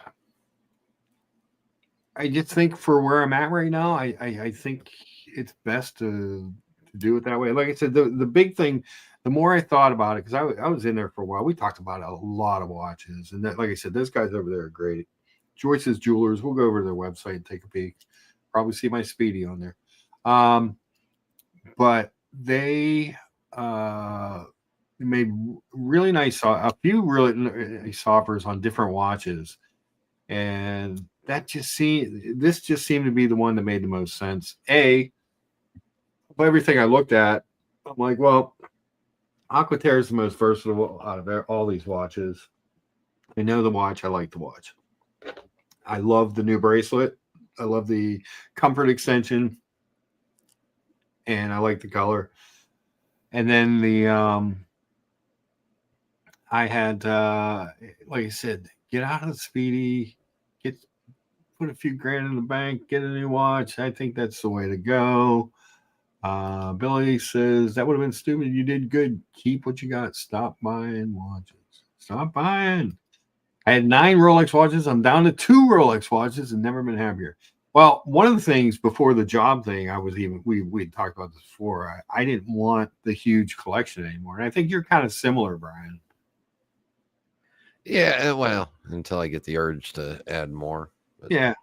think for where I'm at right now, I think it's best to do it that way. Like I said, the big thing, the more I thought about it, because I was in there for a while. We talked about a lot of watches, and that, like I said, those guys over there are great. Joyce's Jewelers. We'll go over to their website and take a peek. Probably see my Speedy on there. But they made really nice, a few really nice offers on different watches, and this just seemed to be the one that made the most sense. Everything I looked at, I'm like, well, Aquaterra is the most versatile out of all these watches. I know the watch. I like the watch. I love the new bracelet. I love the comfort extension, and I like the color. And then I had, like I said, get out of the Speedy, put a few grand in the bank, get a new watch. I think that's the way to go. Billy says, that would have been stupid. You did good. Keep what you got. Stop buying watches. Stop buying. I had 9 Rolex watches. I'm down to 2 Rolex watches and never been happier. Well, one of the things before the job thing, we talked about this before. I didn't want the huge collection anymore. And I think you're kind of similar, Brian. Yeah, well, until I get the urge to add more. But Yeah,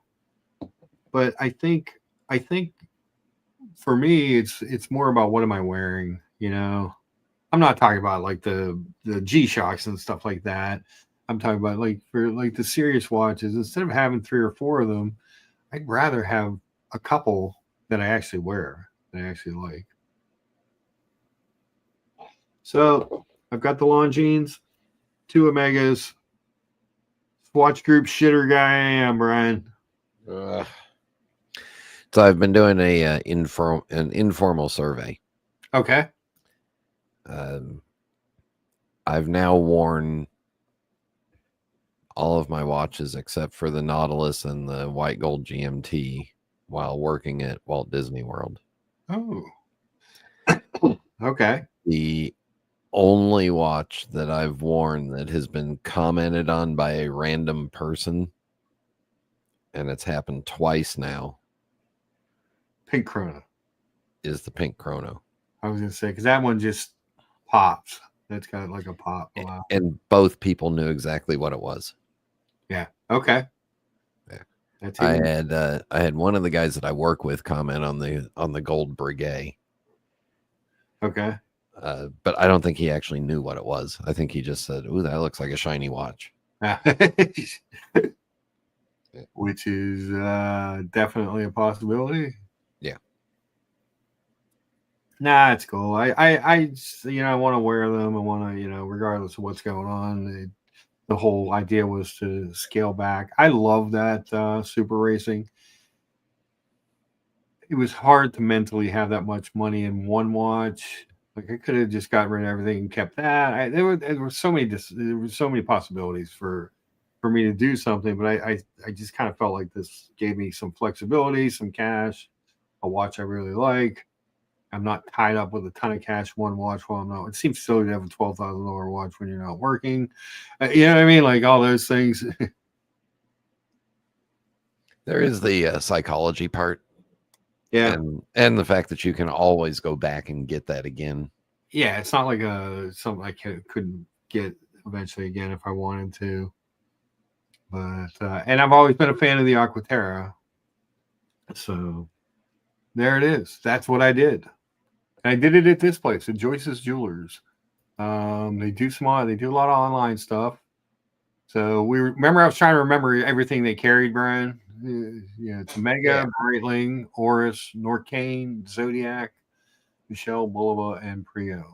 but I think for me, it's more about what am I wearing. I'm not talking about like the G Shocks and stuff like that. I'm talking about like for like the serious watches. Instead of having 3 or 4 of them, I'd rather have a couple that I actually wear that I actually like. So I've got the Longines, 2 Omegas, Swatch Group shitter guy I am, Brian. so I've been doing an informal survey. Okay. I've now worn all of my watches except for the Nautilus and the white gold GMT while working at Walt Disney World. Oh. Okay. The only watch that I've worn that has been commented on by a random person, and it's happened twice now, Pink Chrono. is the Pink Chrono. I was gonna say because that one just pops. That's got like a pop. Wow. And both people knew exactly what it was. Yeah. Okay. Yeah. That's I had one of the guys that I work with comment on the Gold Brigade. Okay. But I don't think he actually knew what it was. I think he just said, "Ooh, that looks like a shiny watch." Which is definitely a possibility. Yeah. Nah, it's cool. I just, I want to wear them. I want to, regardless of what's going on. The whole idea was to scale back. I love that super racing. It was hard to mentally have that much money in one watch. Like I could have just got rid of everything and kept that. There were so many possibilities for me to do something, but I just kind of felt like this gave me some flexibility, some cash, a watch I really like. I'm not tied up with a ton of cash one watch while I'm not. It seems silly to have a $12,000 watch when you're not working. You know what I mean? Like all those things. There is the psychology part. Yeah. And the fact that you can always go back and get that again. Yeah, it's not like something I couldn't get eventually again if I wanted to. But and I've always been a fan of the Aquaterra. So there it is. That's what I did. And I did it at this place, at Joyce's Jewelers. They do a lot of online stuff. So I was trying to remember everything they carried, Brian. Yeah, it's Omega, Breitling, Oris, Norcane, Zodiac, Michelle, Bulova, and Prio.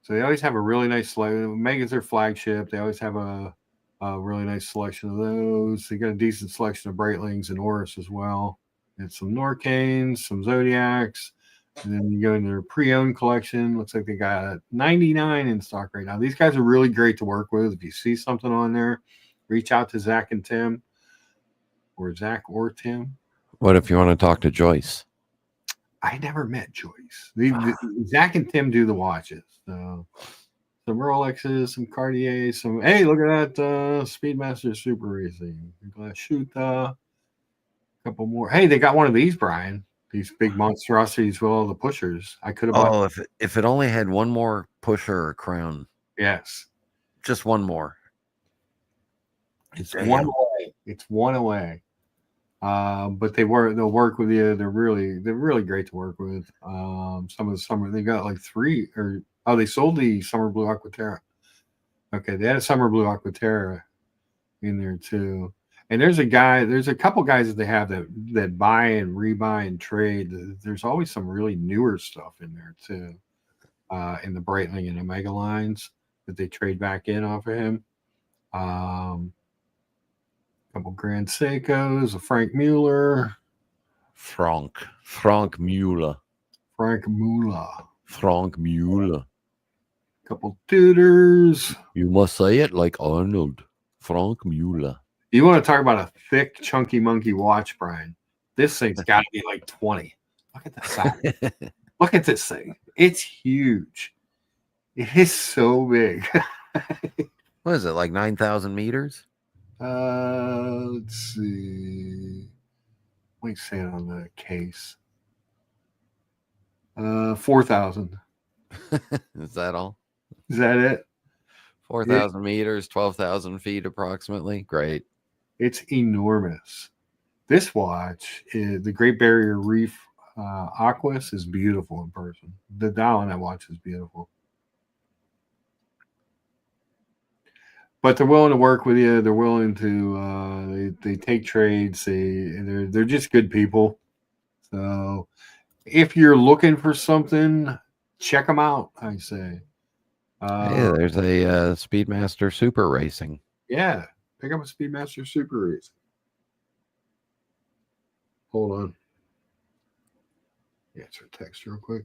So they always have a really nice selection. Omega's their flagship. They always have a really nice selection of those. They got a decent selection of Breitlings and Oris as well. And some Norcanes, some Zodiacs. And then you go into their pre-owned collection. Looks like they got 99 in stock right now. These guys are really great to work with. If you see something on there, reach out to Zach and Tim. Or Zach or Tim. What if you want to talk to Joyce? I never met Joyce. Zach and Tim do the watches. So some Rolexes, some Cartiers, hey, look at that Speedmaster Super Racing. Shoot a couple more. Hey, they got one of these, Brian. These big monstrosities with all the pushers. I could have bought. Oh, if it only had one more pusher or crown. Yes. Just one more. It's one away. It's one away. But they'll work with you. They're really great to work with. Some of the summer they got like 3 they sold the Summer Blue Aquaterra. Okay, they had a Summer Blue Aquaterra in there too. And there's a couple guys that they have that buy and rebuy and trade. There's always some really newer stuff in there too. In the Breitling and Omega lines that they trade back in off of him. Couple Grand Seikos, a Frank Mueller. Frank Mueller. Couple Tudors. You must say it like Arnold. Frank Mueller. You want to talk about a thick, chunky monkey watch, Brian? This thing's got to be like 20. Look at the size. Look at this thing. It's huge. It is so big. What is it, like 9,000 meters? Let's see. Let me say it on the case. 4,000. Is that all? Is that it? 4,000 meters, 12,000 feet approximately. Great. It's enormous. This watch, the Great Barrier Reef Aquas, is beautiful in person. The dial on that watch is beautiful. But they're willing to work with you. They're willing to. They take trades. They're just good people. So if you're looking for something, check them out. I say. Hey, there's a Speedmaster Super Racing. Yeah, pick up a Speedmaster Super Racing. Hold on. Answer text real quick.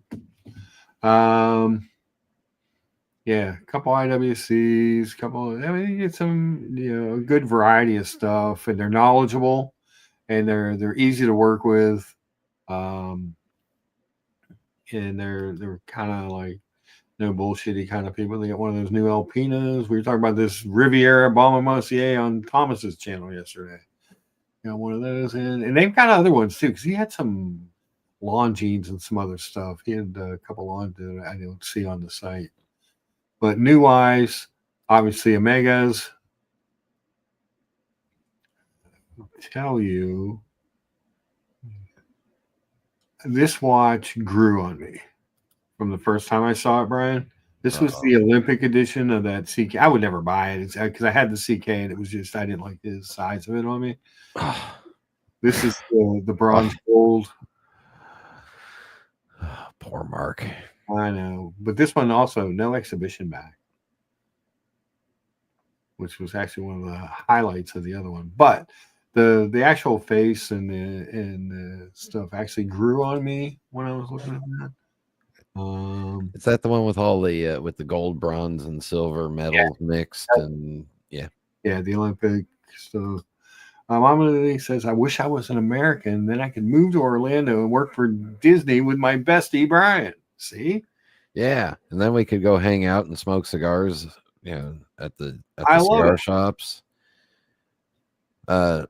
Yeah, a couple IWCs, you get some, a good variety of stuff, and they're knowledgeable, and they're easy to work with, and they're kind of like no bullshitty kind of people. They got one of those new Alpinas. We were talking about this Riviera Balma Messier on Thomas's channel yesterday. One of those, and they've got other ones too, because he had some Longines and some other stuff. He had a couple on that I don't see on the site. But new wise, obviously Omegas. I'll tell you, this watch grew on me from the first time I saw it, Brian. This was the Olympic edition of that CK. I would never buy it because I had the CK and it was just, I didn't like the size of it on me. This is the bronze gold. Poor Mark. I know. But this one also, no exhibition back, which was actually one of the highlights of the other one. But the actual face and the stuff actually grew on me when I was looking at that. Is that the one with all the with the gold, bronze, and silver medals mixed? And yeah, the Olympic stuff. Mama says, "I wish I was an American, then I could move to Orlando and work for Disney with my bestie Brian." See? Yeah, and then we could go hang out and smoke cigars, at the cigar shops. Mo,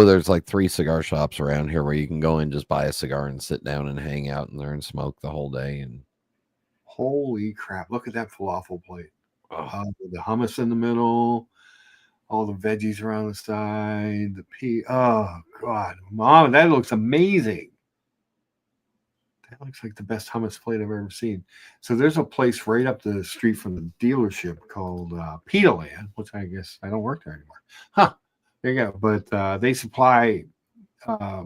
there's like 3 cigar shops around here where you can go and just buy a cigar and sit down and hang out in there and smoke the whole day. And holy crap! Look at that falafel plate. The hummus in the middle, all the veggies around the side, the pea. Oh God, Mom, that looks amazing. That looks like the best hummus plate I've ever seen. So there's a place right up the street from the dealership called Pita Land, which I guess I don't work there anymore. Huh. There you go. But they supply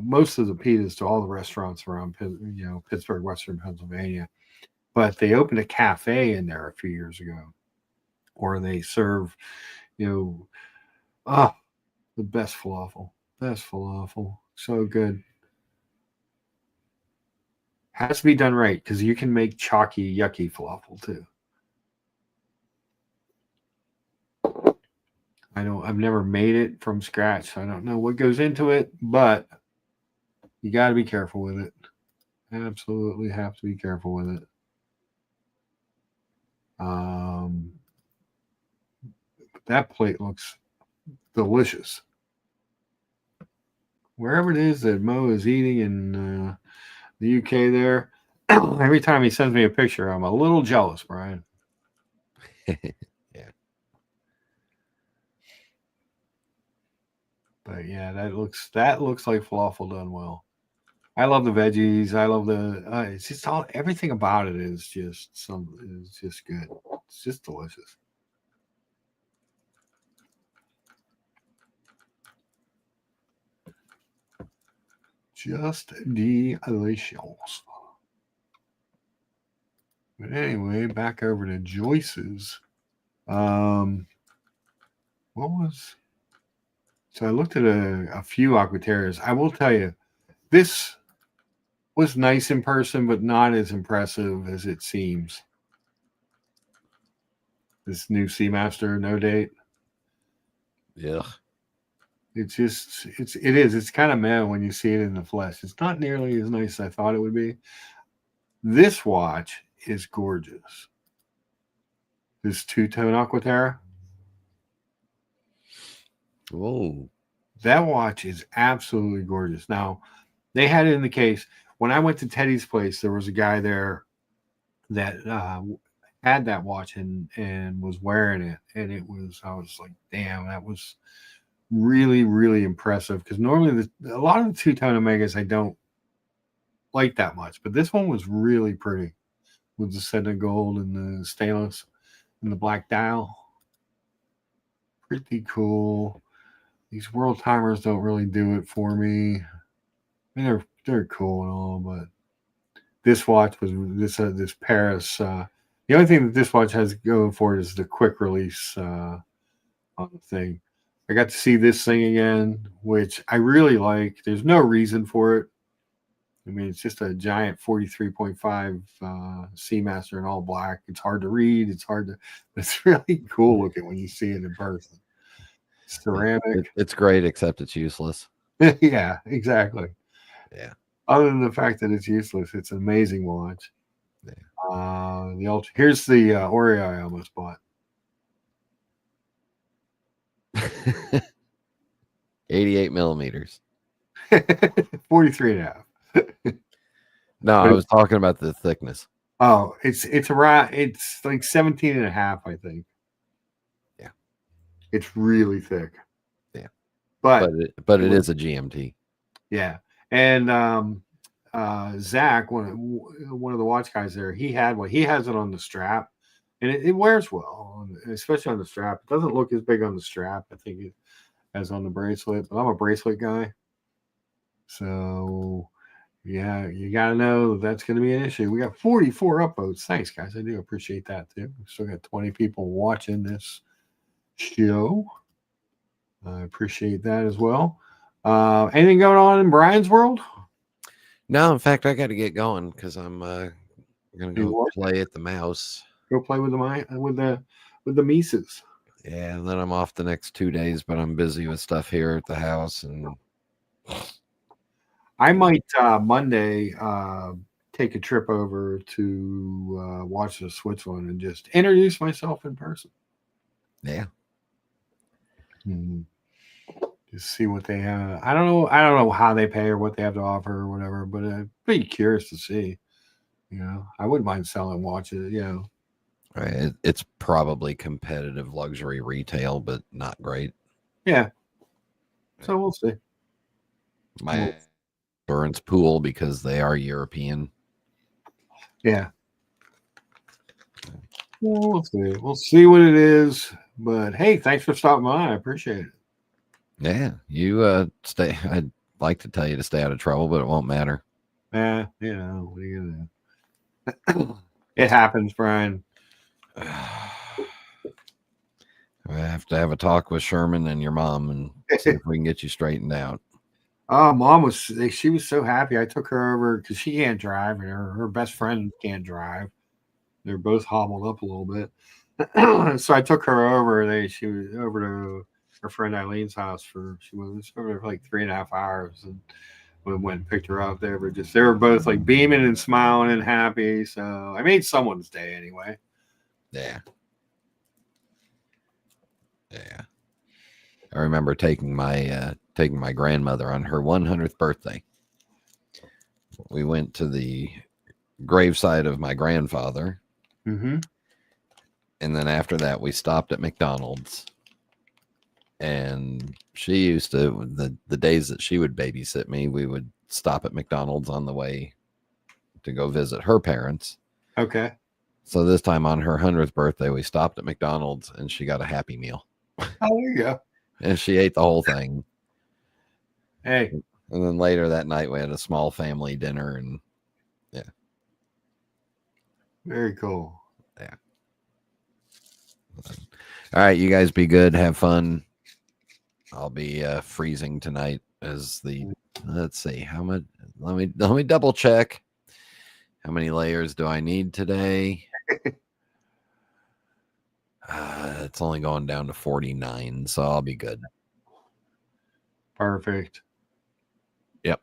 most of the pitas to all the restaurants around, Pittsburgh, Western Pennsylvania. But they opened a cafe in there a few years ago, where they serve, the best falafel. So good. Has to be done right, because you can make chalky, yucky falafel too. I've never made it from scratch, so I don't know what goes into it, but you got to be careful with it. Absolutely have to be careful with it. That plate looks delicious. Wherever it is that Mo is eating in the UK there, every time he sends me a picture, I'm a little jealous, Brian. Yeah. But yeah, that looks like falafel done well. I love the veggies. I love it's just everything about it is just good. It's just delicious. Just delicious. But anyway, back over to Joyce's. So I looked at a few Aquaterras. I will tell you, this was nice in person, but not as impressive as it seems. This new Seamaster no date. Yeah. It is. It's kind of meh when you see it in the flesh. It's not nearly as nice as I thought it would be. This watch is gorgeous. This two-tone Aquaterra. Whoa. That watch is absolutely gorgeous. Now, they had it in the case. When I went to Teddy's place, there was a guy there that had that watch and was wearing it, and I was like, damn, that was really, really impressive. Because normally a lot of the two-tone Omegas I don't like that much, but this one was really pretty with the set of gold and the stainless and the black dial. Pretty cool. These world timers don't really do it for me. I mean, they're cool and all, but this watch was this Paris. The only thing that this watch has going for it is the quick release on the thing. I got to see this thing again, which I really like. There's no reason for it. I mean, it's just a giant 43.5 Seamaster in all black. It's hard to read. But it's really cool looking when you see it in person. Ceramic. It's great, except it's useless. Yeah, exactly. Yeah. Other than the fact that it's useless, it's an amazing watch. Yeah. Here's the Oreo I almost bought. 88 millimeters. 43 and a half. No, I was talking about the thickness. Oh, it's like 17 and a half, I think. Yeah. It's really thick. Yeah. But it is a GMT. Yeah. And Zach, one of the watch guys there, he has it on the strap, and it wears well, especially on the strap. It doesn't look as big on the strap, I think, as on the bracelet, but I'm a bracelet guy. So yeah, you gotta know that's gonna be an issue. We got 44 upvotes. Thanks, guys. I do appreciate that too. We still got 20 people watching this show. I appreciate that as well. Anything going on in Brian's world? No, in fact, I got to get going because I'm gonna go play at the mouse. Go play with the Mises. Yeah, and then I'm off the next 2 days, but I'm busy with stuff here at the house. And I might Monday take a trip over to watch the Switzerland and just introduce myself in person. Yeah. Just see what they have. I don't know how they pay or what they have to offer or whatever, but I'm pretty curious to see. I wouldn't mind selling watches. Right. It's probably competitive luxury retail, but not great. Yeah. So we'll see. My insurance pool because they are European. Yeah. Well, we'll see. We'll see what it is. But hey, thanks for stopping by. I appreciate it. Yeah, you stay. I'd like to tell you to stay out of trouble, but it won't matter. What are you gonna do? It happens, Brian. I have to have a talk with Sherman and your mom and see if we can get you straightened out. Oh, Mom she was so happy. I took her over because she can't drive and her best friend can't drive. They're both hobbled up a little bit. So I took her over. She was over to her friend Eileen's house she was over there for like 3.5 hours, and we went and picked her up there. But they were both like beaming and smiling and happy. So I made someone's day anyway. Yeah. I remember taking my grandmother on her 100th birthday. We went to the graveside of my grandfather. Mm-hmm. And then after that, we stopped at McDonald's. And she used to, the days that she would babysit me, we would stop at McDonald's on the way to go visit her parents. Okay. So this time on her 100th birthday, we stopped at McDonald's and she got a Happy Meal. Oh, there you go. And she ate the whole thing. Hey. And then later that night, we had a small family dinner. And yeah. Very cool. Yeah. All right, you guys be good. Have fun. I'll be freezing tonight let's see how much. Let me double check. How many layers do I need today? It's only going down to 49, so I'll be good. Perfect. Yep.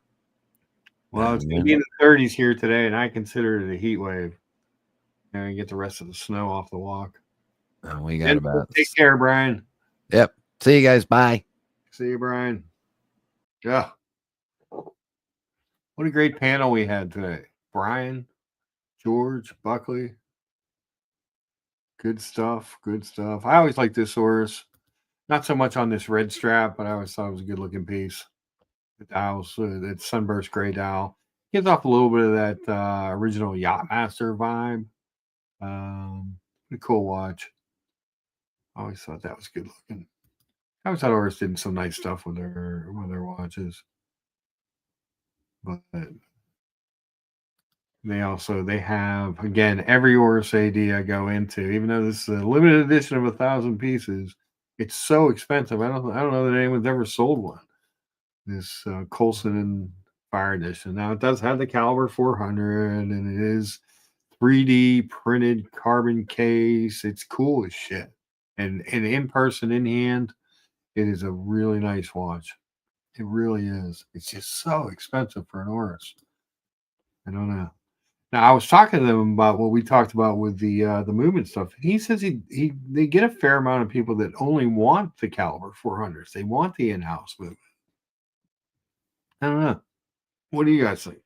Well, it's going to be in the 30s here today, and I consider it a heat wave. And get the rest of the snow off the walk. We got Take care, Brian. Yep. See you guys. Bye. See you, Brian. Yeah. What a great panel we had today. Brian, George, Buckley. Good stuff. Good stuff. I always like this Oris. Not so much on this red strap, but I always thought it was a good looking piece. The dials, that sunburst gray dial, gives off a little bit of that original Yachtmaster vibe. Pretty cool watch. I always thought that was good looking. I always thought Oris did some nice stuff with their watches, but they have, again, every Oris AD I go into, even though this is a limited edition of 1,000 pieces, it's so expensive. I don't know that anyone's ever sold one. This Coulson and Fire Edition. Now it does have the caliber 400, and it is 3D printed carbon case. It's cool as shit. And in person, in hand, it is a really nice watch. It really is. It's just so expensive for an Oris. I don't know. Now I was talking to them about what we talked about with the movement stuff. He says they get a fair amount of people that only want the caliber 400s. They want the in-house movement. I don't know. What do you guys think?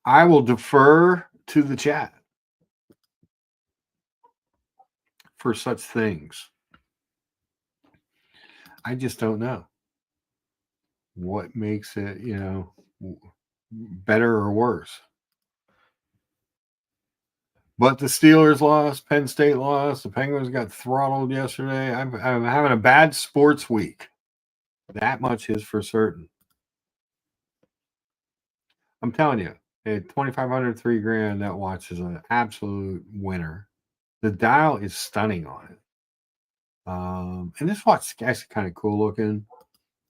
I will defer to the chat for such things. I just don't know what makes it, better or worse. But the Steelers lost, Penn State lost, the Penguins got throttled yesterday. I'm having a bad sports week. That much is for certain. I'm telling you, at $2,500, $3,000, that watch is an absolute winner. The dial is stunning on it. And this watch is actually kind of cool looking.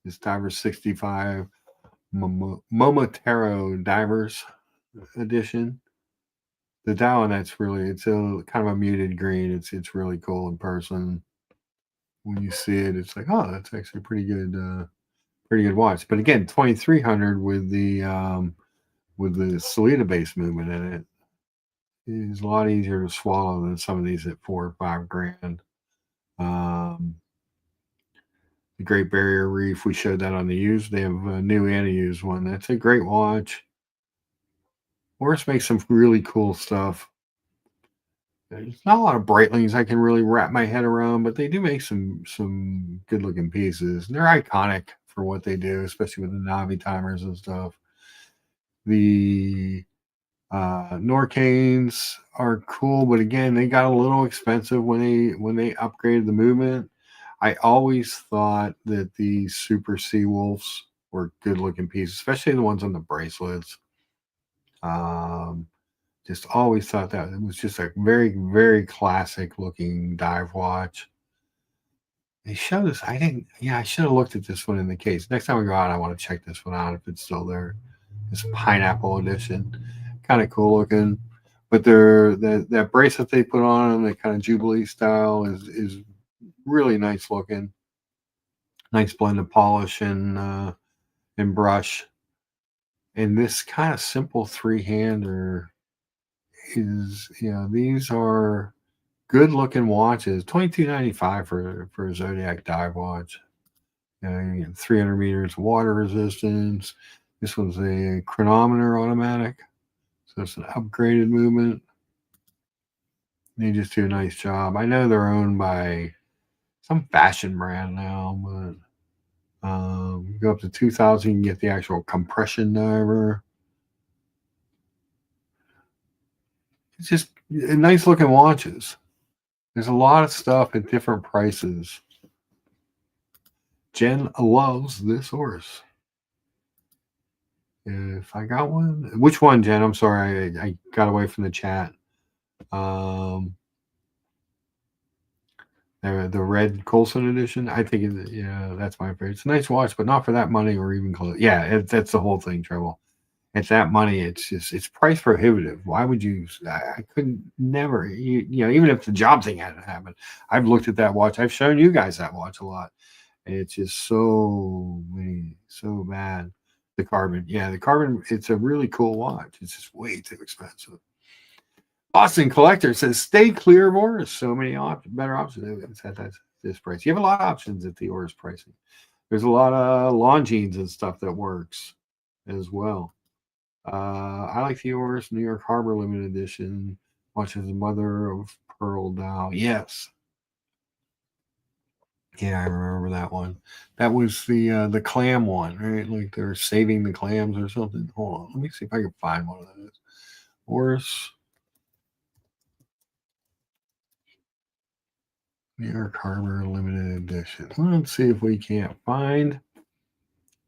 This Divers 65 Momotaro Divers edition. The dial on that's it's a kind of a muted green. It's really cool in person. When you see it, it's like, oh, that's actually a pretty good watch. But again, 2,300 with the Salida base movement in it is a lot easier to swallow than some of these at $4,000 or $5,000. The Great Barrier Reef, we showed that on the used. They have a new and a used one. That's a great watch. Oris makes some really cool stuff. There's not a lot of Breitlings I can really wrap my head around, but they do make some good looking pieces. And they're iconic for what they do, especially with the Navi timers and stuff. The Norcanes are cool, but again, they got a little expensive when they upgraded the movement. I always thought that the Super Seawolves were good looking pieces, especially the ones on the bracelets. Just always thought that it was just a very, very classic looking dive watch. They showed us. I should have looked at this one in the case. Next time we go out, I want to check this one out if it's still there. This pineapple edition, kind of cool looking. But that bracelet they put on them, that kind of Jubilee style, is really nice looking. Nice blend of polish and brush. And this kind of simple three-hander is, these are good looking watches. $22.95 for a Zodiac dive watch. You get 300 meters water resistance. This one's a chronometer automatic, so it's an upgraded movement. They just do a nice job. I know they're owned by some fashion brand now, but you go up to 2,000, you can get the actual compression diver. It's just nice looking watches. There's a lot of stuff at different prices. Jen loves this horse. If I got one, which one, Jen? I'm sorry, I got away from the chat. The red Coulson edition. I think that's my favorite. It's a nice watch, but not for that money or even close. Yeah, that's the whole thing, Treble. It's that money. It's price prohibitive. Why would you? I couldn't never. Even if the job thing hadn't happened, I've looked at that watch. I've shown you guys that watch a lot. And it's just so bad. The carbon, the carbon. It's a really cool watch. It's just way too expensive. Boston Collector says, "Stay clear of Oris. So many better options at this price. You have a lot of options at the Oris pricing. There's a lot of Longines and stuff that works as well." I like the Oris New York Harbor limited edition. Much as the mother of pearl dial. Yes. Yeah, I remember that one. That was the clam one, right? Like they're saving the clams or something. Hold on, let me see if I can find one of those. Oris New York Harbor limited edition. Let's see if we can't find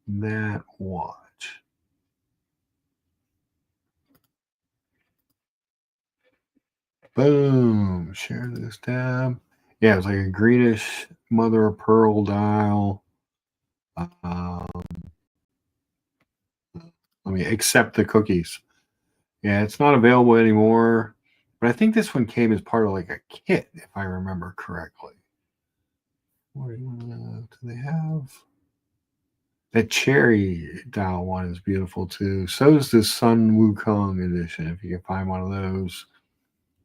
that watch. Boom. Share this tab. Yeah, it was like a greenish mother of pearl dial. Let me accept the cookies. Yeah, it's not available anymore. But I think this one came as part of like a kit, if I remember correctly. What do they have? That cherry dial one is beautiful too. So is the Sun Wukong edition, if you can find one of those.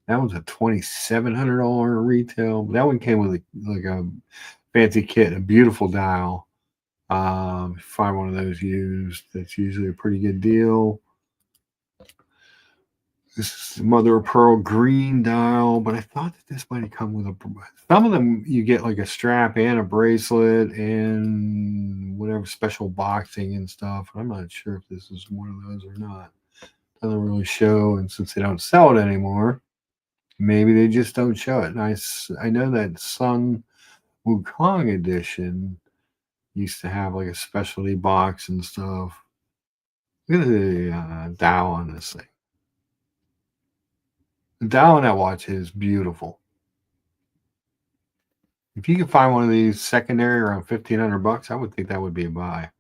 That one's a $2,700 retail. That one came with like a fancy kit, a beautiful dial. Find one of those used, that's usually a pretty good deal. This is mother of pearl green dial, but I thought that this might have come with some of them you get like a strap and a bracelet and whatever special boxing and stuff. I'm not sure if this is one of those or not. Doesn't really show, and since they don't sell it anymore, maybe they just don't show it. And I know that Sun Wukong edition used to have like a specialty box and stuff. Look at the dial on this thing. The dial on that watch is beautiful. If you can find one of these secondary around $1,500, I would think that would be a buy.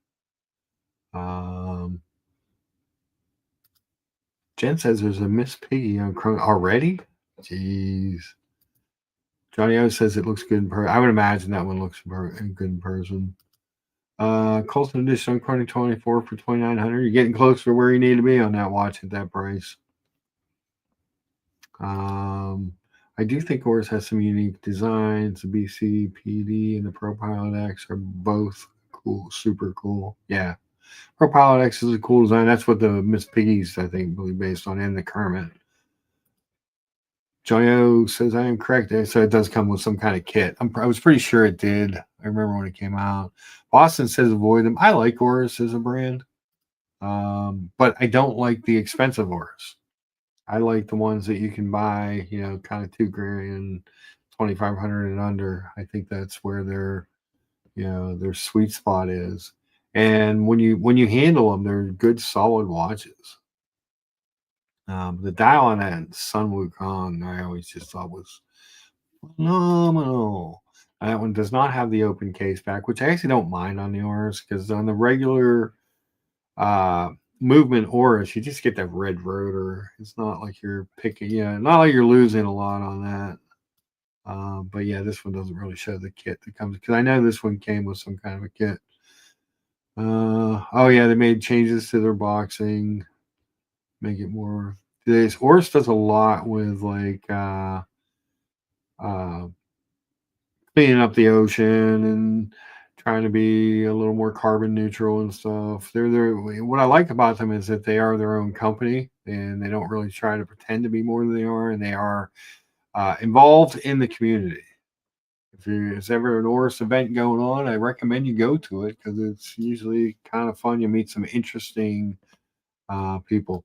Jen says there's a Miss Piggy on Chrome already. Jeez. Johnny O says it looks good in person. I would imagine that one looks good in person. Colson edition on Chronic 24 for $2,900. You're getting close to where you need to be on that watch at that price. I do think Oris has some unique designs. The BC PD and the Pro Pilot X are both cool, super cool. Yeah. Pro Pilot X is a cool design. That's what the Miss Piggy's, I think, really based on, and the Kermit. Johnny O says I am correct. So it does come with some kind of kit. I was pretty sure it did. I remember when it came out. Boston says avoid them. I like Oris as a brand, but I don't like the expensive Oris. I like the ones that you can buy, kind of $2,000, $2,500 and under. I think that's where their sweet spot is. And when you handle them, they're good, solid watches. The dial on that Sun Wukong, I always just thought was phenomenal. That one does not have the open case back, which I actually don't mind on the Oris, because on the regular movement Oris, you just get that red rotor. It's not like you're picking, not like you're losing a lot on that. But yeah, this one doesn't really show the kit that comes, because I know this one came with some kind of a kit. Oh yeah, they made changes to their boxing, make it more. Today's Oris does a lot with like cleaning up the ocean and trying to be a little more carbon neutral and stuff. What I like about them is that they are their own company and they don't really try to pretend to be more than they are, and they are involved in the community. If there's ever an Oris event going on, I recommend you go to it, because it's usually kind of fun. You meet some interesting people.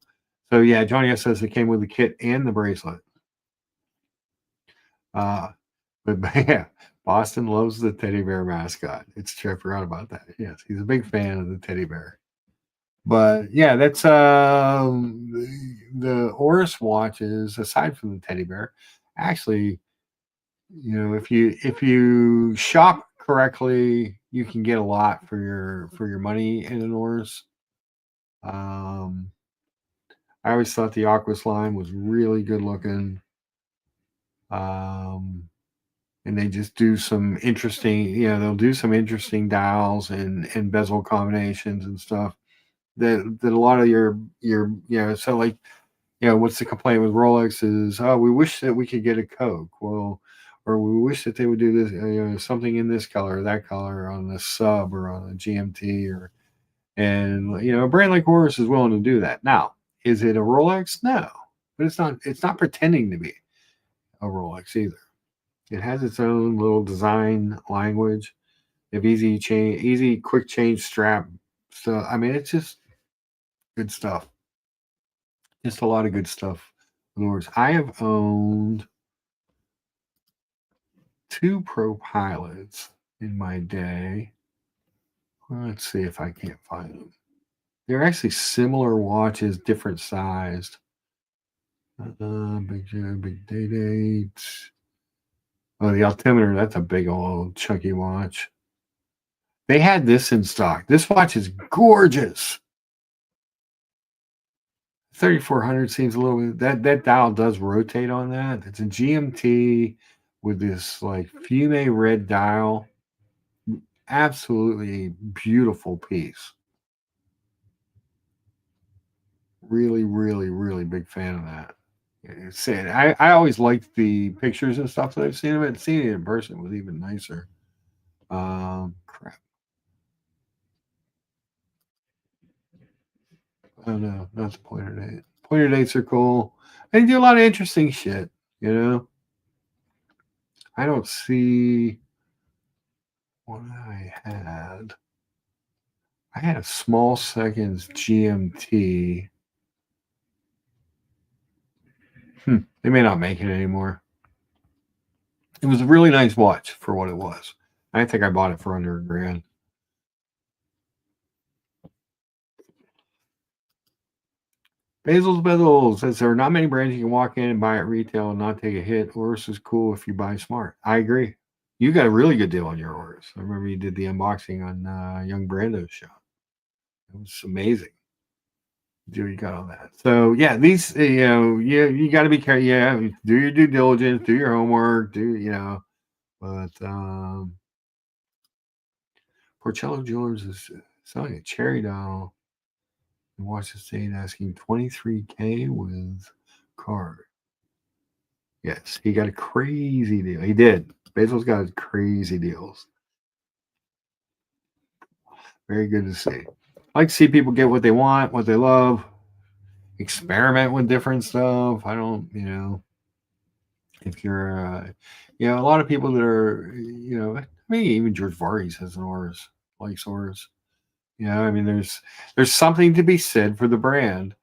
So yeah, Johnny S says it came with the kit and the bracelet. But yeah, Boston loves the teddy bear mascot. It's true. I forgot about that. Yes, he's a big fan of the teddy bear. But yeah, that's the Oris watches, aside from the teddy bear. Actually, if you shop correctly, you can get a lot for your money in an Oris. I always thought the Aquas line was really good looking. And they just do some interesting, they'll do some interesting dials and bezel combinations and stuff that a lot of your so like, what's the complaint with Rolex is, oh, we wish that we could get a Coke. Well, or we wish that they would do this, something in this color or that color on the sub or on the GMT, and a brand like Oris is willing to do that. Now, Is it a Rolex? No, but it's not. It's not pretending to be a Rolex either. It has its own little design language. If easy quick change strap. So I mean, it's just good stuff. Just a lot of good stuff. I have owned 2 Pro Pilots in my day. Let's see if I can't find them. They're actually similar watches, different sized. Big day dates. Oh, the altimeter, that's a big old chunky watch. They had this in stock. This watch is gorgeous. 3400 seems a little bit, that dial does rotate on that. It's a GMT with this like fume red dial. Absolutely beautiful piece. Really, really, really big fan of that. I always liked the pictures and stuff that I've seen of it. Seeing it in person was even nicer. Crap. Oh no, not the pointer date. Pointer dates are cool. They do a lot of interesting shit, you know. I don't see what I had. I had a small seconds GMT. They may not make it anymore. It was a really nice watch for what it was. I think I bought it for under $1,000. Basil's Bezels says there are not many brands you can walk in and buy at retail and not take a hit. Oris is cool if you buy smart. I agree. You got a really good deal on your Oris. I remember you did the unboxing on Young Brando's show. It was amazing. You got on that. So yeah, these you got to be careful. Yeah, do your due diligence, do your homework, But Porcello Jewelers is selling a cherry dial in Washington State, asking $23K with card. Yes, he got a crazy deal. He did. Basil's got crazy deals. Very good to see. I like to see people get what they want, what they love, experiment with different stuff. I don't, if you're, a lot of people that are, maybe even George Vargas has an Oris, likes Oris. I mean, there's something to be said for the brand,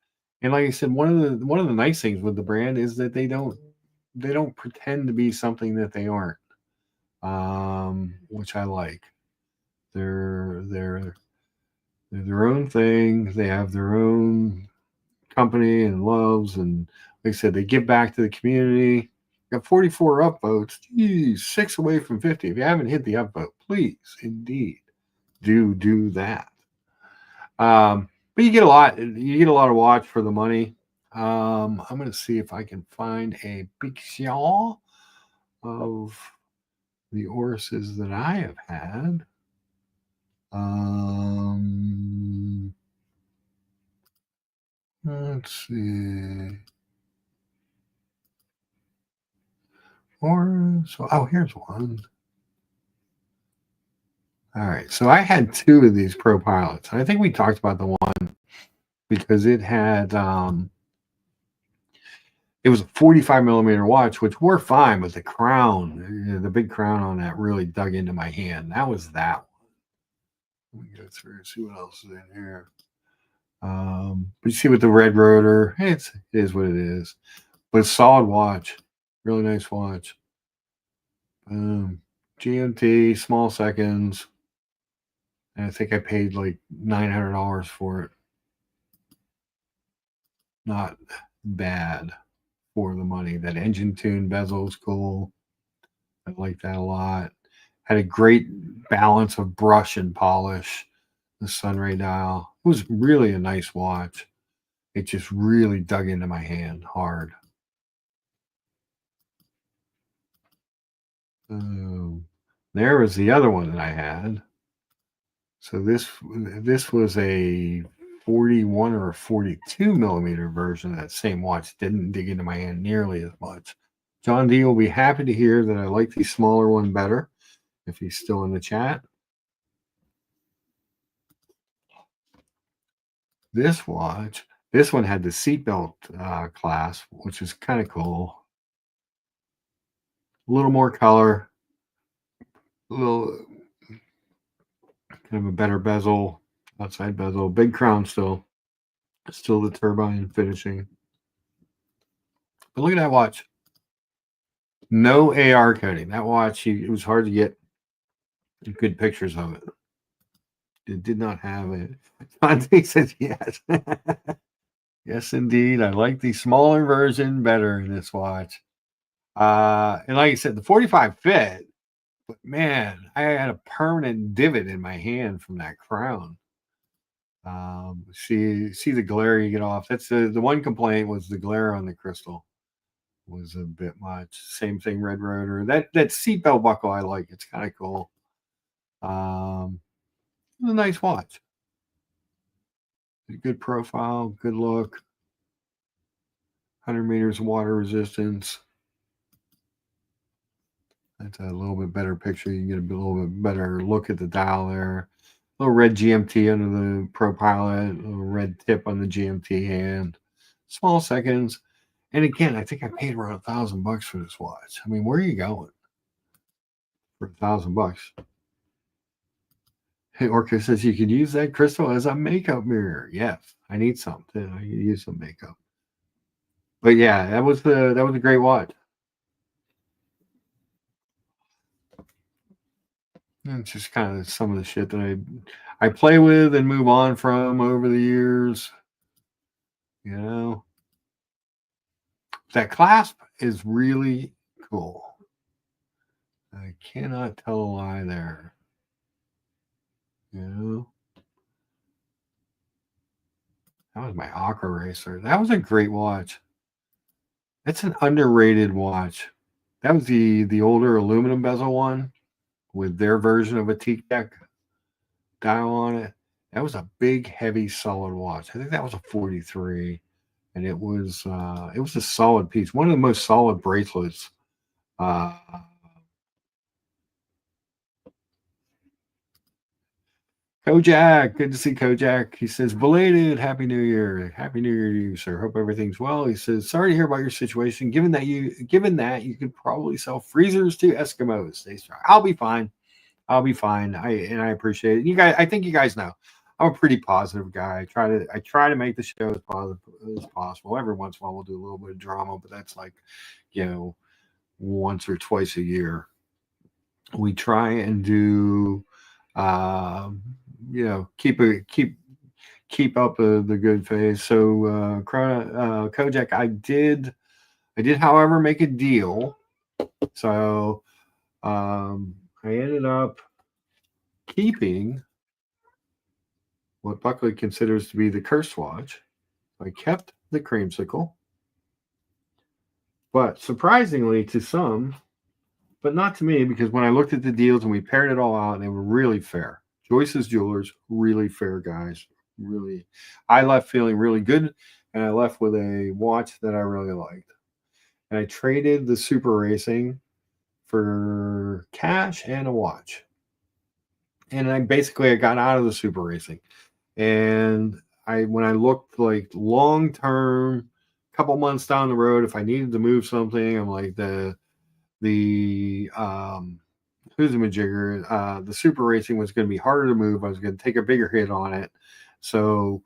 and like I said, one of the nice things with the brand is that they don't pretend to be something that they aren't, which I like. They're their own thing. They have their own company and loves, and like I said, they give back to the community. Got 44 upvotes. Geez, 6 away from 50. If you haven't hit the upvote, please, indeed, do that. But you get a lot. You get a lot of watch for the money. I'm going to see if I can find a picture of the Orises that I have had. Let's see. Here's one. All right, so I had 2 of these Pro Pilots. I think we talked about the one because it had it was a 45 millimeter watch, which were fine, but the crown, the big crown on that really dug into my hand. That was that one. Let me go through and see what else is in here. But you see with the red rotor, it is what it is. But it's a solid watch. Really nice watch. GMT, small seconds. And I think I paid like $900 for it. Not bad for the money. That engine tune bezel is cool. I like that a lot. Had a great balance of brush and polish. The Sunray dial. It was really a nice watch. It just really dug into my hand hard. There was the other one that I had. So this was a 41 or a 42 millimeter version of that same watch. Didn't dig into my hand nearly as much. John D will be happy to hear that I like the smaller one better if he's still in the chat. This watch, This one had the seatbelt clasp, which is kind of cool. A little more color, a little kind of a better bezel, outside bezel, big crown still the turbine finishing. But look at that watch. No AR coating. That watch, it was hard to get good pictures of it. It did not have it. Dante says yes. Yes, indeed. I like the smaller version better in this watch. And like I said, the 45 fit, but man, I had a permanent divot in my hand from that crown. See the glare you get off. That's the one complaint was the glare on the crystal was a bit much. Same thing, red rotor. That seatbelt buckle I like. It's kind of cool. A nice watch. Good profile, good look. 100 meters of water resistance. That's a little bit better picture. You can get a little bit better look at the dial there. Little red GMT under the Pro Pilot, little red tip on the GMT hand. Small seconds. And again, I think I paid around $1,000 for this watch. I mean, where are you going for $1,000? Hey, Orca says you could use that crystal as a makeup mirror. Yes, I need some too. I could use some makeup. But yeah, that was a great watch. And it's just kind of some of the shit that I play with and move on from over the years. You know, that clasp is really cool. I cannot tell a lie there. You know, that was my Aqua Racer. That was a great watch. That's an underrated watch. That was the older aluminum bezel one with their version of a teak deck dial on it. That was a big, heavy, solid watch. I think that was a 43, and it was a solid piece. One of the most solid bracelets. Kojak, good to see Kojak. He says, belated Happy New Year. Happy New Year to you, sir. Hope everything's well. He says, sorry to hear about your situation. Given that you could probably sell freezers to Eskimos. Stay strong. I'll be fine. I appreciate it. You guys, I think you guys know I'm a pretty positive guy. I try to make the show as positive as possible. Every once in a while we'll do a little bit of drama, but that's like, once or twice a year. We try and do keep up the good faith. So Kojak, I did however make a deal. So I ended up keeping what Buckley considers to be the curse watch. I kept the creamsicle, but surprisingly to some, but not to me, because when I looked at the deals and we paired it all out, they were really fair. Joyce's Jewelers, really fair guys. Really, I left feeling really good, and I left with a watch that I really liked. And I traded the Super Racing for cash and a watch. And I got out of the Super Racing. And when I looked like long term, couple months down the road, if I needed to move something, I'm like the the Super Racing was going to be harder to move. I was going to take a bigger hit on it. So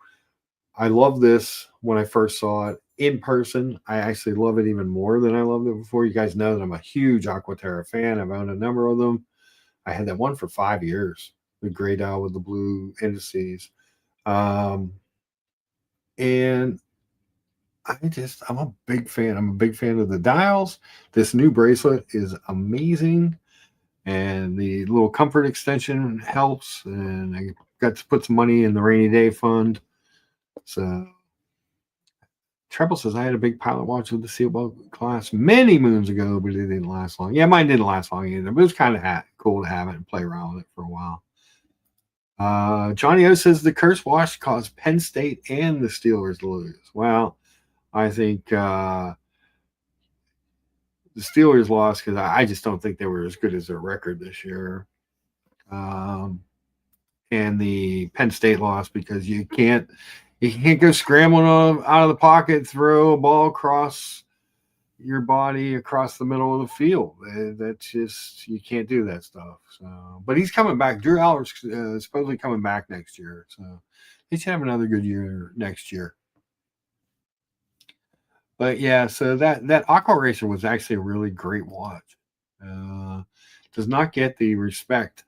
I love this when I first saw it in person. I actually love it even more than I loved it before. You guys know that I'm a huge Aquaterra fan. I've owned a number of them. I had that one for 5 years, the gray dial with the blue indices. And I'm a big fan. I'm a big fan of the dials. This new bracelet is amazing. And the little comfort extension helps. And I got to put some money in the rainy day fund. So Treble says, I had a big pilot watch with the seatbelt class many moons ago, but it didn't last long. Yeah, mine didn't last long either, but it was kind of cool to have it and play around with it for a while. Johnny O says the curse watch caused Penn State and the Steelers to lose. Well, I think the Steelers lost because I just don't think they were as good as their record this year. And the Penn State lost because you can't You can't go scrambling out of the pocket, throw a ball across your body across the middle of the field. That's just, you can't do that stuff. So, but he's coming back. Drew Aller's supposedly coming back next year. So he should have another good year next year. But yeah, so that Aqua Racer was actually a really great watch. Does not get the respect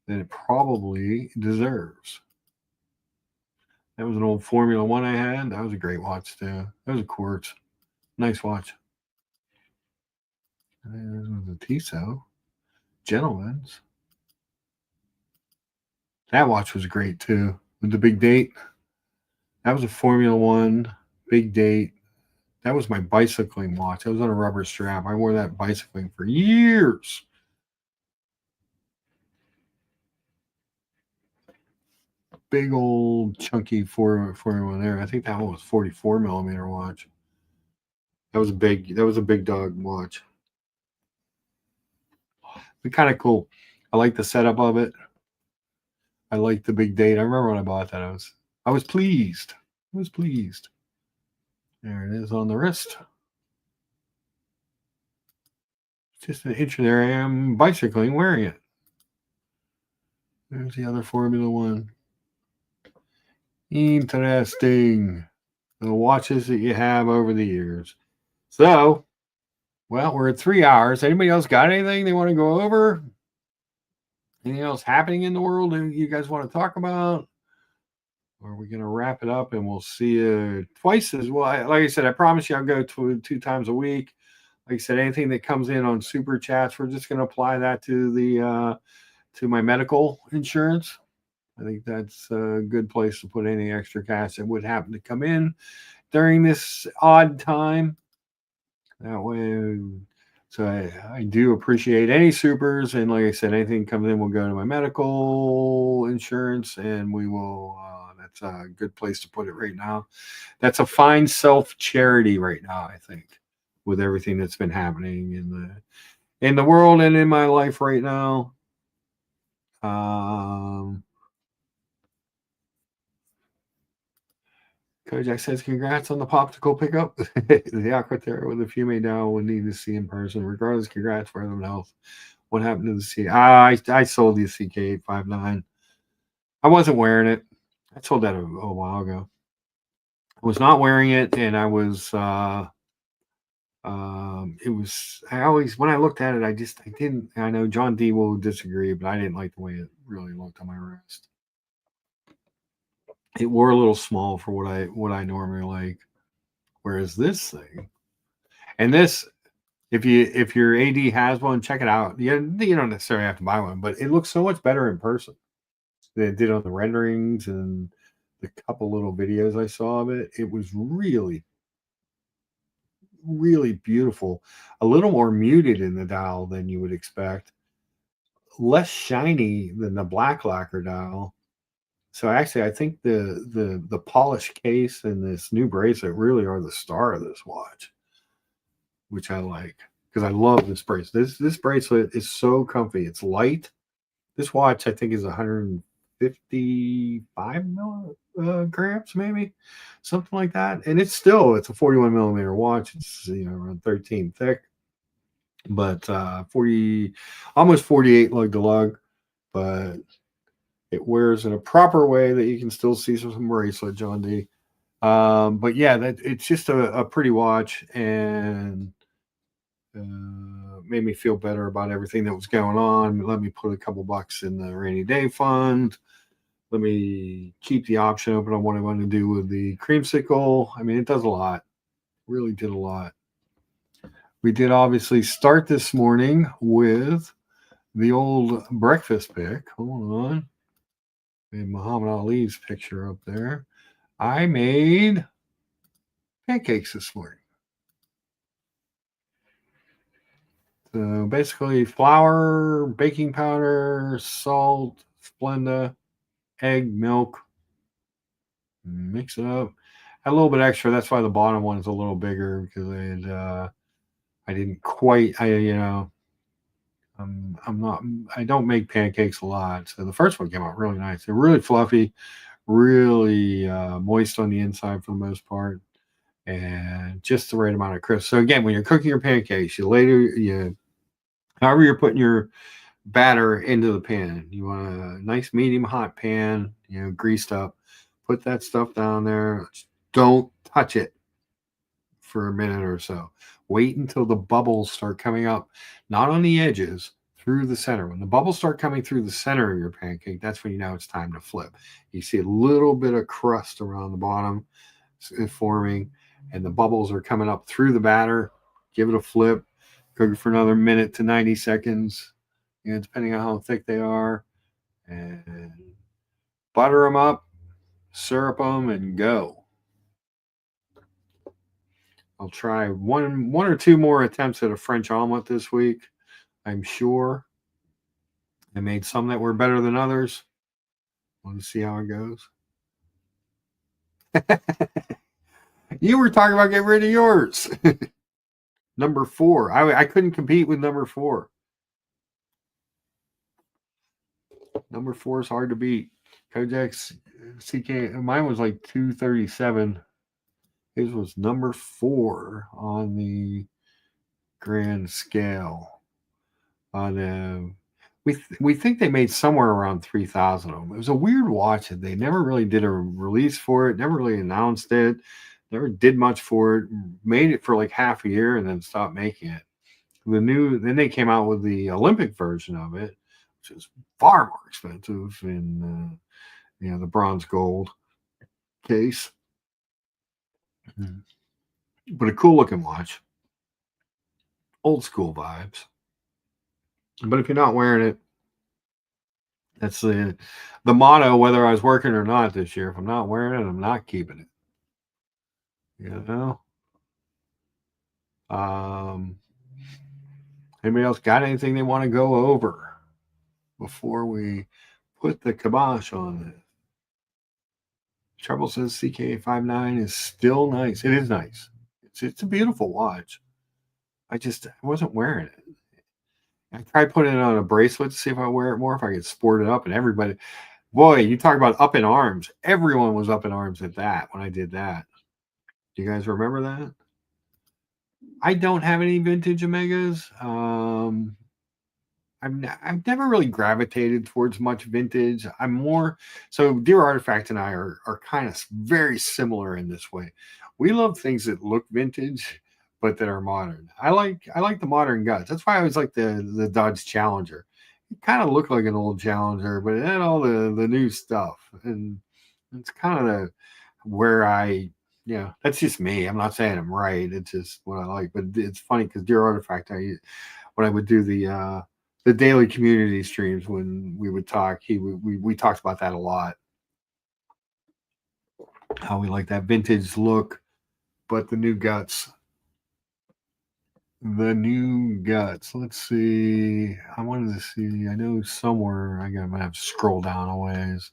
that it probably deserves. That was an old Formula One I had. That was a great watch too. That was a quartz. Nice watch. There's the Tissot. Gentleman's. That watch was great too. With the big date. That was a Formula One big date. That was my bicycling watch. I was on a rubber strap. I wore that bicycling for years. Big old chunky Formula One there. I think that one was 44 millimeter watch. That was a big dog watch. But kind of cool. I like the setup of it. I like the big date. I remember when I bought that. I was pleased. I was pleased. There it is on the wrist. Just an inch there. I am bicycling wearing it. There's the other Formula One. Interesting. The watches that you have over the years. So, well, we're at 3 hours. Anybody else got anything they want to go over? Anything else happening in the world that you guys want to talk about? Or are we going to wrap it up and we'll see you twice as well? Like I said, I promise you I'll go two times a week. Like I said, anything that comes in on super chats, we're just going to apply that to the to my medical insurance. I think that's a good place to put any extra cash that would happen to come in during this odd time. That way, so I do appreciate any supers. And like I said, anything comes in will go to my medical insurance and we will, that's a good place to put it right now. That's a fine self-charity right now, I think, with everything that's been happening in the world and in my life right now. Kojak says, congrats on the popsicle pickup. The Aquaterra with the Fume Dow would need to see in person. Regardless, congrats for everyone else. What happened to the C? I sold the CK859. I wasn't wearing it. I sold that a while ago. I was not wearing it, and I was it was, I always, when I looked at it, I didn't, I know John D will disagree, but I didn't like the way it really looked on my wrist. It wore a little small for what I normally like. Whereas this thing, and this, if your AD has one, check it out. You don't necessarily have to buy one, but it looks so much better in person than it did on the renderings and the couple little videos I saw of it. It was really, really beautiful. A little more muted in the dial than you would expect. Less shiny than the black lacquer dial. So actually, I think the polished case and this new bracelet really are the star of this watch, which I like because I love this bracelet. This bracelet is so comfy. It's light. This watch I think is 155 grams, maybe something like that, and it's a 41 millimeter watch. It's around 13 thick, but 40, almost 48 lug to lug, but it wears in a proper way that you can still see some bracelet, John D. But yeah, it's just a pretty watch, and made me feel better about everything that was going on. Let me put a couple bucks in the rainy day fund. Let me keep the option open on what I want to do with the creamsicle. I mean, it does a lot. Really did a lot. We did obviously start this morning with the old breakfast pick. Hold on. Muhammad Ali's picture up there. I made pancakes this morning. So basically flour, baking powder, salt, Splenda, egg, milk. Mix it up. Had a little bit extra. That's why the bottom one is a little bigger because I didn't quite. I don't make pancakes a lot. So the first one came out really nice. They're really fluffy, really moist on the inside for the most part, and just the right amount of crisp. So again, when you're cooking your pancakes, however you're putting your batter into the pan, you want a nice medium hot pan, greased up. Put that stuff down there. Don't touch it for a minute or so. Wait until the bubbles start coming up, not on the edges, through the center. When the bubbles start coming through the center of your pancake, that's when you know it's time to flip. You see a little bit of crust around the bottom forming, and the bubbles are coming up through the batter. Give it a flip. Cook it for another minute to 90 seconds, depending on how thick they are. And butter them up, syrup them, and go. I'll try one or two more attempts at a French omelet this week, I'm sure. I made some that were better than others. Want to see how it goes? You were talking about getting rid of yours. Number 4. I couldn't compete with number 4. Number 4 is hard to beat. Kojak's CK, mine was like 237. His was number 4 on the grand scale. We think they made somewhere around 3,000 of them. It was a weird watch. They never really did a release for it. Never really announced it. Never did much for it. Made it for like half a year and then stopped making it. Then they came out with the Olympic version of it, which is far more expensive in the bronze gold case. But a cool looking watch. Old school vibes. But if you're not wearing it, that's the motto, whether I was working or not this year. If I'm not wearing it, I'm not keeping it. Anybody else got anything they want to go over before we put the kibosh on it? Trouble says CK59 is still nice. It is nice. It's a beautiful watch. I wasn't wearing it. I tried putting it on a bracelet to see if I wear it more, if I could sport it up, and everybody, boy, you talk about up in arms. Everyone was up in arms at that when I did that. Do you guys remember that? I don't have any vintage Omegas. I've never really gravitated towards much vintage. I'm more so. Dear Artifact and I are kind of very similar in this way. We love things that look vintage, but that are modern. I like the modern guts. That's why I always like the Dodge Challenger. It kind of looked like an old Challenger, but it had all the new stuff, and it's kind of where that's just me. I'm not saying I'm right. It's just what I like. But it's funny because Dear Artifact, when I would do the daily community streams, when we would talk, we talked about that a lot. How we like that vintage look, but the new guts. Let's see. I wanted to see. I know somewhere I might have to scroll down a ways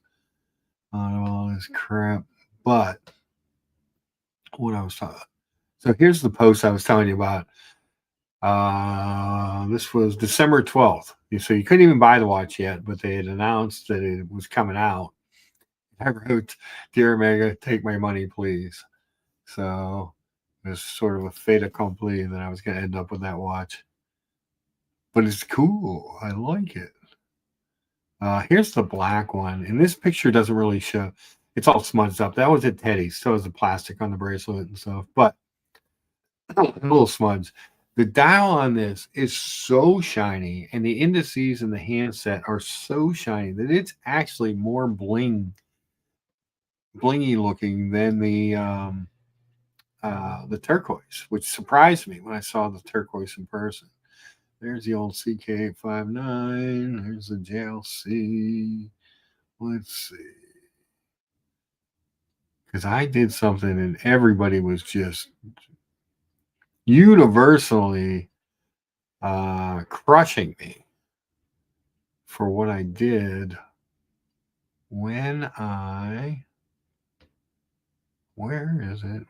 on all this crap. But what I was talking. So here's the post I was telling you about. This was December 12th. So you couldn't even buy the watch yet, but they had announced that it was coming out. I wrote, "Dear Omega, take my money, please." So it was sort of a fait accompli that I was going to end up with that watch. But it's cool. I like it. Here's the black one. And this picture doesn't really show. It's all smudged up. That was at Teddy's. So is the plastic on the bracelet and stuff. But a little smudge. The dial on this is so shiny, and the indices and the handset are so shiny that it's actually more blingy looking than the turquoise, which surprised me when I saw the turquoise in person. There's the old CK59. There's the JLC. Let's see. Because I did something and everybody was just universally crushing me for what I did when where is it?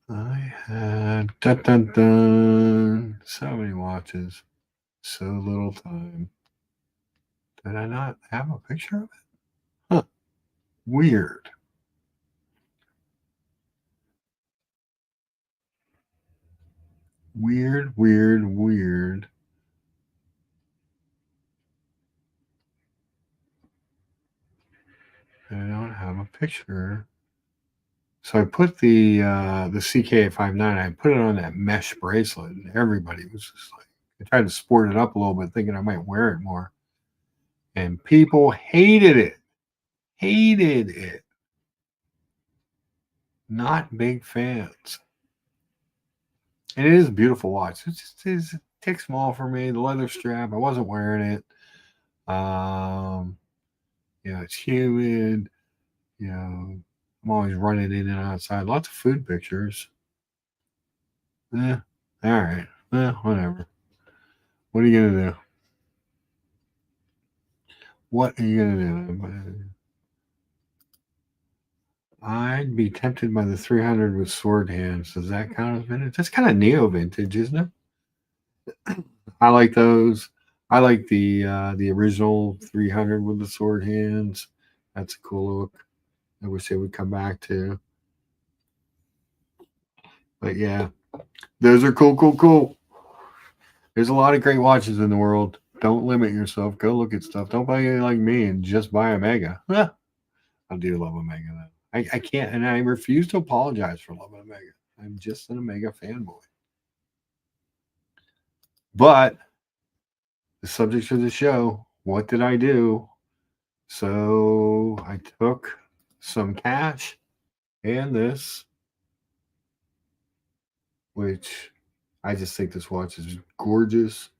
I had so many watches, so little time. Did I not have a picture of it? Huh. Weird. Weird. I don't have a picture. So I put the CK59, I put it on that mesh bracelet, and everybody was just like, I tried to sport it up a little bit, thinking I might wear it more. And people hated it. Hated it. Not big fans. And it is a beautiful watch. It's just it's a tick small for me. The leather strap, I wasn't wearing it. It's humid. I'm always running in and outside. Lots of food pictures. All right. Whatever. What are you gonna do? What are you gonna do? I'd be tempted by the 300 with sword hands. Does that count as vintage? That's kind of neo vintage, isn't it? I like those. I like the original 300 with the sword hands. That's a cool look. I wish they would come back to. But yeah, those are cool. There's a lot of great watches in the world. Don't limit yourself. Go look at stuff. Don't buy anything like me and just buy a Mega. I do love Omega though. I can't, and I refuse to apologize for loving Omega. I'm just an Omega fanboy. But the subject of the show, what did I do? So I took some cash and this, which I just think this watch is gorgeous.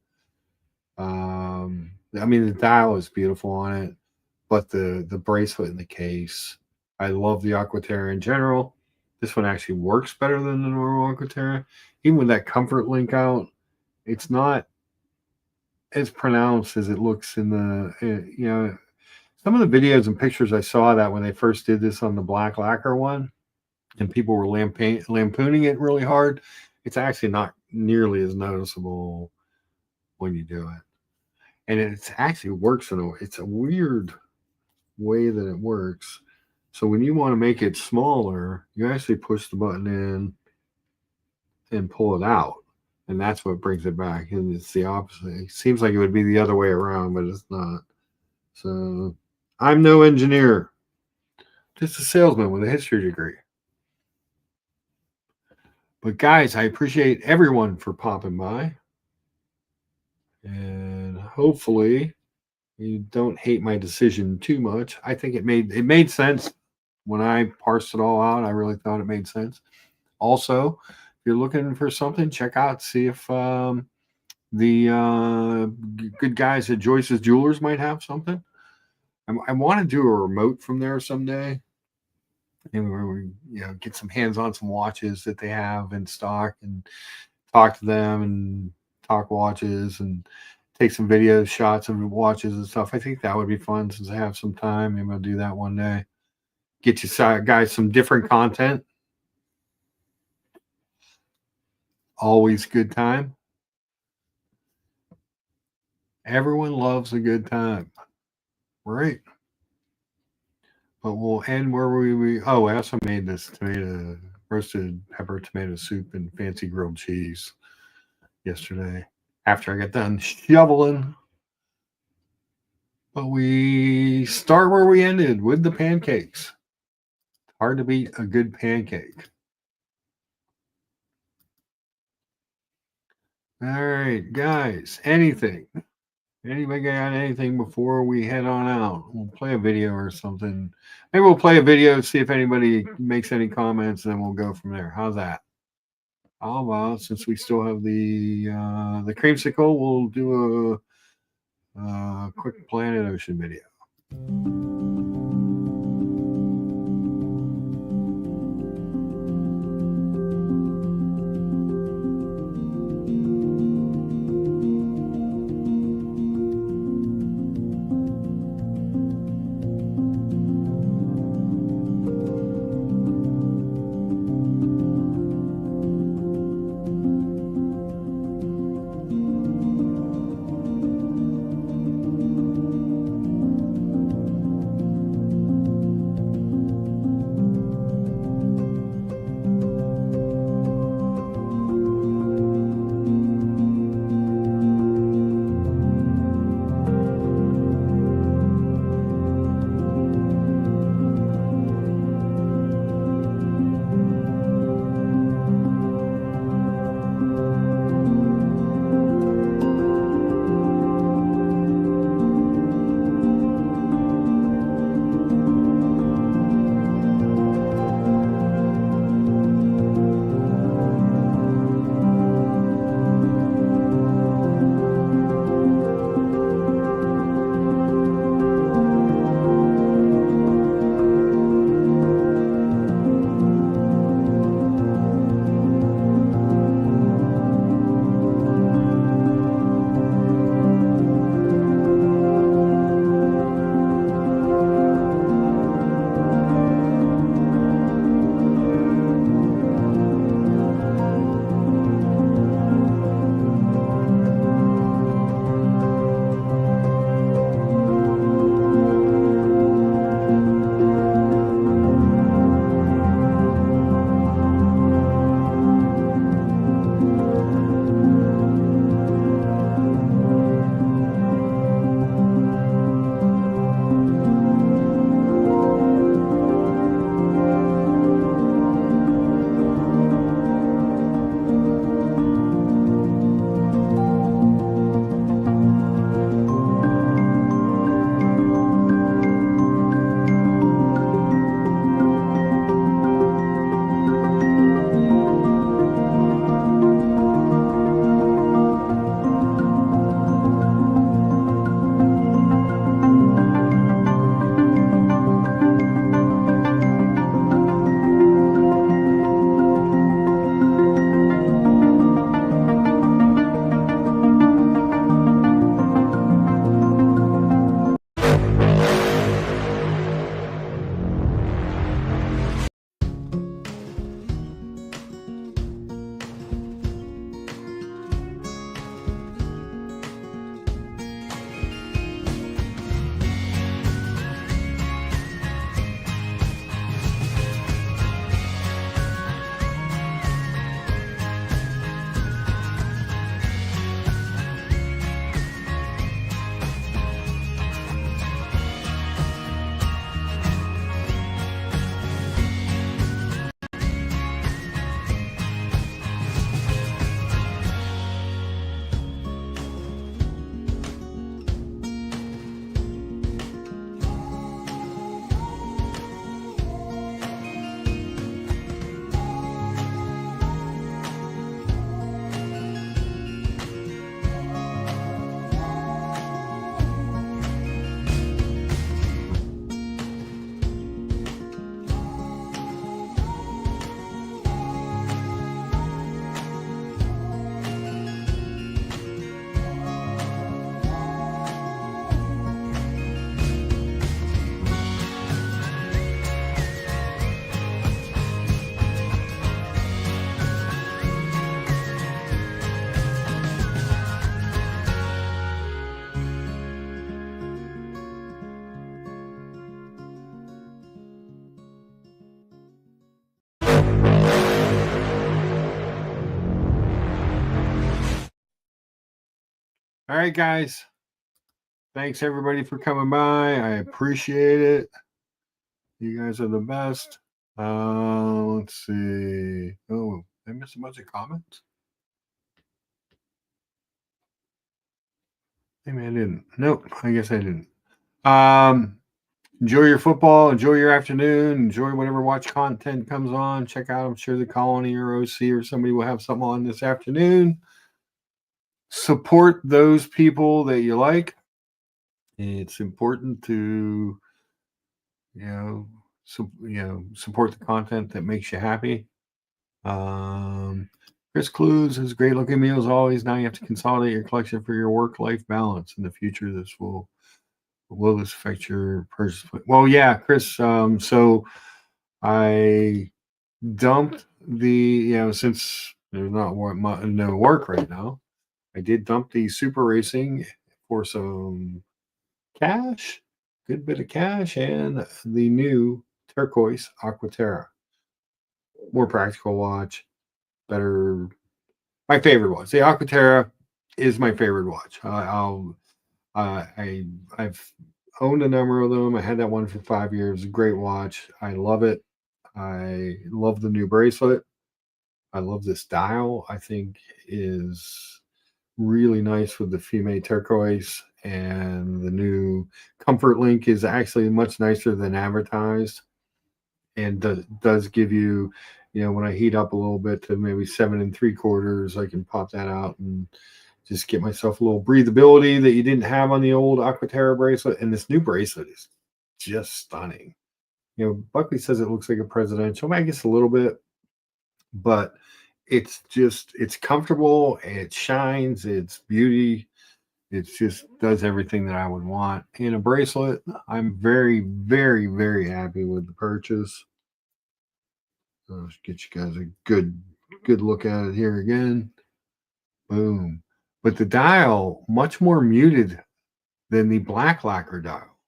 The dial is beautiful on it, but the bracelet and the case, I love the Aquaterra in general. This one actually works better than the normal Aquaterra. Even with that comfort link out, it's not as pronounced as it looks in the, some of the videos and pictures I saw that when they first did this on the black lacquer one, and people were lampooning it really hard. It's actually not nearly as noticeable when you do it. And it actually works it's a weird way that it works. So when you want to make it smaller, you actually push the button in and pull it out. And that's what brings it back. And it's the opposite. It seems like it would be the other way around, but it's not. So I'm no engineer, just a salesman with a history degree. But guys, I appreciate everyone for popping by. And hopefully you don't hate my decision too much. I think it made sense when I parsed it all out. I really thought it made sense. Also, if you're looking for something, check out, see if the good guys at Joyce's Jewelers might have something. I want to do a remote from there someday, and we get some hands on some watches that they have in stock and talk to them and talk watches and take some video shots of watches and stuff. I think that would be fun since I have some time. Maybe I'll do that one day. Get you guys some different content. Always good time. Everyone loves a good time. Right. But we'll end where I also made this roasted pepper tomato soup and fancy grilled cheese yesterday after I got done shoveling. But we start where we ended with the pancakes. Hard to beat a good pancake. All right, guys, anything? Anybody got anything before we head on out? We'll play a video or something. Maybe we'll play a video, see if anybody makes any comments, and then we'll go from there. How's that? How about, since we still have the creamsicle, we'll do a quick Planet Ocean video. All right, guys. Thanks everybody for coming by. I appreciate it. You guys are the best. Let's see. Oh, I missed a bunch of comments. Maybe I didn't. Nope, I guess I didn't. Enjoy your football. Enjoy your afternoon. Enjoy whatever watch content comes on. Check out, I'm sure the Colony or OC or somebody will have something on this afternoon. Support those people that you like. It's important to, support the content that makes you happy. Chris Clues has great looking meals always. Now you have to consolidate your collection for your work-life balance. In the future, this will this affect your purchase? Well, yeah, Chris. So I dumped since there's not no work right now, I did dump the Super Racing for some cash, good bit of cash, and the new turquoise Aquaterra. More practical watch, better. My favorite watch. The Aquaterra is my favorite watch. I've owned a number of them. I had that one for 5 years. Great watch. I love it. I love the new bracelet. I love this dial. I think is really nice with the Fume turquoise, and the new Comfort Link is actually much nicer than advertised, and does give you, when I heat up a little bit to maybe 7 3/4, I can pop that out and just get myself a little breathability that you didn't have on the old Aquaterra bracelet. And this new bracelet is just stunning. Buckley says it looks like a presidential. I guess a little bit, but it's comfortable. It shines. It's beauty. It just does everything that I would want in a bracelet. I'm very, very, very happy with the purchase. Let's get you guys a good look at it here again. Boom. But the dial, much more muted than the black lacquer dial.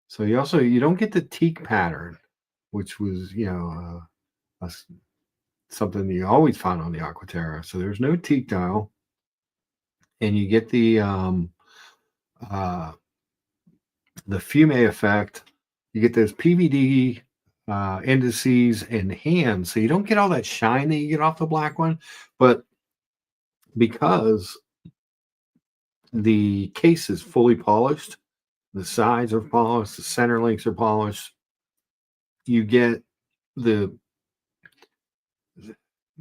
So you don't get the teak pattern, which was, something you always found on the Aquaterra. So there's no teak dial. And you get the fume effect. You get those PVD indices and hands. So you don't get all that shine that you get off the black one. But because the case is fully polished, the sides are polished, the center links are polished, you get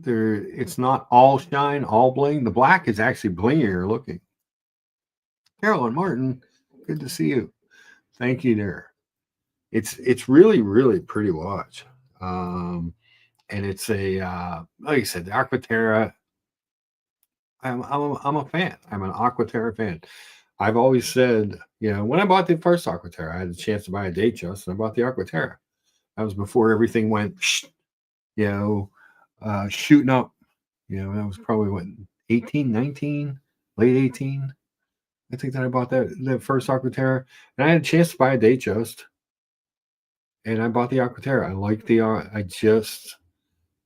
it's not all shine, all bling. The black is actually blingier looking. Carolyn Martin, good to see you. Thank you there. It's really, really pretty watch. And it's a like I said, the Aquaterra. I'm a fan. I'm an Aquaterra fan. I've always said, when I bought the first Aquaterra, I had a chance to buy a Datejust, and I bought the Aquaterra. That was before everything went, shooting up. That was probably 18, 19, late 18. I think that I bought that first Aquaterra, and I had a chance to buy a Datejust, and I bought the Aquaterra. I like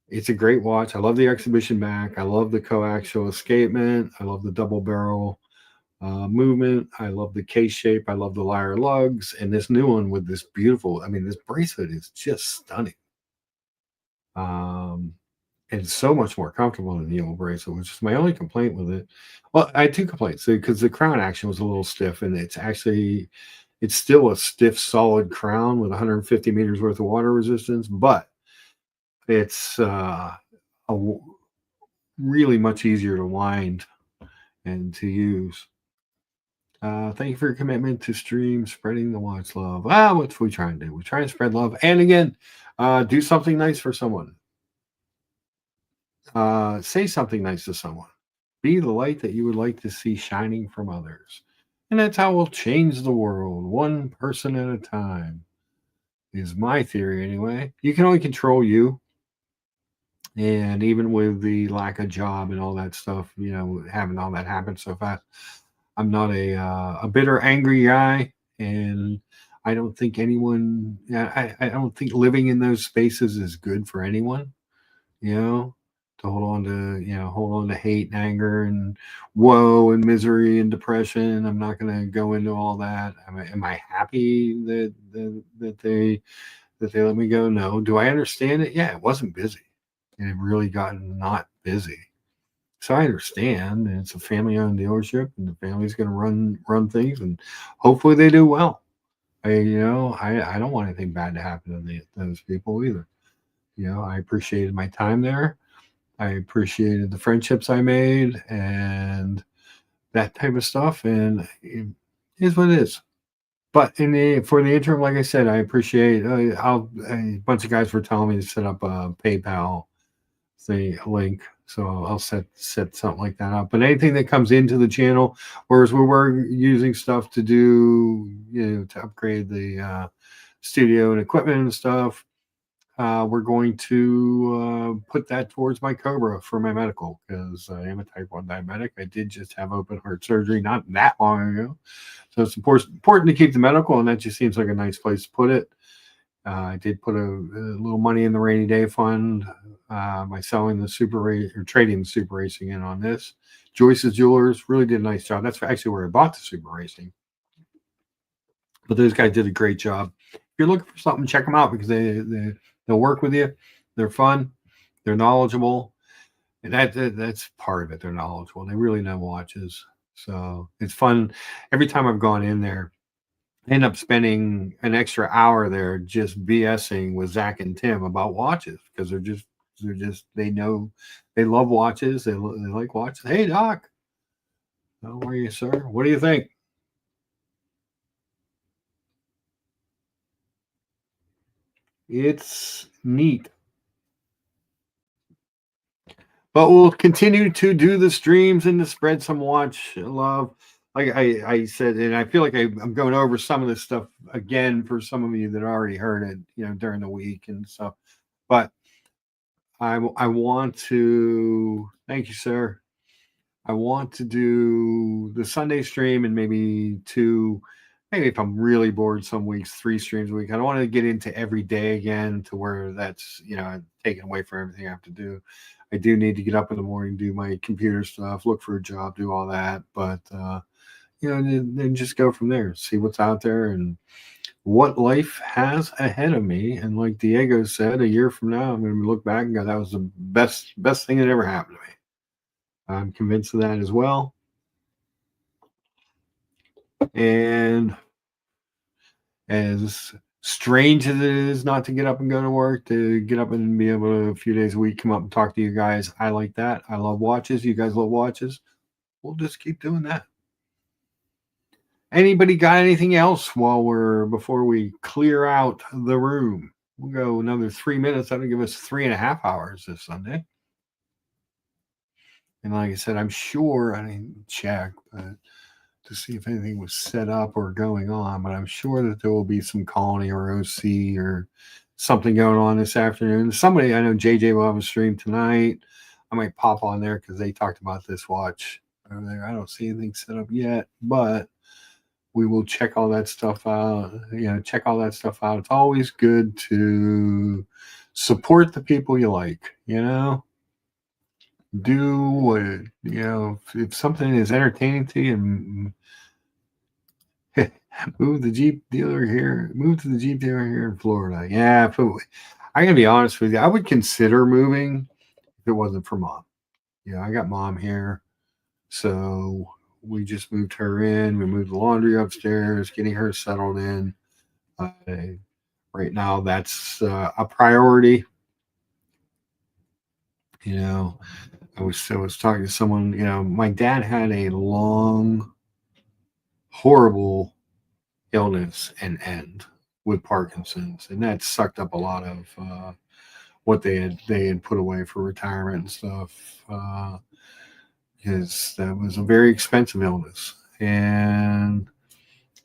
it's a great watch. I love the exhibition back. I love the coaxial escapement. I love the double barrel movement. I love the case shape. I love the lyre lugs. And this new one with this beautiful, this bracelet is just stunning. And so much more comfortable than the old bracelet, which is my only complaint with it. Well, I had two complaints because the crown action was a little stiff, and it's still a stiff, solid crown with 150 meters worth of water resistance, but it's really much easier to wind and to use. Thank you for your commitment to stream, spreading the watch love. What we trying to do? We try to spread love, and again, do something nice for someone. Say something nice to someone. Be the light that you would like to see shining from others, and that's how we'll change the world, one person at a time. Is my theory anyway. You can only control you. And even with the lack of job and all that stuff, having all that happen so fast, I'm not a bitter, angry guy, and I don't think anyone. I don't think living in those spaces is good for anyone. To to hold on to hate and anger and woe and misery and depression. I'm not going to go into all that. Am I happy that they let me go? No. Do I understand it? Yeah, it wasn't busy, and it really got not busy. So I understand, and it's a family-owned dealership, and the family's going to run things, and hopefully they do well. I don't want anything bad to happen to those people either. I appreciated my time there. I appreciated the friendships I made and that type of stuff, and it is what it is. But for the interim, like I said, I appreciate. A bunch of guys were telling me to set up a PayPal link, so I'll set something like that up. But anything that comes into the channel, whereas we were using stuff to do, to upgrade the studio and equipment and stuff, we're going to put that towards my Cobra for my medical, because I am a type 1 diabetic. I did just have open heart surgery not that long ago. So it's important to keep the medical, and that just seems like a nice place to put it. I did put a little money in the rainy day fund by selling the trading the super racing in on this. Joyce's Jewelers really did a nice job. That's actually where I bought the super racing. But those guys did a great job. If you're looking for something, check them out, because they'll work with you. They're fun. They're knowledgeable. And that's part of it. They're knowledgeable. They really know watches. So it's fun. Every time I've gone in there, I end up spending an extra hour there just BSing with Zach and Tim about watches, because they know, they love watches. They like watches. Hey, Doc. How are you, sir? What do you think? It's neat. But we'll continue to do the streams and to spread some watch love. Like I said, and I feel like I'm going over some of this stuff again for some of you that already heard it, during the week and stuff. But I want to, thank you, sir. I want to do the Sunday stream, and maybe if I'm really bored some weeks, 3 streams a week. I don't want to get into every day again to where that's, taken away from everything I have to do. I do need to get up in the morning, do my computer stuff, look for a job, do all that. But, then just go from there, see what's out there and what life has ahead of me. And like Diego said, a year from now, I'm going to look back and go, that was the best thing that ever happened to me. I'm convinced of that as well. And as strange as it is not to get up and go to work, to get up and be able to, a few days a week, come up and talk to you guys, I like that. I love watches. You guys love watches. We'll just keep doing that. Anybody got anything else before we clear out the room? We'll go another 3 minutes. That'll give us 3.5 hours this Sunday. And like I said, I'm sure, I didn't check, but to see if anything was set up or going on, but I'm sure that there will be some Colony or OC or something going on this afternoon. Somebody, I know JJ will have a stream tonight. I might pop on there because they talked about this watch over there. I don't see anything set up yet, but we will check all that stuff out. Check all that stuff out. It's always good to support the people you like, do what, if something is entertaining to you, move to the Jeep dealer here in Florida. Yeah, I'm gonna be honest with you, I would consider moving if it wasn't for Mom. I got Mom here, so we just moved her in. We moved the laundry upstairs, getting her settled in. Right now, that's a priority. I was talking to someone, my dad had a long, horrible illness and end with Parkinson's, and that sucked up a lot of what they had put away for retirement and stuff, because that was a very expensive illness, and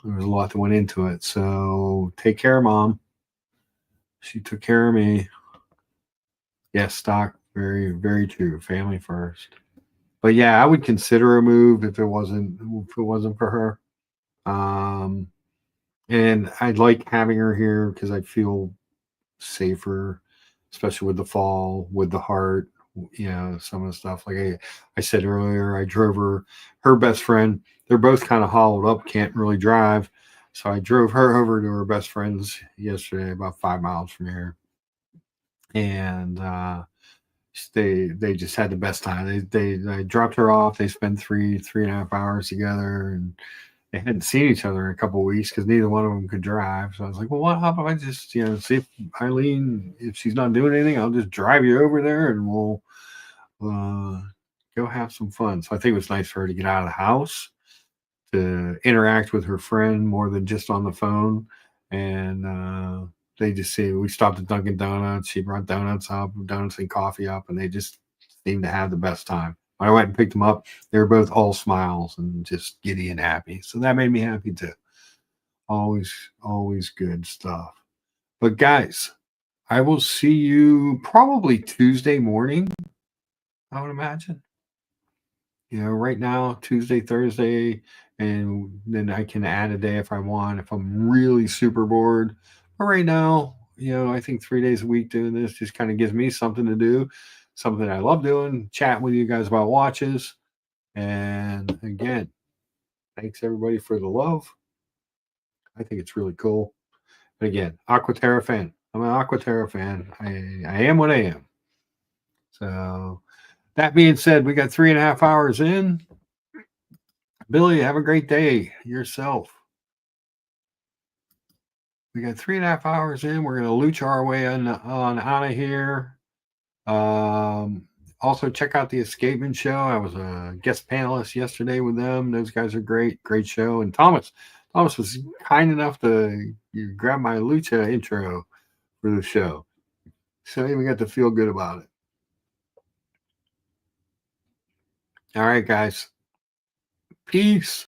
there was a lot that went into it. So take care of Mom. She took care of me. Yes, Doc. Very, very true. Family first. But yeah, I would consider a move if it wasn't for her. And I'd like having her here because I feel safer, especially with the fall, with the heart, some of the stuff. Like I said earlier, I drove her best friend. They're both kind of hollowed up, can't really drive. So I drove her over to her best friend's yesterday, about 5 miles from here. And they just had the best time. They dropped her off. They spent 3.5 hours together, and they hadn't seen each other in a couple of weeks because neither one of them could drive. So I was like, well, how about I just see if Eileen, if she's not doing anything, I'll just drive you over there and we'll go have some fun. So I think it was nice for her to get out of the house, to interact with her friend more than just on the phone. And they just see, we stopped at Dunkin' Donuts. She brought donuts and coffee up, and they just seemed to have the best time. When I went and picked them up, they were both all smiles and just giddy and happy. So that made me happy too. Always good stuff. But guys, I will see you probably Tuesday morning, I would imagine. Right now, Tuesday, Thursday, and then I can add a day if I want, if I'm really super bored. But right now, I think 3 days a week doing this just kind of gives me something to do, something I love doing, chat with you guys about watches. And again, thanks everybody for the love. I think it's really cool. But again, Aquaterra fan. I'm an Aquaterra fan. I am what I am. So that being said, we got 3.5 hours in. Billy, have a great day yourself. We got 3.5 hours in. We're going to lucha our way on out of here. Also, check out the Escapement Show. I was a guest panelist yesterday with them. Those guys are great. Great show. And Thomas was kind enough to grab my lucha intro for the show. So I even got to feel good about it. All right, guys. Peace.